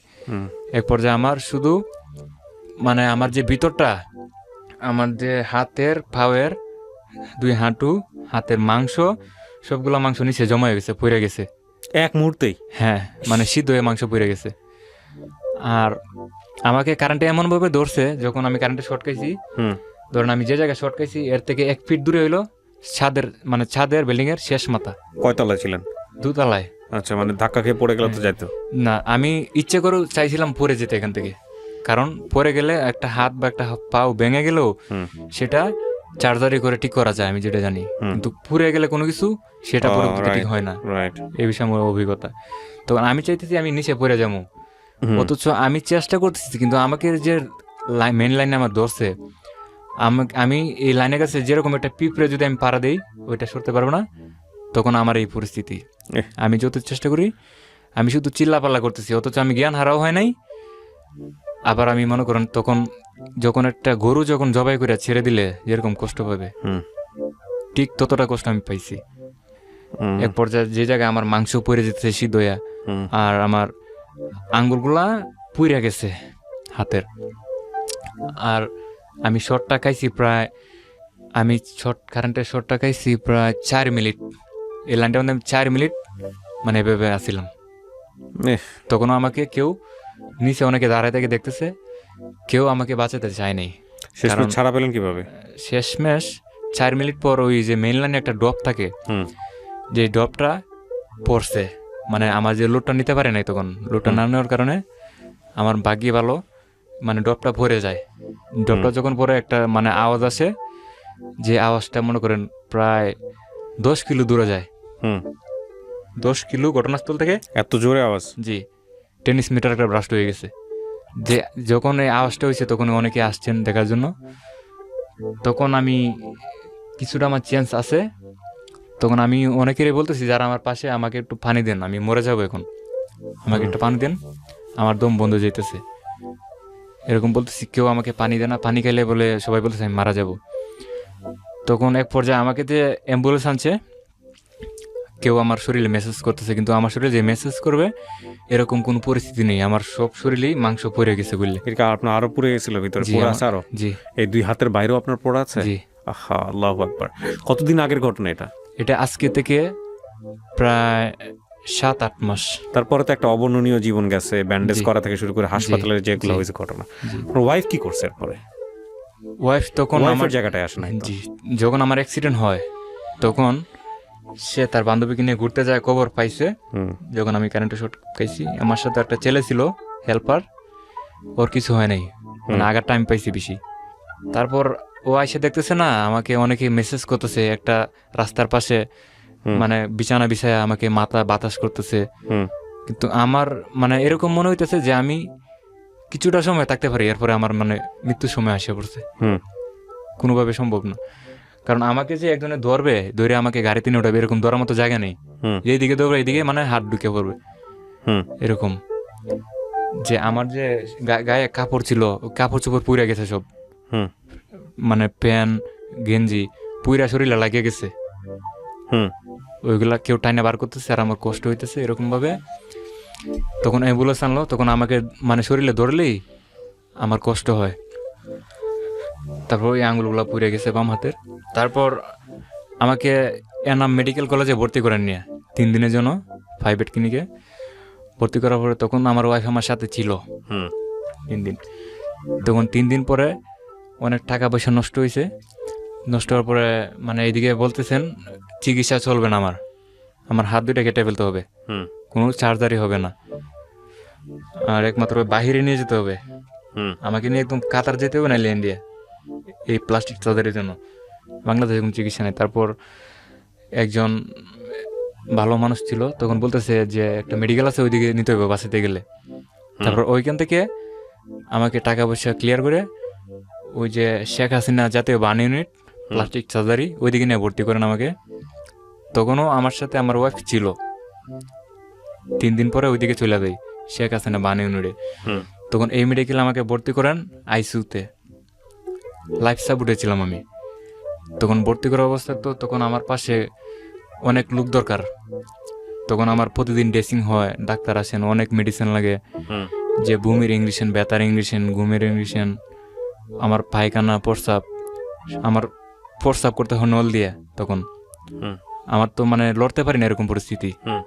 এক পর্যায়ে আমার শুধু মানে আমার যে ভিতরটা, আমার যে হাতের পাওয়ের 2 হাঁটু, হাতের মাংস, সবগুলো মাংস নিচে জমা হয়ে গেছে, পড়ে গেছে এক মুহূর্তেই। হ্যাঁ, মানে সিদ্ধ হয়ে মাংস পড়ে গেছে। আর আমাকে কারেন্টে এমনভাবে ধরছে, যখন আমি কারেন্টে শর্ট খাইছি, ধরেন আমি যে জায়গায় শর্ট খাইছি এর থেকে 1 ফিট দূরে হইলো ছাদের বিল্ডিং এর শেষ মাথা। কয়তলায় ছিলেন? 2 তলায়। আচ্ছা, মানে ধাক্কা খেয়ে পড়ে গেলে তো যাইতো না, আমি ইচ্ছে করে চাইছিলাম পড়ে যেতে এখান থেকে, কারণ পড়ে গেলে একটা হাত বা একটা পাও ভেঙে গেলেও সেটা চার্জারি করে ঠিক করা যায়, আমি যেটা জানি। কিন্তু পুড়ে গেলে কোনো কিছু সেটা পরবর্তীতে ঠিক হয় না। এই বিষয়ে আমার অভিজ্ঞতা। তো আমি চাইতেছি আমি নিচে পড়ে যাবো, অথচ আমি চেষ্টা করতেছি, কিন্তু আমাকে যে মেন লাইনে আমার ধরছে, আমি এই লাইনের কাছে যেরকম একটা পিঁপড়ে যদি আমি পাড়া দিই, ওইটা সরতে পারবো না। তখন আমার এই পরিস্থিতি, আমি যত চেষ্টা করি আমি শুধু চিল্লাপাল্লা করতেছি, অথচ আমি জ্ঞান হারাও হয় নাই। আবার আমি মনে করেন তখন যখন একটা গরু যখন জবাই করে ছেড়ে দিলে যেরকম কষ্ট পাবে, ঠিক ততটা কষ্ট আমি পাইছি। এক পর্যায়ে যে জায়গায় আমার মাংস পড়ে যেতেছে সিদ্ধ হইয়া, আর আমার আঙ্গুলগুলা পুড়ে গেছে হাতের। আর আমি শর্টটা খাইছি প্রায়, আমি কারেন্টের শর্টটা খাইছি প্রায় 4 মিনিট। এই লাইনটার মধ্যে আমি 4 মিনিট মানে এভাবে আসছিলাম। তখনও আমাকে কেউ নিচে অনেকে দাঁড়ায় থেকে দেখতেছে, কেউ আমাকে বাঁচাতে চায় নাই। ছাড়া পেলেন কিভাবে? শেষমেশ 4 মিনিট পর ওই যে মেইন লাইনে একটা ড্রপ থাকে, যে ড্রপটা পড়ছে, মানে আমার যে লোডটা নিতে পারে নাই, তখন লোডটা না নেওয়ার কারণে আমার ভাগ্যে ভালো, মানে ড্রপটা ভরে যায়। ড্রপটা যখন পরে একটা মানে আওয়াজ আসে, যে আওয়াজটা মনে করেন প্রায় 10 কিলো দূরে যায়। 10 কিলো ঘটনাস্থল থেকে এত জোরে আওয়াজ? জি, টেনিস মিটার একটা ব্রাস্ট হয়ে গেছে। যে যখন এই আওয়াজটা হয়েছে তখন অনেকে আসছেন দেখার জন্য। তখন আমি কিছুটা আমার চেঞ্জ আছে, তখন আমি অনেকেরই বলতেছি যারা আমার পাশে, আমাকে একটু পানি দেন, আমি মরে যাবো এখন, আমাকে একটু পানি দেন, আমার দম বন্ধ যেতেছে, এরকম বলতেছি। কেউ আমাকে পানি দেয় না, পানি খাইলে বলে সবাই বলতেছে আমি মারা যাব। তখন এক পর্যায়ে আমাকে যে অ্যাম্বুলেন্স আনছে, কেউ আমার শরীরে মেসেজ করতেছে, কিন্তু আমার শরীরে যে মেসেজ করবে এরকম কোনো পরিস্থিতি নেই। আমার সব শরীরেই মাংস পড়ে গেছে বললে। আপনার আরো পুড়ে গেছিল ভিতরে? পোড়া আছে আরো? জি। এই 2 হাতের বাইরেও আপনার পোড়া আছে? জি। আহা, আল্লাহু আকবার। কতদিন আগের ঘটনা এটা? এটা আজকে থেকে প্রায় 7-8 মাস। তারপরে তো একটা অবর্ণনীয় জীবন গেছে, ব্যান্ডেজ জি। করা থেকে শুরু করে হাসপাতালের যেগুলো জি। হয়েছে ঘটনা। জি। ওয়াইফ কি করছে এরপরে? ওয়াইফ তখন ওয়াইফের আমার জায়গাটায় আসে নাই তো? জি, যখন আমার অ্যাক্সিডেন্ট হয় তখন সে তার বান্ধবীকে নিয়ে ঘুরতে যায়, খবর পাইছে হুম যখন আমি কারেন্টে শর্ট খাইছি। আমার সাথে একটা ছেলে ছিল হেল্পার, ওর কিছু হয় নাই, মানে হুম। আগার টাইম পাইছি বেশি। তারপর ও আইসে দেখতেছে না আমাকে অনেকে মেসেজ করতেছে একটা রাস্তার পাশে, হুম। মানে বিছানা বিছায়া আমাকে মাথা বাতাস করতেছে। হুম কিন্তু আমার মানে এরকম মনে হইতেছে যে আমি কিছুটা সময় থাকতে পারি, এরপরে আমার মানে মৃত্যুর সময় আসে পড়ছে। হুম কোনোভাবে সম্ভব না, কারণ আমাকে যে একজনে ধরে আমাকে গাড়িতে নিয়ে উঠাবে এরকম ধরার মতো জায়গা নেই। হুম এইদিকে দৌড়ে এইদিকে মানে হাত ঢুকে পড়বে হুম এরকম। যে আমার যে গায়ে কাপড় ছিল, কাপড় চোপড় পুড়ে গেছে সব, হুম মানে প্যান্ট গেঞ্জি পুইরা শরীরে লাগিয়ে গেছে। হুম ওইগুলা কেউ টাইনা বার করতেছে আর আমার কষ্ট হইতেছে এরকম ভাবে। তখন অ্যাম্বুলেন্স আনলো, তখন আমাকে মানে শরীরে ধরলেই আমার কষ্ট হয়। তারপর ওই আঙুলগুলো পুড়ে গেছে বাম হাতের। তারপর আমাকে এনাম মেডিকেল কলেজে ভর্তি করেন নিয়ে 3 দিনের জন্য, 5 বেড ক্লিনিকে ভর্তি করার পরে তখন আমার ওয়াইফ আমার সাথে ছিল হুম 3 দিন। তখন 3 দিন পরে অনেক টাকা পয়সা নষ্ট হয়েছে। নষ্ট হওয়ার পরে মানে এইদিকে বলতেছেন চিকিৎসা চলবে না, আমার হাত দুইটা কেটে ফেলতে হবে, হুম কোনো চার্জারি হবে না, আর একমাত্র বাহিরে নিয়ে যেতে হবে। হুম আমাকে নিয়ে একদম কাতার যেতে হবে, নাইলে ইন্ডিয়া, এই প্লাস্টিক সার্জারির জন্য। বাংলাদেশে কোনো চিকিৎসা নেই। তারপর একজন ভালো মানুষ ছিল, তখন বলতেছে যে একটা মেডিকেল আছে ওইদিকে নিতে হবে বাঁচাতে গেলে। তারপর ওইখান থেকে আমাকে টাকা পয়সা ক্লিয়ার করে ওই যে শেখ হাসিনা জাতীয় বার্ন ইউনিট প্লাস্টিক সার্জারি ওইদিকে নিয়ে ভর্তি করেন আমাকে। তখনও আমার সাথে আমার ওয়াইফ ছিল। 3 দিন পরে ওইদিকে চলে যাই শেখ হাসিনা বার্ন ইউনিটে। হুম তখন এই মেডিকেলে আমাকে ভর্তি করেন আইসিইউতে, লাইফ সাপোর্টে ছিলাম আমি। তখন ভর্তি করা অবস্থায় তো তখন আমার পাশে অনেক লোক দরকার। তখন আমার প্রতিদিন ড্রেসিং হয়, ডাক্তার আসেন, অনেক মেডিসিন লাগে, হুম যে বমির ইংলিশন, ব্যথার ইংলিশন, ঘুমের ইংলিশন, আমার পায়খানা প্রস্রাব, আমার প্রস্রাব করতে হয় নল দিয়ে। তখন হুম আমার তো মানে লড়তে পারি না এরকম পরিস্থিতি, হুম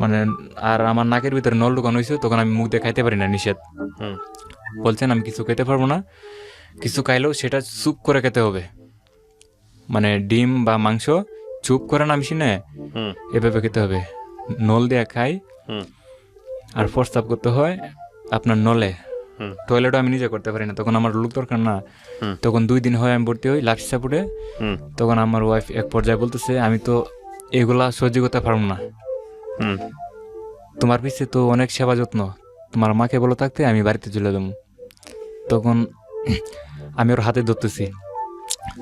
মানে আর আমার নাকের ভিতরে নল ঢুকানো হয়েছে, তখন আমি মুখ দিয়ে খাইতে পারি না, নিষেধ। হুম বলছেন আমি কিছু খেতে পারবো না, কিছু খাইলেও সেটা চুপ করে খেতে হবে, মানে ডিম বা মাংস চুপ করে না মেশিনে হুম এভাবে খেতে হবে। নল দিয়ে খাই, হুম আর প্রস্তাব করতে হয় আপনার নলে। হুম টয়লেটও আমি নিজে করতে পারি না, তখন আমার লোক দরকার না। হুম। তখন 2 দিন হয় আমি ভর্তি হই লাইফ সাপোর্টে। হুম তখন আমার ওয়াইফ এক পর্যায়ে বলতেছে আমি তো এগুলা সহ্য করতে পারবো না, হুম তোমার পিছিয়ে তো অনেক সেবা যত্ন, তোমার মাকে বলো থাকতে, আমি বাড়িতে চলে যাবো। তখন আমি ওর হাতে ধরতেছি,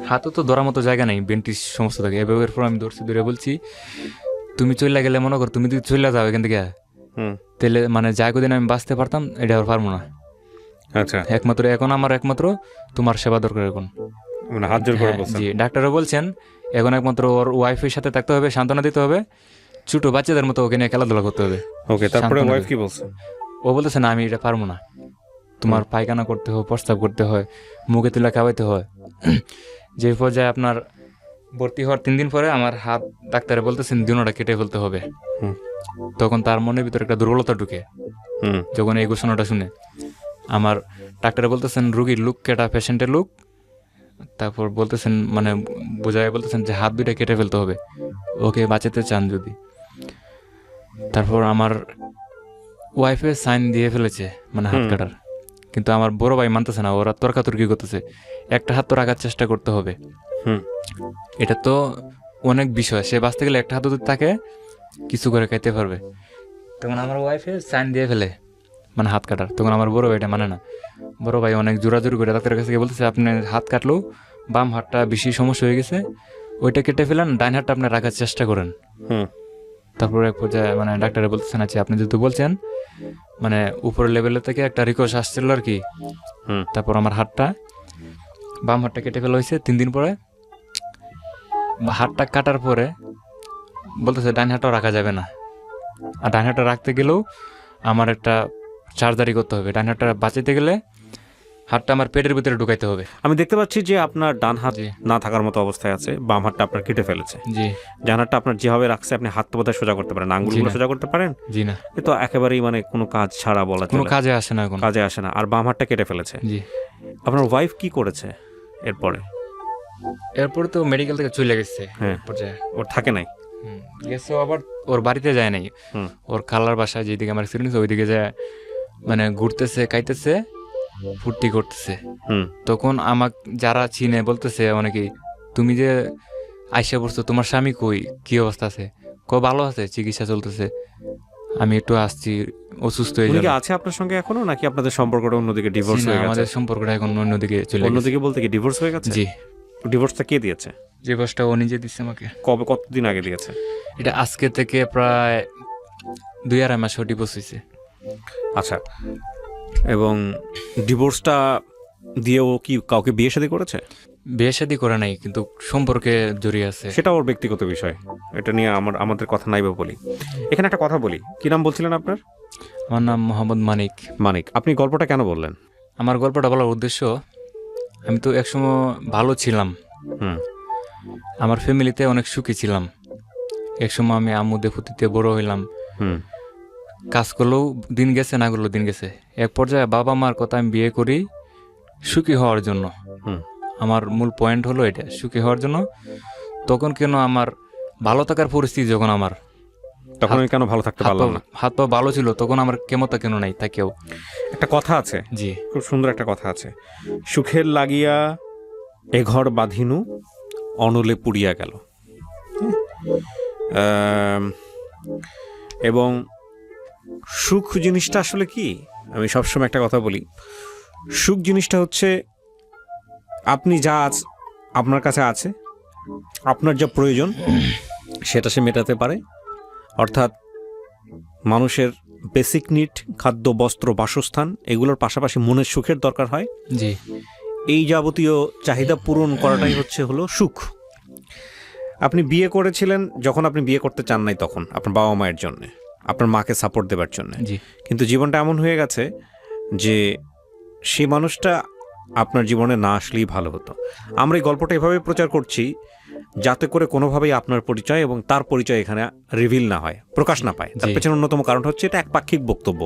হাতে তো ধরার মতো জায়গা নেই, বেন্টিস সমস্ত থাকে। এভাবে এরপর আমি ধরে বলছি তুমি চলে গেলে, মনে কর তুমি যদি চলে যাও এখান থেকে, হুম তাহলে মানে যা কদিন আমি বাঁচতে পারতাম এটা আর পারবো না। আচ্ছা, এখন আমার একমাত্র তোমার সেবা দরকার এখন। মানে হাত জোর করে হ্যাঁ, বলছেন। জি, ডাক্তারও বলছেন এখন একমাত্র ওর ওয়াইফের সাথে থাকতে হবে, সান্ত্বনা দিতে হবে, ছোট বাচ্চাদের মতো ওকে নিয়ে খেলাধুলা করতে হবে। ওকে, তারপরে সান্ত্বনা ওয়াইফ দেবে। কি বলছে? ও বলতেছে না আমি এটা পারবো না, তোমার পায়খানা করতে হয়, প্রস্তাব করতে হয়, মুখে তুলে খাওয়াইতে হয়। যে পর্যায়ে আপনার ভর্তি হওয়ার 3 দিন পরে আমার হাত ডাক্তারে বলতেছেন দুনোটা কেটে ফেলতে হবে। হুম। তখন তার মনের ভিতরে একটা দুর্বলতা ঢুকে হুম যখন এই ঘোষণাটা শুনে। আমার ডাক্তারে বলতেছেন রুগীর লুক কেটা, পেশেন্টের লুক। তারপর বলতেছেন মানে বোঝায় বলতেছেন যে হাত দুইটা কেটে ফেলতে হবে ওকে বাঁচাতে চান যদি। তারপর আমার ওয়াইফে সাইন দিয়ে ফেলেছে মানে হাত হুম। কাটার, কিন্তু আমার বড় ভাই মানতেছে না, ওরা তর্কাতর্কি করতেছে, একটা হাত তো রাখার চেষ্টা করতে হবে। হুম এটা তো অনেক বিষয়, সে বাঁচতে গেলে একটা হাত যদি তাকে কিছু করে খাইতে পারবে। তখন আমার ওয়াইফে সাইন দিয়ে ফেলে মানে হাত কাটার। তখন আমার বড় ভাইটা মানে না, বড় ভাই অনেক জোরাজোরি করে ডাক্তারের কাছে গিয়ে বলতেছে আপনি হাত কাটলেও বাম হাতটা বেশি সমস্যা হয়ে গেছে, ওইটা কেটে ফেলেন, ডাইন হাতটা আপনি রাখার চেষ্টা করেন। হুম তারপরে এক পর্যায়ে মানে ডাক্তারে বলতেছেন আচ্ছা আপনি যেহেতু বলছেন, মানে উপরের লেভেলের থেকে একটা রিকোয়েস্ট আসছিল আর কি। হুম তারপর আমার বাম হাতটা কেটে ফেলা হয়েছে 3 দিন পরে। হাতটা কাটার পরে বলতেছে ডাইন হাতটাও রাখা যাবে না, আর ডাইন হাতটা রাখতে গেলেও আমার একটা সার্জারি করতে হবে। ডাইন হাতটা বাঁচাতে গেলে হাতটা আমার পেটের ভিতরে ঢুকাইতে হবে। আমি দেখতে পাচ্ছি যে আপনার ডান হাত জি। না থাকার মতো অবস্থায় আছে, বাম হাতটা আপনার কেটে ফেলেছে। জি। ডান হাতটা আপনার যেভাবে রাখছে আপনি হাত তো বোধহয় সোজা করতে পারেন, আঙ্গুলগুলো না। সোজা করতে পারেন? জি না, এ তো একেবারেই মানে কোনো কাজ ছাড়া বলা কোনো চলে, কাজে আসে না এখন। কাজে আসে না। আর বাম হাতটা কেটে ফেলেছে। জি। আপনার ওয়াইফ কি করেছে এরপরে? এরপর তো মেডিকেল থেকে চলে গেছে। হ্যাঁ। পর্যায়ে ওর থাকে নাই? গেছে, আবার ওর বাড়িতে যায় নাই। হুম। ওর খালার বাসা যেদিকে আমার এক্সপিরিয়েন্স, ওইদিকে যায় মানে ঘুরতেছে, খাইতেছে, ফুর্তি করতেছে। হুম। তখন আমাক যারা চিনে বলতেছে অনেকেই, তুমি যে আইসা পড়ছো, তোমার স্বামী কই, কি অবস্থা আছে? ভালো আছে, চিকিৎসা চলতেছে, আমি একটু আসছি, অসুস্থ হয়ে উনি কি যাবে। আছে আপনার সঙ্গে এখনো, নাকি আপনাদের সম্পর্কটা অন্যদিকে ডিভোর্স হয়ে গেছে? আমাদের সম্পর্কটা এখন অন্যদিকে চলে গেছে। অন্যদিকে বলতে কি ডিভোর্স হয়ে গেছে? জি। ডিভোর্সটা কে দিয়েছে? যে বসটা ও নিজে দিচ্ছে আমাকে। কবে, কতদিন আগে দিয়েছে? এটা আজকে থেকে প্রায় 2-2.5 মাস ডিভোর্স হয়েছে। আচ্ছা, এবং ডিভোর্সটা দিয়েও কি কাউকে বিয়ে শাদী করেছে? বিয়ে শাদী করে নাই, কিন্তু সম্পর্কে জড়িয়ে আছে। সেটা ওর ব্যক্তিগত বিষয়, এটা নিয়ে আমাদের কথা নাই বা বলি। এখানে একটা কথা বলি, কি নাম বলছিলেন আপনার? আমার নাম মোহাম্মদ মানিক। মানিক, আপনি গল্পটা কেন বললেন? আমার গল্পটা বলার উদ্দেশ্য, আমি তো একসময় ভালো ছিলাম, হুম। আমার ফ্যামিলিতে অনেক সুখী ছিলাম। একসময় আমি আম্মু দেখুতিতে বড় হইলাম, হুম। কাজ করলেও দিন গেছে, না করলেও দিন গেছে। এক পর্যায়ে বাবা মার কথা আমি বিয়ে করি সুখী হওয়ার জন্য। হুম। আমার মূল পয়েন্ট হলো এটা, সুখী হওয়ার জন্য। তখন কেন আমার ভালো থাকার পরিস্থিতি, যখন আমার তখন আমি কেন ভালো থাকতে পারলাম না? হাত পা ভালো ছিল, তখন আমার ক্ষমতা কেন নাই তাকেও। একটা কথা আছে, জি। খুব সুন্দর একটা কথা আছে, সুখের লাগিয়া এ ঘর বাঁধিনু অনলে পুড়িয়া গেল। এবং সুখ জিনিসটা আসলে কি, আমি সবসময় একটা কথা বলি, সুখ জিনিসটা হচ্ছে আপনি যা আপনার কাছে আছে, আপনার যা প্রয়োজন সেটা সে মেটাতে পারে। অর্থাৎ মানুষের বেসিক নিড, খাদ্য, বস্ত্র, বাসস্থান, এগুলোর পাশাপাশি মনের সুখের দরকার হয়। জি। এই যাবতীয় চাহিদা পূরণ করাটাই হলো সুখ। আপনি বিয়ে করেছিলেন, যখন আপনি বিয়ে করতে চান নাই তখন আপনার বাবা মায়ের জন্য, আপনার মাকে সাপোর্ট দেবার জন্য। জি। কিন্তু জীবনটা এমন হয়ে গেছে যে সেই মানুষটা আপনার জীবনে না আসলেই ভালো হতো। আমরা এই গল্পটা এভাবে প্রচার করছি যাতে করে কোনোভাবেই আপনার পরিচয় এবং তার পরিচয় এখানে রিভিল না হয়, প্রকাশ না পায়। তার পেছনে অন্যতম কারণ হচ্ছে এটা একপাক্ষিক বক্তব্য।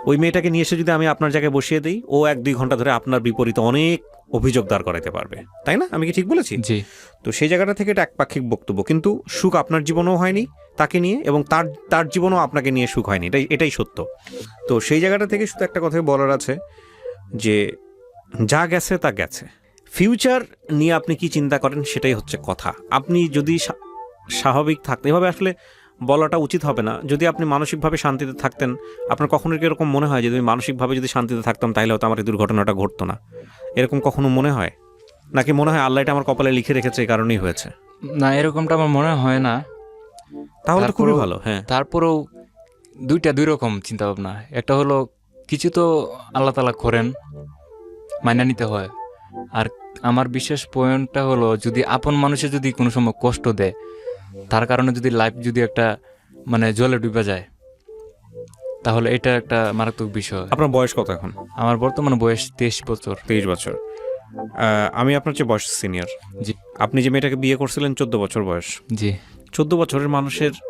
ওই মেয়েটাকে নিয়ে এসে যদি আমি আপনার জায়গায় বসিয়ে দিই, ও 1-2 ঘন্টা ধরে আপনার বিপরীতে অনেক অভিযোগ দাঁড় করাতে পারবে, তাই না? আমি কি ঠিক বলেছি? জি। তো সেই জায়গাটা থেকে এটা একপাক্ষিক বক্তব্য। কিন্তু সুখ আপনার জীবনেও হয়নি তাকে নিয়ে, এবং তার জীবনও আপনাকে নিয়ে সুখ হয়নি, এটাই সত্য। তো সেই জায়গাটা থেকে শুধু একটা কথাই বলার আছে যে যা গেছে তা গেছে। ফিউচার নিয়ে আপনি কি চিন্তা করেন সেটাই হচ্ছে কথা। আপনি যদি স্বাভাবিক থাকতেন, এভাবে আসলে বলাটা উচিত হবে না, যদি আপনি মানসিকভাবে শান্তিতে থাকতেন, আপনার কখনো কি এরকম মনে হয় যে আমি মানসিকভাবে যদি শান্তিতে থাকতাম তাহলে হয়তো আমার এই দুর্ঘটনাটা ঘটতো না? এরকম কখনো মনে হয়? নাকি মনে হয় আল্লাহ এটা আমার কপালে লিখে রেখেছে, এই কারণেই হয়েছে? না, এরকমটা আমার মনে হয় না। তাহলে তো খুবই ভালো। হ্যাঁ, তারপরেও দুই রকম চিন্তা ভাবনা। একটা হলো কিছু তো আল্লাহ তাআলা করেন, মাইনা নিতে হয়। আর আমার বিশেষ পয়েন্টটা হলো, যদি আপন মানুষে যদি কোনো সময় কষ্ট দেয়, তার কারণে যদি লাইফ যদি একটা মানে জলে ডুবে যায়, তাহলে এটা একটা মারাত্মক বিষয়। আপনার বয়স কত এখন? আমার বর্তমানে বয়স 23 বছর। 23 বছর। আমি আপনার চেয়ে বয়স সিনিয়র। জি। আপনি যে মেয়েটাকে বিয়ে করছিলেন 14 বছর বয়স, জি। 14 বছরের মানুষের